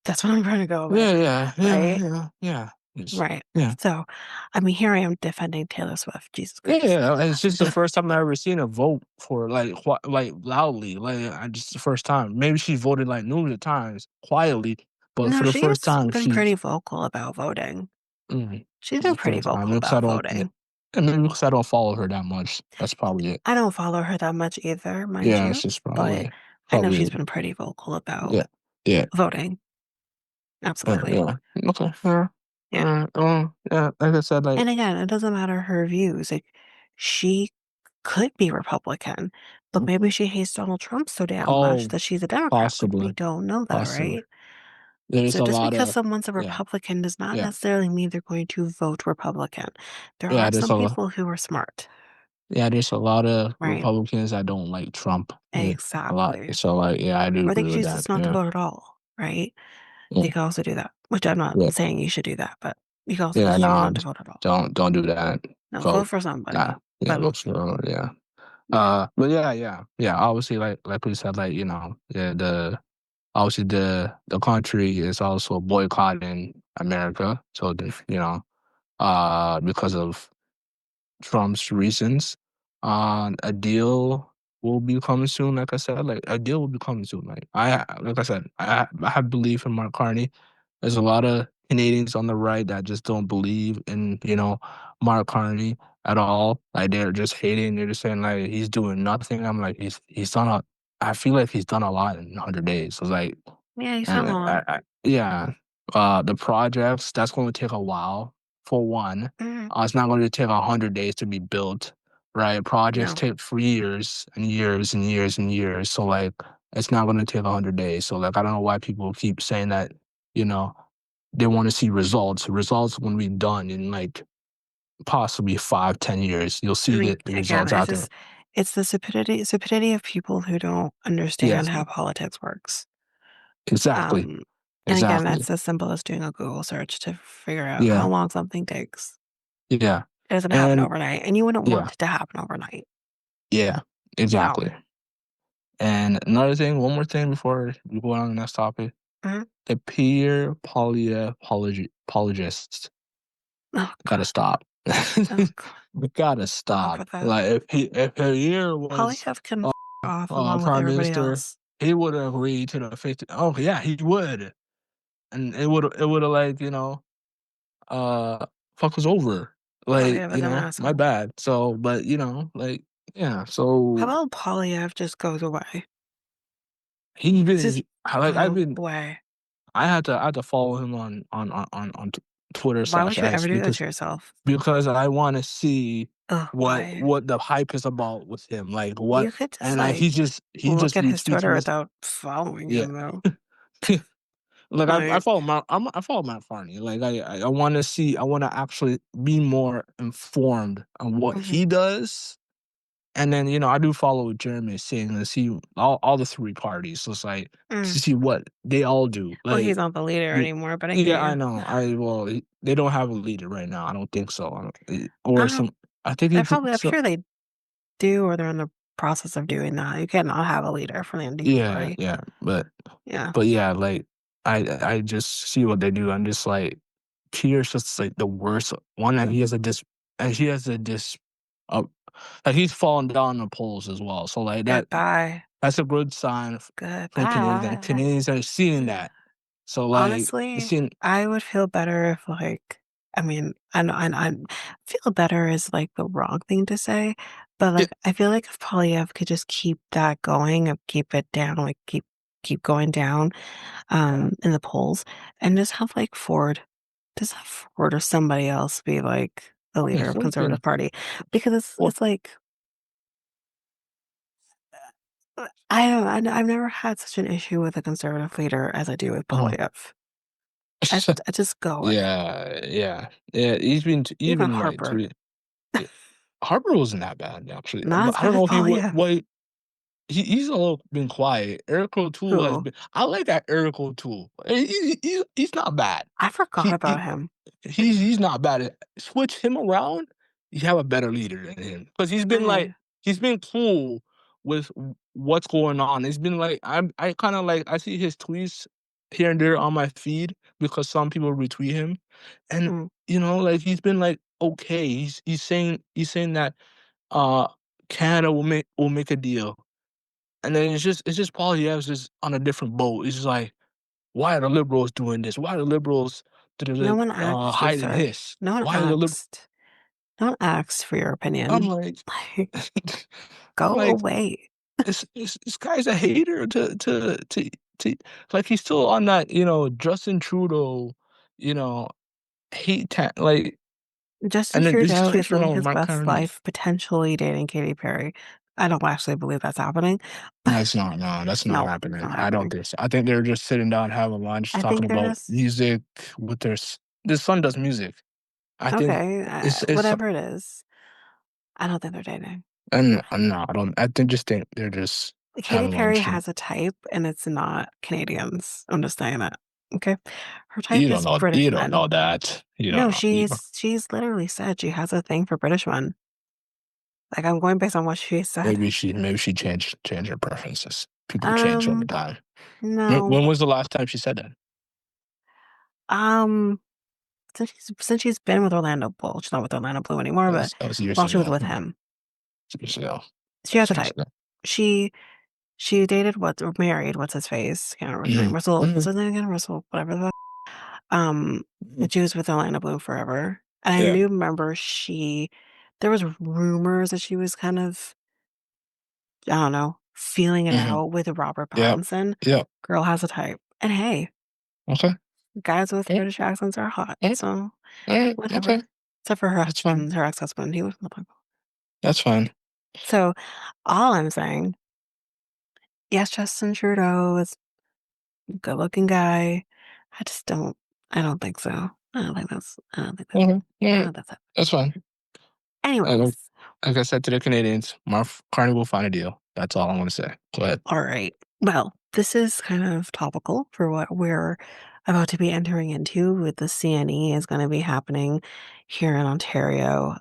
That's what I'm trying to go with, Yeah, yeah. Yeah, right? yeah. Yeah. Yes. Right. Yeah. So, I mean, here I am defending Taylor Swift, Jesus Yeah, Christ. yeah, it's just the first time I ever seen her vote for like loudly. Like I just the first time. Maybe she voted like numerous times quietly, but for No, the she first has time been she pretty vocal about voting. She's for been the pretty first time. vocal Maybe because I about don't yeah. voting. And maybe because I don't follow her that much. That's probably it. I don't follow her that much either, mind Yeah, you, it's just but I know probably she's it. been pretty vocal about Yeah. Yeah. voting. Absolutely. Yeah. Okay. Yeah. Yeah. Yeah. Like I said, like And again, it doesn't matter her views. Like, she could be Republican, but maybe she hates Donald Trump so damn much oh, that she's a Democrat. We possibly. don't know that, Possibly. right? There's So a just lot because of someone's a yeah. Republican does not Yeah. necessarily mean they're going to vote Republican. There Yeah, are there's some a lot. people who are smart, Yeah, there's a lot of right? Republicans that don't like Trump. Yeah, a lot. Exactly. So, like, yeah, I do Or they agree could with choose that. just not to Yeah, vote at all, right? yeah, They could also do that, which I'm not yeah, saying you should do that, but you can also yeah. just choose Nah, not to vote at all. don't do that. No, vote Vote. for Nah, somebody. yeah, But vote for yeah. yeah, But yeah, yeah, yeah. Obviously, like we said, like yeah, obviously the country is also boycotting America. So because of Trump's reasons. A deal will be coming soon. Like I said, like a deal will be coming soon. Like I said, I have belief in Mark Carney. There's a lot of Canadians on the right that just don't believe in Mark Carney at all. Like they're just hating. They're just saying like he's doing nothing. I'm like he's done a. I feel like he's done a lot in 100 days. So it's like yeah, you and sound alone. yeah, the projects that's going to take a while. For one, Mhm. it's not going to take 100 days to be built, right? Projects No. take for years and years and years and years. So like, it's not going to take 100 days. So like, I don't know why people keep saying that. You know, they want to see results. Results when we're done in like possibly 5, 10 years. You'll I see mean, the again, results out there. it's the stupidity of people who don't understand Yes, how politics works. exactly, Um, and again, exactly. that's as simple as doing a Google search to figure out how Yeah, long something takes. yeah, It doesn't happen and overnight, and you wouldn't yeah, want it to happen overnight. yeah, So, exactly. And another thing, one more thing before we go on to the next topic. mhm. The peer apologists Oh gotta god, stop. oh god, We gotta enough stop. with that. Like if her ear was Polycuff can off along with prime everybody minister, else. he would have agreed to the 50. Oh yeah, he would, and it would have like uh fuck us over. Like Polyev is an my asshole. bad. So, but like yeah. How So about Polyev just goes away? he's Just been like I've go been away. I had to follow him on Twitter Why slash would you ever X do that to yourself? because I want to see Ugh, why? what the hype is about with him. Like what, You could just and like he look just at his retweets Twitter mis. without following Yeah, him though. like I Like, follow I follow Matt Farney. Like I want to see I want to actually be more informed on what mhm, he does. And then I do follow Jeremy Singh and see all the three parties. So it's like mm. to see what they all do. Well, he's Like not the leader Y anymore, but I get yeah, I you. know. They don't have a leader right now. I don't think so. I don't I or don't. some I think They it's probably. I'm so sure they do, or they're in the process of doing that. You cannot have a leader for the NDP yeah, party. yeah, Yeah, but yeah, like, I just see what they do. I'm just like, Pierre's just, like, the worst one, and he has a uh, like, he's fallen down the polls as well, so, like, goodbye, that's a good sign from Canadians, and goodbye. Canadians are seeing that. So like it Honestly, seemed I would feel better if I mean, I feel better is like the wrong thing to say, but yeah, like I feel like if Polyev could just keep that going and keep it down, like keep going down in the polls and just have Ford or somebody else be like the I mean, leader of Ford's been Conservative Party because Ford. it's like I don't I've never had such an issue with a conservative leader as I do with uh Polyev. I just go away. Yeah, yeah, yeah. He's Even been like Harper. three. Yeah. Harper wasn't that bad actually, Not but as I bad don't as know if he Polyev. what he's a little been quiet. Eric O'Toole has Who? been. I like that Eric O'Toole. He's not bad. I forgot He, about he him. he's not bad. Switch him around, you have a better leader than him because Okay. he's been cool with what's going on. It's been like I kind of like I see his tweets here and there on my feed because some people retweet him, and Mm. like he's been like okay. He's saying that uh Canada will make a deal, and then it's just Paul Yev's just on a different boat. It's just like why are the liberals doing this? Why are the liberals No one asked you, hiding sir. this? No one Why are the liberals? asked. No one asked for your I'm opinion. like, Like, I'm go like, away. this guy's a hater to like he's still on that Justin Trudeau you know like, Justin and then these Trudeau guys is trying living to his Mark best Carney. life, potentially dating Katy Perry. I don't actually believe that's happening. That's not no, that's not No, it's happening. not I don't happening. think so. I think they're just sitting down having lunch I talking think they're about just music with their son does music. I think okay, it's whatever it is. I don't think they're dating. and no, I don't. I think just think they're just Katy having Perry lunch. has a type, and it's not Canadians. I'm just saying that. Okay. Her type You don't is know. British You don't men. know that. You don't No, know. she's literally said she has a thing for British men. Like I'm going based on what she said. Maybe she changed her preferences. People change over Um, time. When, no. when was the last time she said that? Um, since she's been with Orlando, well, she's not with Orlando Blue anymore, but That was years while she was ago. with him, Years ago. she has a Years type. ago. She she dated or married what's his face? Can't remember his name. Mhm. Russell. What's Mhm. his name again? Russell. Whatever the. Mhm. She was with Orlando Bloom forever. And I Yeah. knew, remember, there was rumors that she was kind of, I don't know, feeling it Hmm. out with Robert Yep. Pattinson. Yep. Girl has a type. And hey, Okay. guys with Yep. British accents are hot. Yep. So All right. whatever. Okay. Except for That's fine. her ex-husband. He was That's fine. so all I'm saying, yes, Justin Trudeau is a good-looking guy. I just don't, I don't think so. I don't think that, Okay. All I right. don't think that. That's fine. Like, Anyways. like I said to the Canadians, Marv Carney will find a deal. That's all I'm going to say. Go ahead. All right. Well, this is kind of topical for what we're about to be entering into with the CNE is going to be happening here in Ontario,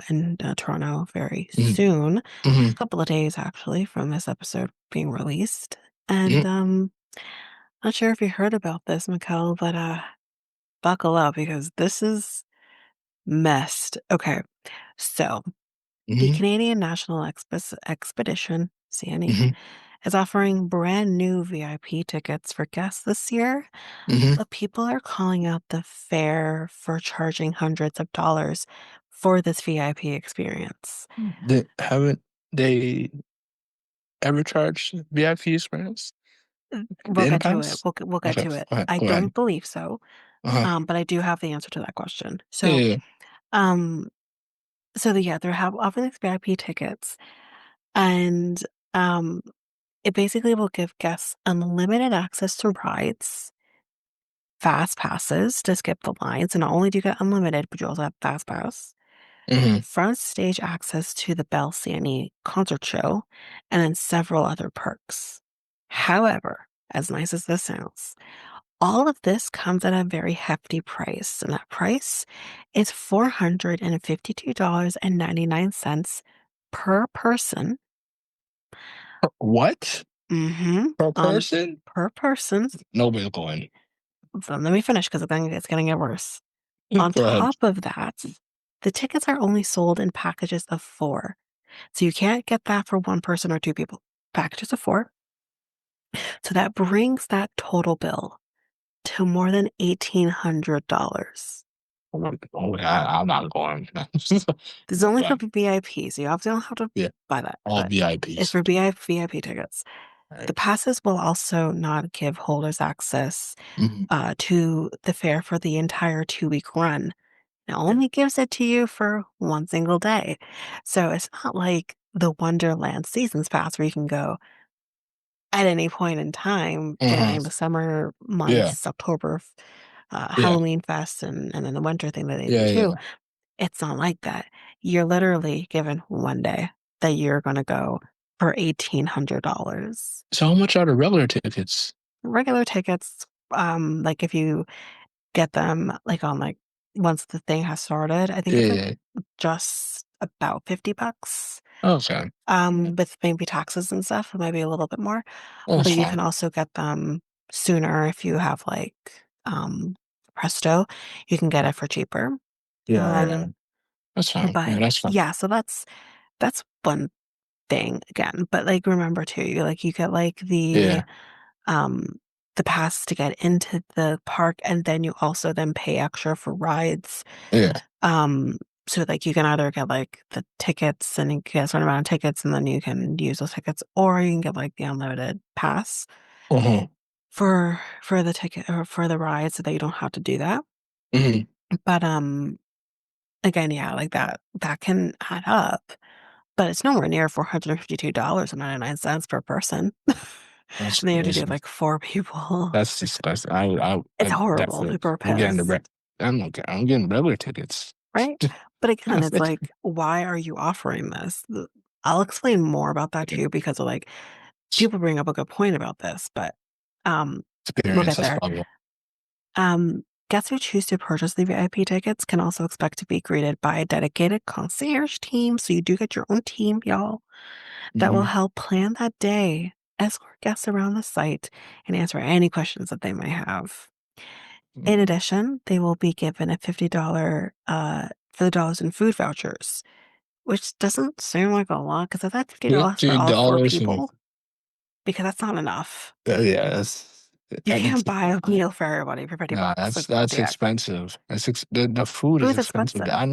in Toronto very Hmm. soon. A Hmm. couple of days actually from this episode being released. And Hmm. not sure if you heard about this, Mikel, but buckle up because this is messed. Okay. So, the Hmm. Canadian National Expedition, CNE, Hmm. is offering brand new VIP tickets for guests this year, Hmm. but people are calling out the fare for charging hundreds of dollars for this VIP experience. Haven't they ever charged VIP experience We'll in the get to it. past? We'll get Okay, to it. go ahead. I Go ahead. don't believe so, Uh-huh. but I do have the answer to that question. Yeah, So, yeah, yeah. um, yeah, they're offering these VIP tickets, and um, it basically will give guests unlimited access to rides, fast passes to skip the lines, and not only do you get unlimited, but you also have fast pass, Mm-hmm. front stage access to the Bell Sandy concert show, and then several other perks. However, as nice as this sounds, all of this comes at a very hefty price, and that price is $452.99 per person. What? Mm-hmm. Per On person? per person. Nobody's going. So let me finish because then it's going to get worse. On Go ahead. top of that, the tickets are only sold in packages of four. So you can't get that for one person or two people. Packages of four. So that brings that total bill to more than $1,800. Oh, I'm not going. This is only for But VIPs. You obviously don't have to yeah, buy that, all but it's VIPs. for VIP tickets. Right. The passes will also not give holders access Mm-hmm. to the fair for the entire 2 week run. It Yeah. only gives it to you for one single day. So it's not like the Wonderland Seasons Pass where you can go at any point in time Uh-huh. during the summer Yeah. months, October, Yeah. Halloween Fest, and then the winter thing that they do Yeah. too. Yeah. It's not like that. You're literally given one day that you're going to go for $1,800. So how much are the regular tickets? Regular tickets, like if you get them like on like once the thing has started, I think Yeah. it's like Yeah. just about $50. Okay. With maybe taxes and stuff, it might be a little bit more, but That's you can fine. also get them sooner if you have like Presto. You can get it for cheaper. Yeah. Yeah. Um, That's fine. Yeah. but That's fine. yeah, so that's one thing again. But like remember too, you get like Yeah. um the pass to get into the park, and then you also then pay extra for rides. Yeah. Um, so like you can either get like the tickets and you get a certain amount of tickets and then you can use those tickets, or you can get like the unlimited pass Uh-huh. for the ticket or for the ride so that you don't have to do that. Hmm. But again, yeah, like that can add up, but it's nowhere near $452.99 per person. That's And then you have to do crazy. like 4 people. That's disgusting. It's I horrible. definitely, People are I'm getting the pissed, I'm okay. I'm getting regular tickets. right? But again, it's like, why are you offering this? I'll explain more about that too because of like people bring up a good point about this, but um we'll Experience get as there. well. Guests who choose to purchase the VIP tickets can also expect to be greeted by a dedicated concierge team. So you do get your own team, y'all, that will Mm-hmm. help plan that day, escort guests around the site, and answer any questions that they may have. In addition, they will be given a $50 for the dollars in food vouchers, which doesn't seem like a lot because that's $50 for all four $50 and people because that's not enough. yeah, that's You and can't buy a meal for everybody for 50 nah, bucks. Like, what that's the heck? expensive. The food is Food's expensive. expensive. I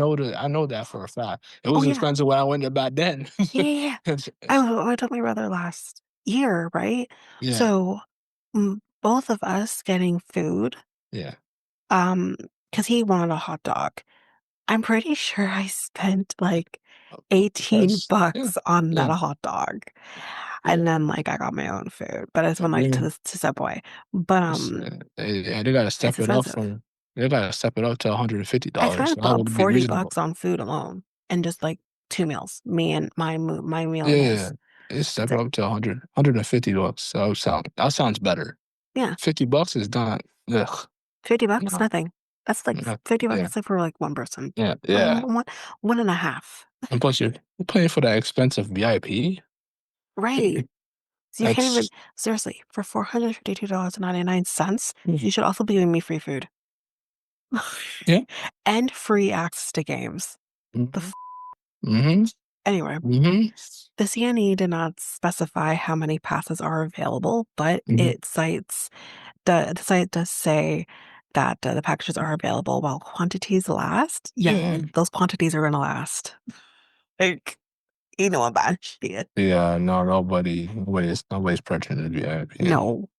know that for a fact. It Oh, was yeah. expensive when I went there back then. Yeah, yeah, yeah. I took my brother last year, right? Yeah, So both of us getting food, yeah. um, because he wanted a hot dog. I'm pretty sure I spent like 18 That's yeah, bucks on that yeah, hot dog. yeah. And then like I got my own food, but I just went like Yeah. to Subway. But They gotta it's step it up expensive. from they gotta step it up to I $150. spent So that about would be 40 reasonable. bucks on food alone and just like two meals. Me and my meal and Yeah, his. it's step That's it it. up to 150 bucks. So that sounds better. Yeah. 50 bucks is not. Ugh, 50 bucks, no, nothing. That's like no, 50 bucks, yeah, that's like for like one person. yeah, Like yeah. one and a half. And plus, you're paying for that expensive VIP. Right. So you can't even That's seriously, for $452.99, you should also be giving me free food. yeah. And free access to games. The Mm-hmm. f Mm-hmm. Anyway, Mm-hmm. the CNE did not specify how many passes are available, but Hmm. it cites the site does say that the packages are available while quantities last. Yeah, Yeah, those quantities are gonna last. Like, you know about shit. yeah. No, nobody's purchasing the VIP. No,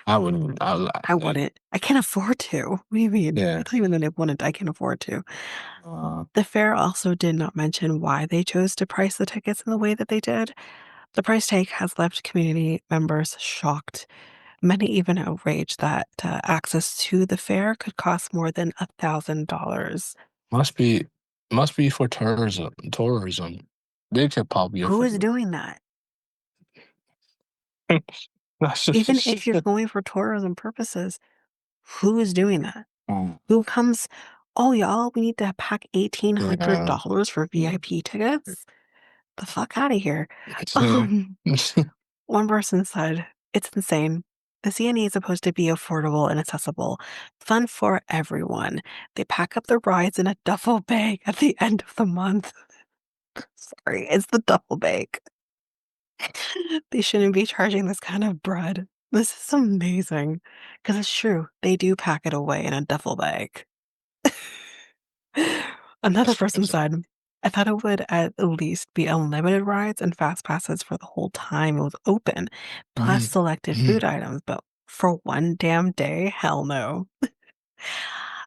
I wouldn't. I wouldn't. I can't afford to. What do you mean? I Yeah. don't even know they wouldn't. I can't afford to. Uh, The fair also did not mention why they chose to price the tickets in the way that they did. The price tag has left community members shocked. Many even outraged that access to the fair could cost more than $1,000. must be must be for tourism. Tourism. They could probably Who is afford doing that? it. That's Even if just you're going for tourism purposes, who is doing that? mm, Who comes, oh, y'all, we need to pack yeah. $1,800 for VIP tickets? The fuck out of here. Yeah. Um, One person said, it's insane. The CNE is supposed to be affordable and accessible, fun for everyone. They pack up the rides in a duffel bag at the end of the month. Sorry, it's the duffel bag. They shouldn't be charging this kind of bread. This is amazing. Because it's true. They do pack it away in a duffel bag. Another That's person crazy. said, I thought it would at least be unlimited rides and fast passes for the whole time it was open, plus Mhm. selected Mhm. food items, but for one damn day, hell no.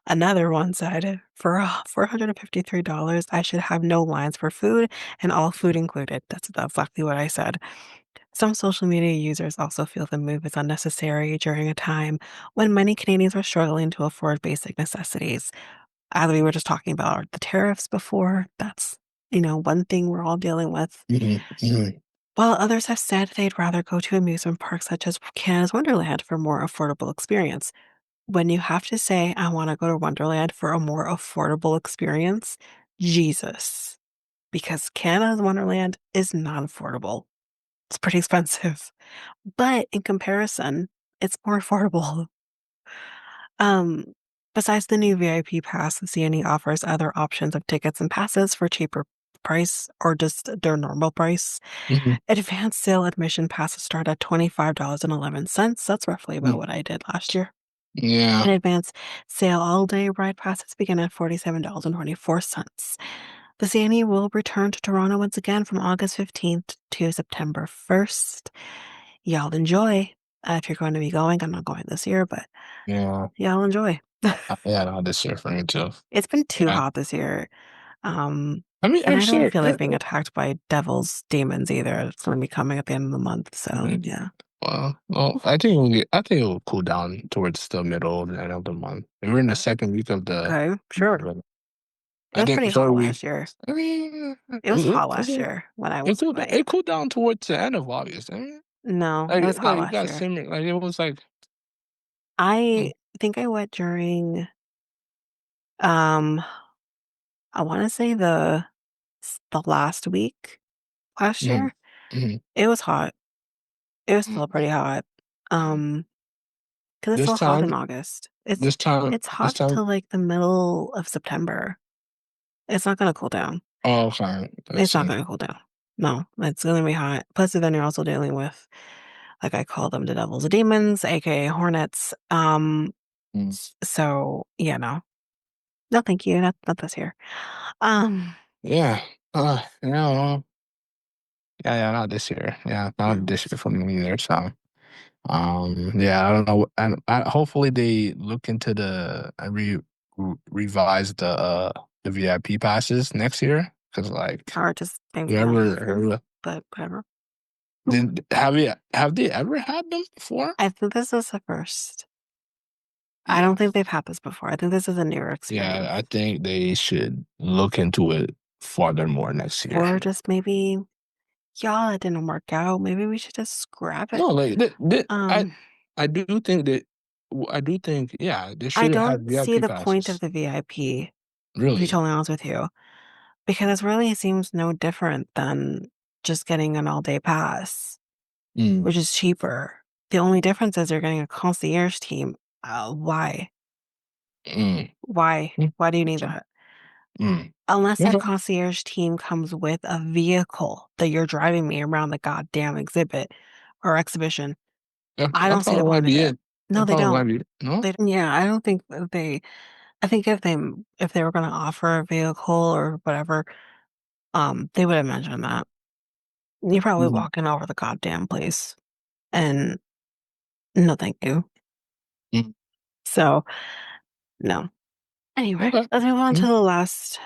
Another one said, for $453, I should have no lines for food and all food included. That's exactly what I said. Some social media users also feel the move is unnecessary during a time when many Canadians are struggling to afford basic necessities. As we were just talking about the tariffs before, that's, one thing we're all dealing with. Mhm. Mhm. While others have said they'd rather go to amusement parks such as Canada's Wonderland for more affordable experience. When you have to say, I want to go to Wonderland for a more affordable experience, Jesus, because Canada's Wonderland is not affordable. It's pretty expensive, but in comparison, it's more affordable. Um, Besides the new VIP pass, the CNE offers other options of tickets and passes for cheaper price or just their normal price. Mhm. Advanced sale admission passes start at $25.11. That's roughly about Mhm. what I did last year. Yeah. And advanced sale all day ride passes begin at $47.24. The CNE will return to Toronto once again from August 15th to September 1st. Y'all enjoy. If you're going to be going, I'm not going this year, but Yeah. y'all enjoy. Yeah, no, this year for me too. It's been too Yeah. hot this year. Um, I mean, and I'm I don't sure. feel like being attacked by devil's demons either. It's going to be coming at the end of the month. So, yeah. Well, I think I think it will cool down towards the middle, the end of the month. And we're in the second week of the. Okay, sure. It I was think pretty third hot week. last year. I mean, It was hot last year when I was going. it cooled down towards the end of August. I mean, No, it was hot you last got year. similar. Like it was like. I Mm, think I went during, um, I want to say the last week last mm, year. mm, It was hot. It was still mm. pretty hot. Um, because it's This still hot time, in August. It's this hot time. till like the middle of September. It's not gonna cool down. Oh, fine. It's That's not gonna cool down. No, it's gonna be hot. Plus, then you're also dealing with, like I call them, the devil's demons, aka hornets. mm, So yeah, no, no, thank you. Not this year. Um, yeah. No. Yeah, yeah, not this year. Yeah, not no, this year for me either. So. Yeah, I don't know. And hopefully they look into revise the VIP passes next year because like or just maybe not even, whoever but whatever. did have they ever had them before? I think this is the first. I don't Yeah, think they've had this before. I think this is a newer yeah. experience. I think they should look into it furthermore next year. Or just maybe, y'all, it didn't work out. Maybe we should just scrap it. No, like Um, I do think that I do think yeah they I should have don't see VIP the point of passes. the VIP, to be Really. totally honest with you, because it really seems no different than just getting an all-day pass, Mm, which is cheaper. The only difference is you're getting a concierge team. Why? mm, Why? mm, Why do you need that? mm. Unless that Okay. concierge team comes with a vehicle that you're driving me around the goddamn exhibit or exhibition. I That don't see the probably might point of be it. it. No, That they probably don't. might be it. No? Yeah, I don't think that I think if they were gonna offer a vehicle or whatever, they would have mentioned that. You're probably Mhm. walking over the goddamn place and no thank you. Mm. So, no. Anyway, Okay. let's move on to Mm. the last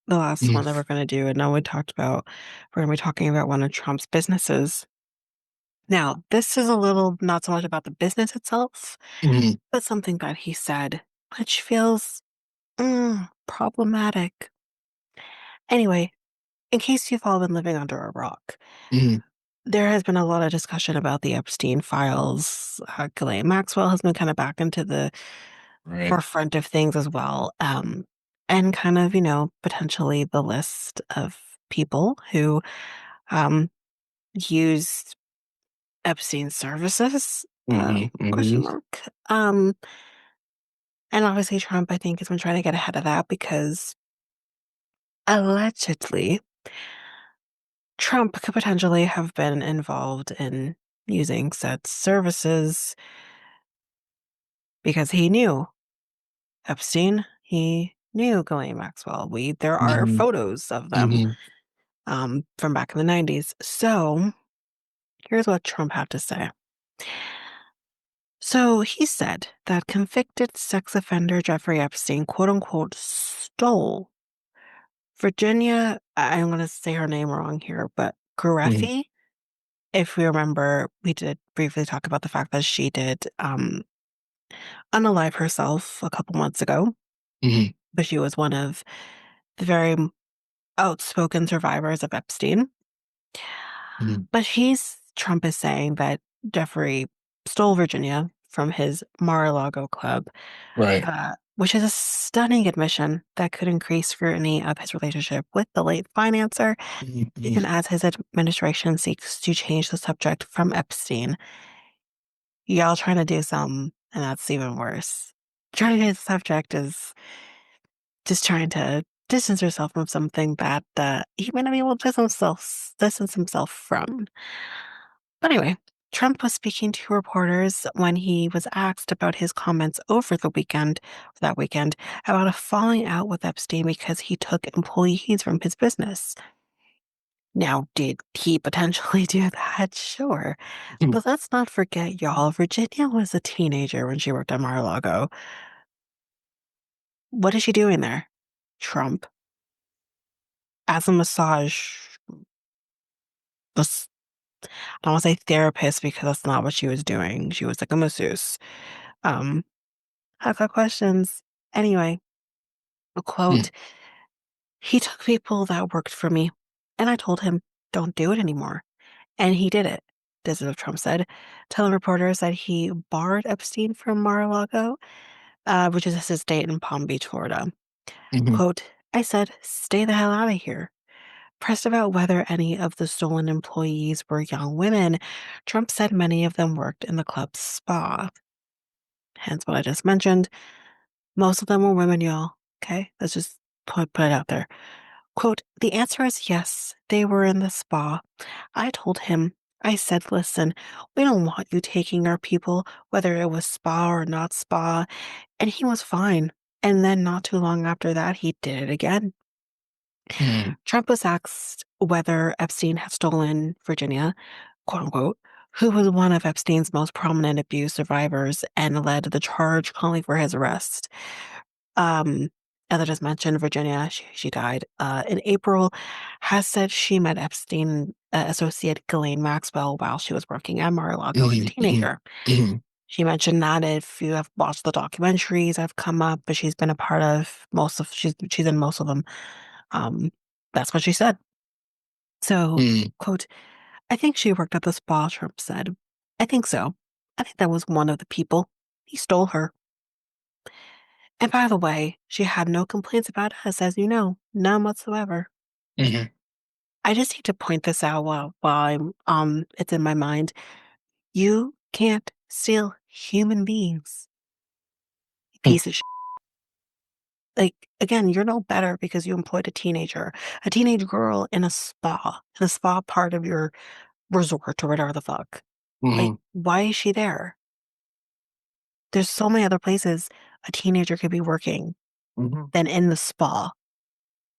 Mm. one that we're gonna do. And now we're gonna be talking about one of Trump's businesses. Now, this is a little not so much about the business itself, Mm. but something that he said, which feels problematic. Anyway, in case you've all been living under a rock, Mm. there has been a lot of discussion about the Epstein files. Ghislaine Maxwell has been kind of back into the Right. forefront of things as well. And kind of, potentially the list of people who um, used Epstein's services, Mm-hmm. question Mm-hmm. mark. And obviously Trump, I think, has been trying to get ahead of that because allegedly Trump could potentially have been involved in using said services because he knew Epstein. He knew Ghislaine Maxwell. There are Mhm. photos of them Mhm. from back in the 90s. So here's what Trump had to say. So he said that convicted sex offender Jeffrey Epstein, quote unquote, stole Virginia. I'm going to say her name wrong here, but Mhm. Gareffi. If we remember, we did briefly talk about the fact that she did unalive herself a couple months ago, Mhm. but she was one of the very outspoken survivors of Epstein. Mhm. But Trump is saying that Jeffrey stole Virginia from his Mar-a-Lago club, Right. which is a stunning admission that could increase scrutiny of his relationship with the late financier, Mhm. Mhm. even as his administration seeks to change the subject from Epstein. Y'all trying to do something, and that's even worse. Trying to change the subject is just trying to distance yourself from something that he might not be able to distance himself from. But anyway, Trump was speaking to reporters when he was asked about his comments over that weekend, about a falling out with Epstein because he took employees from his business. Now, did he potentially do that? Sure. Mhm. But let's not forget, y'all, Virginia was a teenager when she worked at Mar-a-Lago. What is she doing there? Trump, as a massage, was, I don't want to say therapist because that's not what she was doing. She was like a masseuse. Um, I've got questions. Anyway, a Mhm. quote, he took people that worked for me and I told him, don't do it anymore. And he did it. This is what Trump said, telling reporters that he barred Epstein from Mar-a-Lago, which is his estate in Palm Beach, Florida. Mhm. Quote, I said, stay the hell out of here. Pressed about whether any of the stolen employees were young women, Trump said many of them worked in the club's spa. Hence what I just mentioned. Most of them were women, y'all. Okay? Let's just put it out there. Quote, the answer is yes, they were in the spa. I told him, I said, listen, we don't want you taking our people, whether it was spa or not spa. And he was fine. And then not too long after that, he did it again. Mhm. Trump was asked whether Epstein had stolen Virginia, quote unquote, who was one of Epstein's most prominent abuse survivors and led the charge calling for his arrest. Um, as I just mentioned, Virginia, she died in April, has said she met Epstein associate Ghislaine Maxwell while she was working at Mar-a-Lago as a Mhm. Mhm. teenager. Mhm. She mentioned that if you have watched the documentaries I've come up, but she's been a part of she's in most of them. Um, that's what she said. So, Mhm. quote, I think she worked at the spa, Trump said. I think so. I think that was one of the people. He stole her. And by the way, she had no complaints about us, as you know, none whatsoever. Mhm. I just need to point this out while it's in my mind. You can't steal human beings, you piece of shit. Like, again, you're no better because you employed a teenage girl in a spa part of your resort or whatever the fuck. Like, Mhm. why is she there? There's so many other places a teenager could be working Mhm. than in the spa.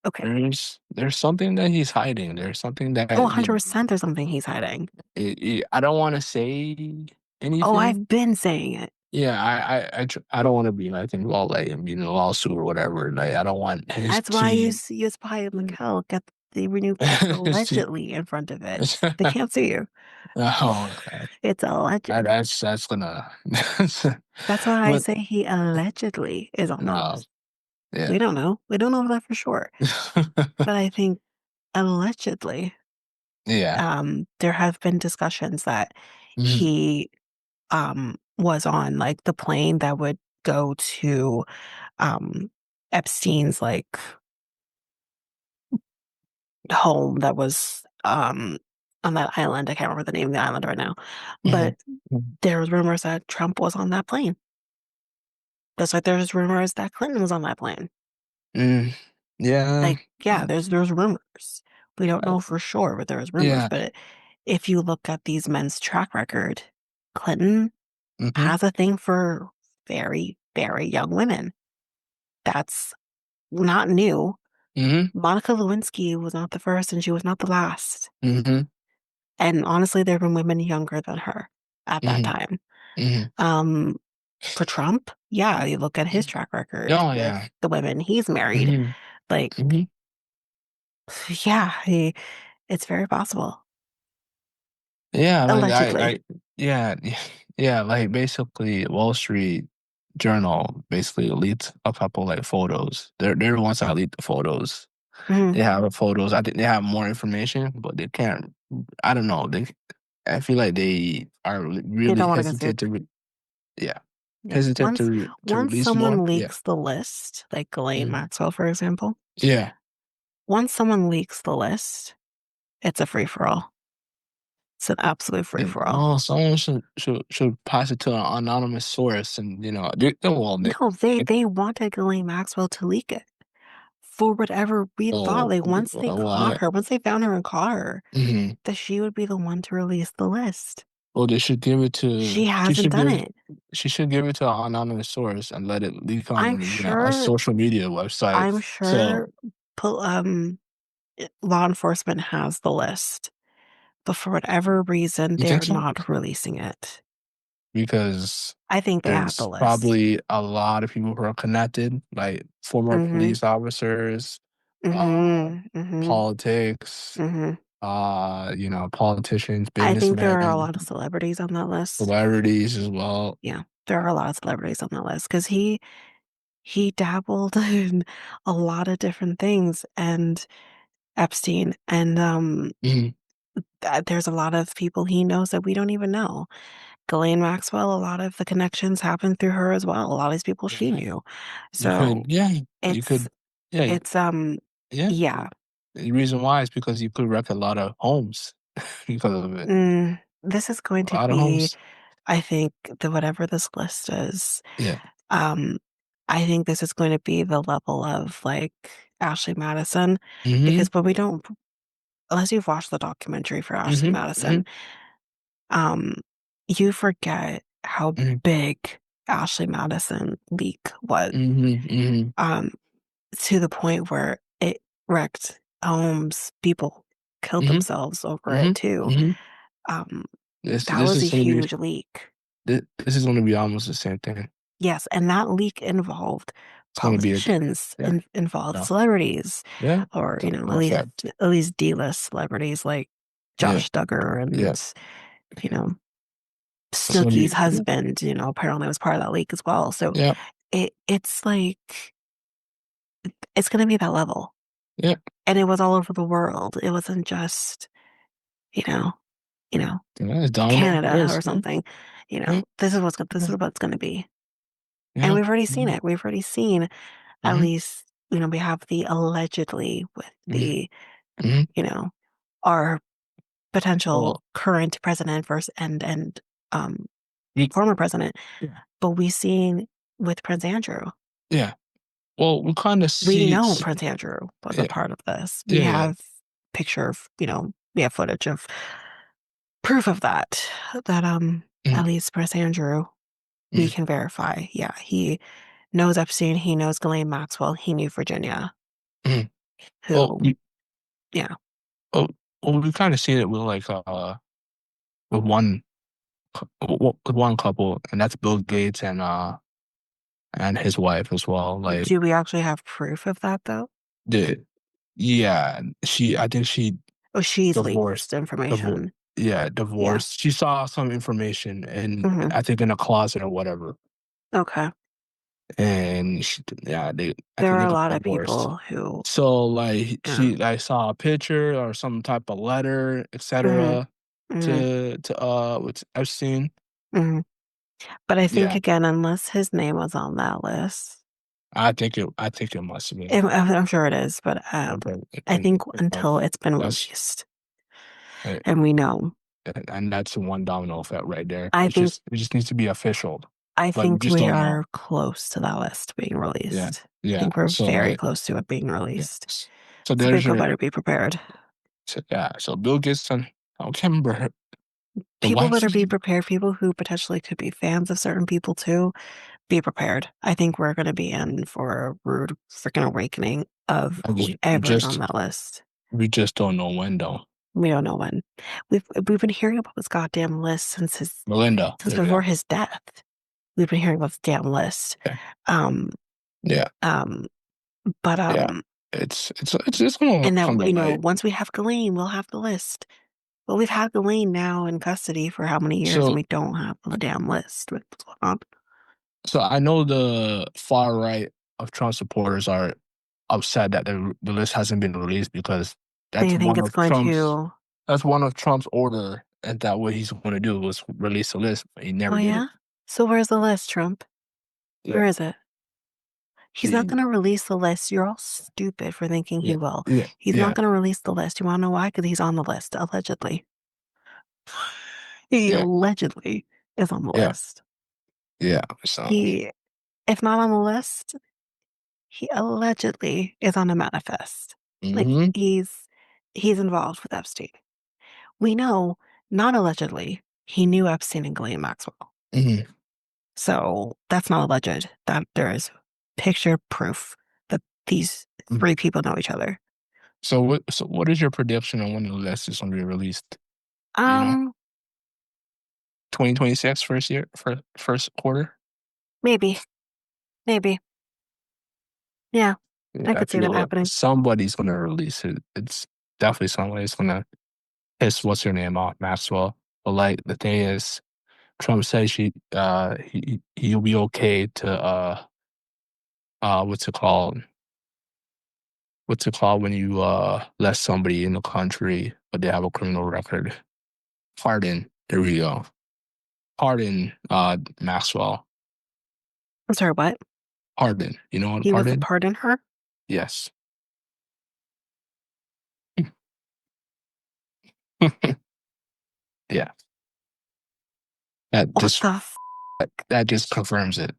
Okay. There's something that he's hiding. There's something Oh, that 100% there's something he's hiding. I don't want to say Oh, I've anything. been saying it. Yeah, I don't want to be like involved like in being in a lawsuit or whatever. Like I don't want his That's why team. you spy Mikel, get the renewed allegedly in front of it. They can't sue you. Oh, okay. It's alleged. That's gonna. That's why I But say he allegedly is on the no, list. yeah. We don't know. We don't know that for sure. But I think allegedly, Yeah. there have been discussions that Mhm. he was on like the plane that would go to Epstein's like home that was on that island. I can't remember the name of the island right now. Mhm. But there was rumors that Trump was on that plane. Just like there's rumors that Clinton was on that plane. Mm, yeah. Like, yeah, there's rumors. We don't know for sure, but there's rumors. Yeah. But if you look at these men's track record, Clinton Mhm. has a thing for very, very young women. That's not new. Mhm. Monica Lewinsky was not the first and she was not the last. Mhm. And honestly, there have been women younger than her at that Mhm. time. Mhm. Um, for Trump, yeah, you look at his track record Oh with yeah. the women he's married. Mhm. Like, Mhm. yeah, it's very possible. Yeah, Allegedly. yeah, yeah, like basically Wall Street Journal basically leaked a couple like photos. They're the ones that leaked the photos. Hmm. They have the photos. I think they have more information, but they can't. I don't know. I feel like they are They really don't want to get hesitant sued. to, yeah, Yeah. hesitant to Once release someone more. Yeah, leaks the list, like Ghislaine mm. Maxwell, for example, Yeah. once someone leaks the list, it's a free for all. It's an absolute free for all. Oh, someone should pass it to an anonymous source, and well, No, they wanted Ghislaine Maxwell to leak it for whatever we thought. oh, Like once they caught well, her, once they found her and caught her, mhm. that she would be the one to release the list. Well, they should give it to. She hasn't done it. She should give it to an anonymous source and let it leak I'm on a sure. social media website. I'm So sure. po- Um, law enforcement has the list, but for whatever reason, you think they're so? not releasing it. Because I think they have the there's list. probably a lot of people who are connected, like former Mm-hmm. police officers, uh, Mm-hmm. Mm-hmm. politics, Mm-hmm. politicians, I think there are a businessmen, lot of celebrities on that list. celebrities as well. Yeah, there are a lot of celebrities on that list because he dabbled in a lot of different things and Epstein and Mhm. there's a lot of people he knows that we don't even know. Ghislaine Maxwell, a lot of the connections happened through her as well. A lot of these people she Yeah. knew. You could, So yeah, you it's could, yeah, it's yeah. yeah. The reason why is because you could wreck a lot of homes because of it. This is going A to lot of be, homes. I think, the whatever this list is, Yeah. um, I think this is going to be the level of like Ashley Madison, Mm-hmm. because when we don't, unless you've watched the documentary for Ashley Mm-hmm. Madison, Mm-hmm. um, you forget how Mm-hmm. big Ashley Madison leak was, Mm-hmm. Mm-hmm. um, to the point where it wrecked homes, people killed Mm-hmm. themselves over it Mm-hmm. too. Mm-hmm. Um, This that this was a is gonna be huge leak. this is gonna be almost the same thing. Yes, and that leak involved It's gonna be politicians, yeah. involved No. celebrities, Yeah. or No effect. at least D-list celebrities like Yeah. Josh Duggar Yeah. and you know It's gonna Snooki's be husband. Apparently was part of that leak as well. So yeah. it's like it's going to be that level, Yeah. and it was all over the world. It wasn't just you know you know Yeah. It's domino. It Canada is. or Yeah. something. Yeah. This Yeah. is what it's going to be, and Yeah. we've already seen Mm-hmm. it. We've already seen at Mm-hmm. least, we have the allegedly with Mm-hmm. the, Mm-hmm. you know, our potential Well, current president versus and um we former president. yeah. But we've seen with Prince Andrew. Yeah. Well, we kind of We see. know Prince Andrew was a Yeah. part of this. We Yeah. Yeah. have picture of, we have footage of proof of that at Mm-hmm. least Prince Andrew we can verify. Yeah, he knows Epstein, he knows Ghislaine Maxwell, he knew Virginia, Mm-hmm. Well, who, yeah. oh, well, we kind of see it with with one with one couple, and that's Bill Gates and his wife as well. Like Do we actually have proof of that though? the yeah, I think she Oh, she's divorced, leaked information. yeah, Yeah. divorced. She saw some information, and Hmm. I think in a closet or whatever, Okay. and I There think are they a got lot of divorced. people who, So like yeah. she like saw a picture or some type of letter, Hmm. etc. Hmm. To with Epstein. Hmm. But I think Yeah, again, unless his name was on that list, I think it must have been. I'm sure it is, but Okay, I think um, until it's been that's released uh, and we know, and that's one domino effect right there. I think It just needs to be official, I but we think just we don't are know. close to that list being Yeah, released. I yeah. think we're So very like, cose to it being yeah. released. So So there's people your better be prepared. so, yeah. So Bill Gates I can't remember the People wife's better be name. prepared. People who potentially could be fans of certain people too, be prepared. I think we're going to be in for a rude freaking awakening of I whoever is on that list. we just don't know when though. We don't know when. We've been hearing about this goddamn list Melinda, since there you before go. his death. We've been hearing about this damn list. Yeah, Um, yeah, um, but yeah. It's gonna and come then to light. once we have Ghislaine, we'll have the list. But we've had Ghislaine now in custody for how many years, and So we don't have the damn list. What's going on? so I know the far right of Trump supporters are upset that the list hasn't been released because Do that's you think one it's of going Trump's to? that's one of Trump's order, and that what he's going to do was release the list, but he Oh never did yeah. it. So where's the list, Trump? Yeah, Where is it? He's not he, going to release the list. You're all stupid for thinking he yeah, will. yeah, He's not yeah, going to release the list. You want to know why? Because he's on the list, allegedly. He yeah, allegedly is on the yeah, list. yeah. So, He, if not on the list, he allegedly is on a manifest. Like hmm he's involved with Epstein. We know, not allegedly, he knew Epstein and Ghislaine Maxwell. hmm So that's not alleged. That there is picture proof that these three people know each other. So what is your prediction on when the list is going to be released? You know, Um, 2026 first year, first quarter. maybe, maybe. Yeah, Yeah, I I could see that feel happening. somebody's going to release it. It's definitely somebody's going to piss what's her name off, Maxwell. But like the thing is, Trump says he'll be okay to what's it called? What's it called when you let somebody in the country but they have a criminal record? Pardon. There we go. Pardon Maxwell. I'm sorry, what? Pardon. You know what He would pardon? pardon her? Yes. Yeah. That What just the f? that just confirms it.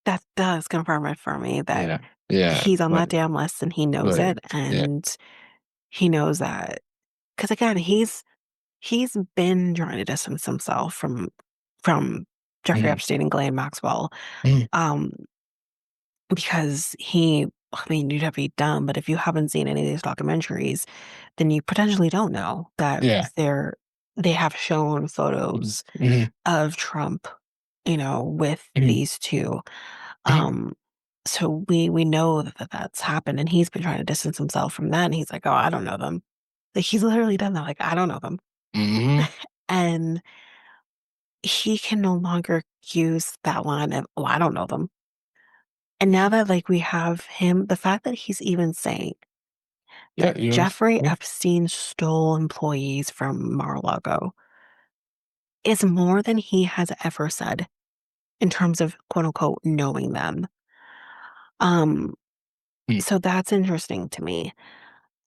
That does confirm it for me that Yeah. Yeah. he's on that damn list and he knows But it, yeah. and he knows that because again, he's been trying to distance himself from Jeffrey Mhm. Epstein and Ghislaine Maxwell, Mhm. um, because I mean, you'd have to be dumb, but if you haven't seen any of these documentaries, then you potentially don't know that Yeah. they have shown Mhm. photos Mhm. of Trump, with Mhm. these two. Mhm. Um, so we know that that's happened, and he's been trying to distance himself from that. And he's like, "Oh, I don't know them." Like he's literally done that. Like I don't know them, Mhm. and he can no longer use that line of, "Oh, I don't know them." And now that like we have him, the fact that he's even saying Yeah, that Jeffrey yeah. Epstein stole employees from Mar-a-Lago is more than he has ever said in terms of quote unquote knowing them. Um, Mm. so that's interesting to me.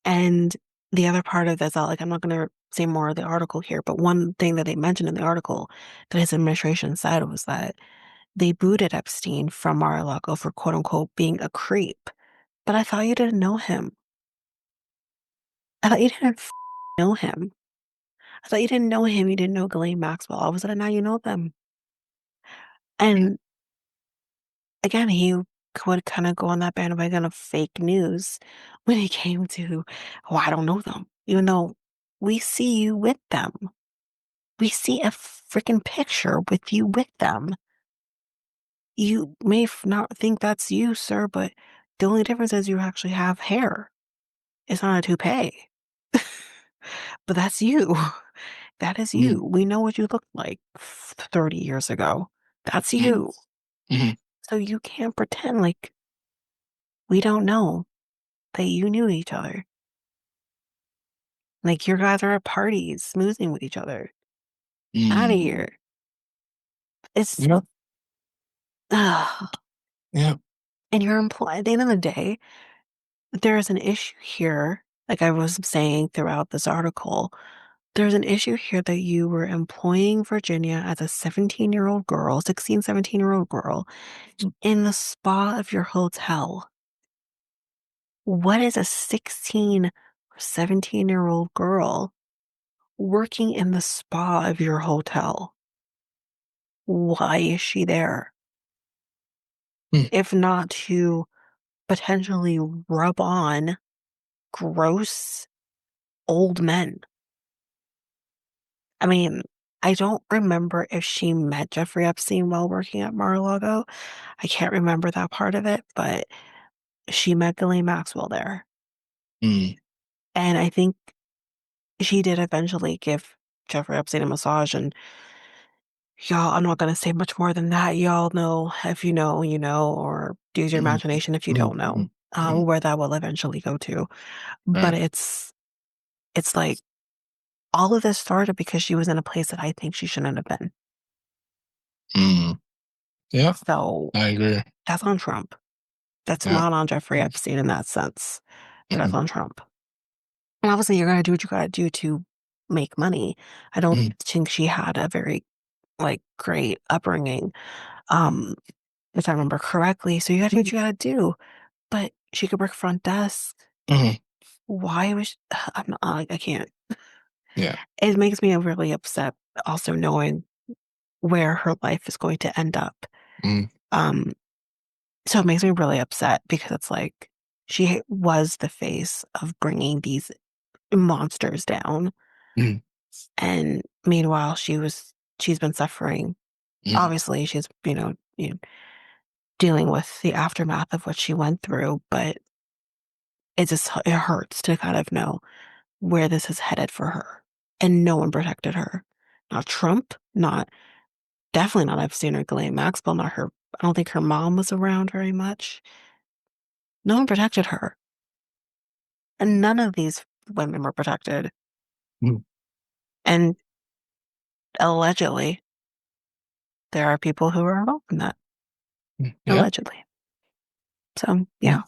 And the other part of this, I'm not going to say more of the article here, but one thing that they mentioned in the article that his administration said was that they booted Epstein from Mar-a-Lago for quote unquote being a creep. But I thought you didn't know him. I thought you didn't know him. I thought you didn't know him. You didn't know Ghislaine Maxwell. All of a sudden now you know them. And again, he would kind of go on that bandwagon of fake news when it came to, oh, I don't know them, even though we see you with them. We see a freaking picture with you with them. You may not think that's you, sir, but the only difference is you actually have hair. It's not a toupee, but that's you. That is Mhm. you. We know what you looked like 30 years ago. That's Mhm. you. Mhm. So you can't pretend like we don't know that you knew each other. Like your guys are at parties, smoozing with each other. Out of Mm. here. It's, Yeah. ugh. Yeah. And you're employed. At the end of the day, there's an issue here. Like I was saying throughout this article, there's an issue here that you were employing Virginia as a 17-year-old girl, 16, 17-year-old girl in the spa of your hotel. What is a 16 or 17-year-old girl working in the spa of your hotel. Why is she there? Mm, If not to potentially rub on gross old men. I mean, I don't remember if she met Jeffrey Epstein while working at Mar-a-Lago. I can't remember that part of it, but she met Ghislaine Maxwell there. mm, And I think she did eventually give Jeffrey Epstein a massage. And y'all, I'm not going to say much more than that. Y'all know, if you know, you know, or use your mm, imagination if you mm, don't know, mm, mm. where that will eventually go to. But Right. it's like all of this started because she was in a place that I think she shouldn't have been. Mm. Yeah, So I agree. that's on Trump. That's Yeah. not on Jeffrey Mm, Epstein in that sense. That's mm, on Trump. And obviously, you're gonna do what you gotta do to make money. I don't mm, think she had a very like great upbringing, um, if I remember correctly. So you gotta do what you gotta do. But she could work front desk. mm. Why was I'm not, I can't. Yeah. It makes me really upset also knowing where her life is going to end up. Mm, Um, so it makes me really upset because it's like she was the face of bringing these monsters down. mm, And meanwhile, she's been suffering. mm, Obviously, she's, dealing with the aftermath of what she went through, but it hurts to kind of know where this is headed for her. And no one protected her. Not Trump, not definitely not Epstein or Ghislaine Maxwell, not her. I don't think her mom was around very much. No one protected her. And none of these women were protected. mm, And allegedly, there are people who are involved in that. mm. Yeah. Allegedly. So, Mm. yeah,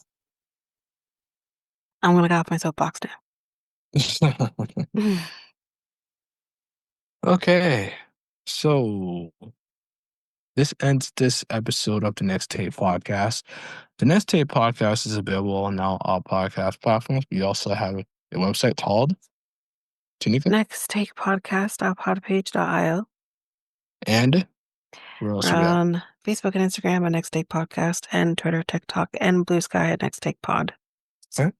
I'm going to get off my soapbox now. Okay. So this ends this episode of the Next Tape Podcast. The Next Tape Podcast is available on now all podcast platforms. We also have a website called Tanika. Next Take Podcast, podpage.io. And where We're else we at? on Facebook and Instagram at Next Take Podcast and Twitter, TikTok, and Blue Sky at Next Take Pod. Okay.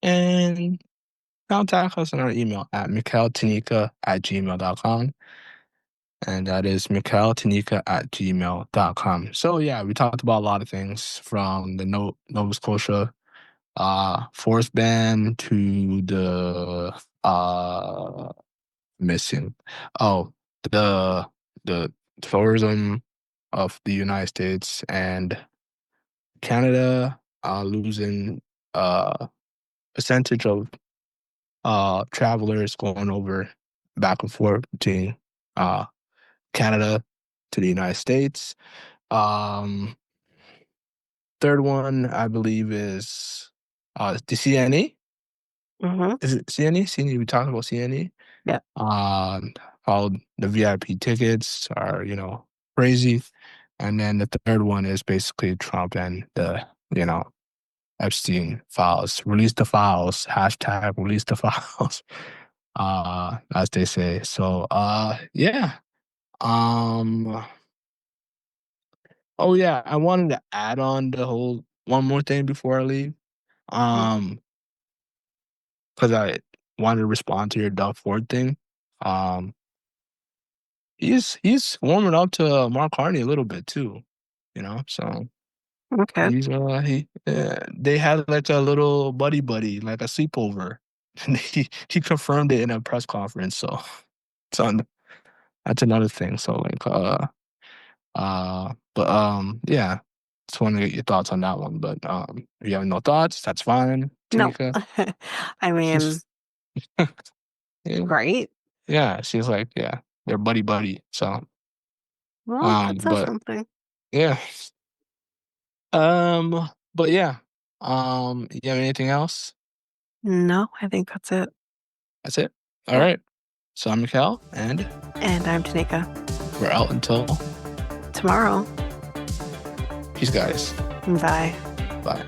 And contact us on our email at mikeltanika@gmail.com. And that is mikeltanika@gmail.com. So yeah, we talked about a lot of things from the Nova Scotia Forrest ban to the missing oh the the tourism of the United States and Canada losing percentage of travelers going over back and forth between uh Canada to the United States. Um Third one I believe is the CNE. Mm-hmm. Is it CNE? CNE, we talked about CNE. Yeah. Um, how the VIP tickets are, crazy. And then the third one is basically Trump and the, you know, Epstein files. Release the files. Hashtag release the files. As they say. So yeah. Um oh yeah, I wanted to add on the whole one more thing before I leave. Um, because I wanted to respond to your Doug Ford thing. Um he's warming up to Mark Carney a little bit too, So Okay. they had like a little buddy, like a sleepover, and he confirmed it in a press conference. So it's on that's another thing. So like but yeah, just want to get your thoughts on that one. But if you have no thoughts, that's fine, No. Tanika. I mean, Yeah, right? yeah, she's like yeah, they're buddy. So Well, that says but something. yeah. But yeah. You have anything else? No, I think that's it. That's it. All Yep. right. So I'm Mikhail, and And I'm Tanika. we're out until Tomorrow. peace, guys. Bye. Bye.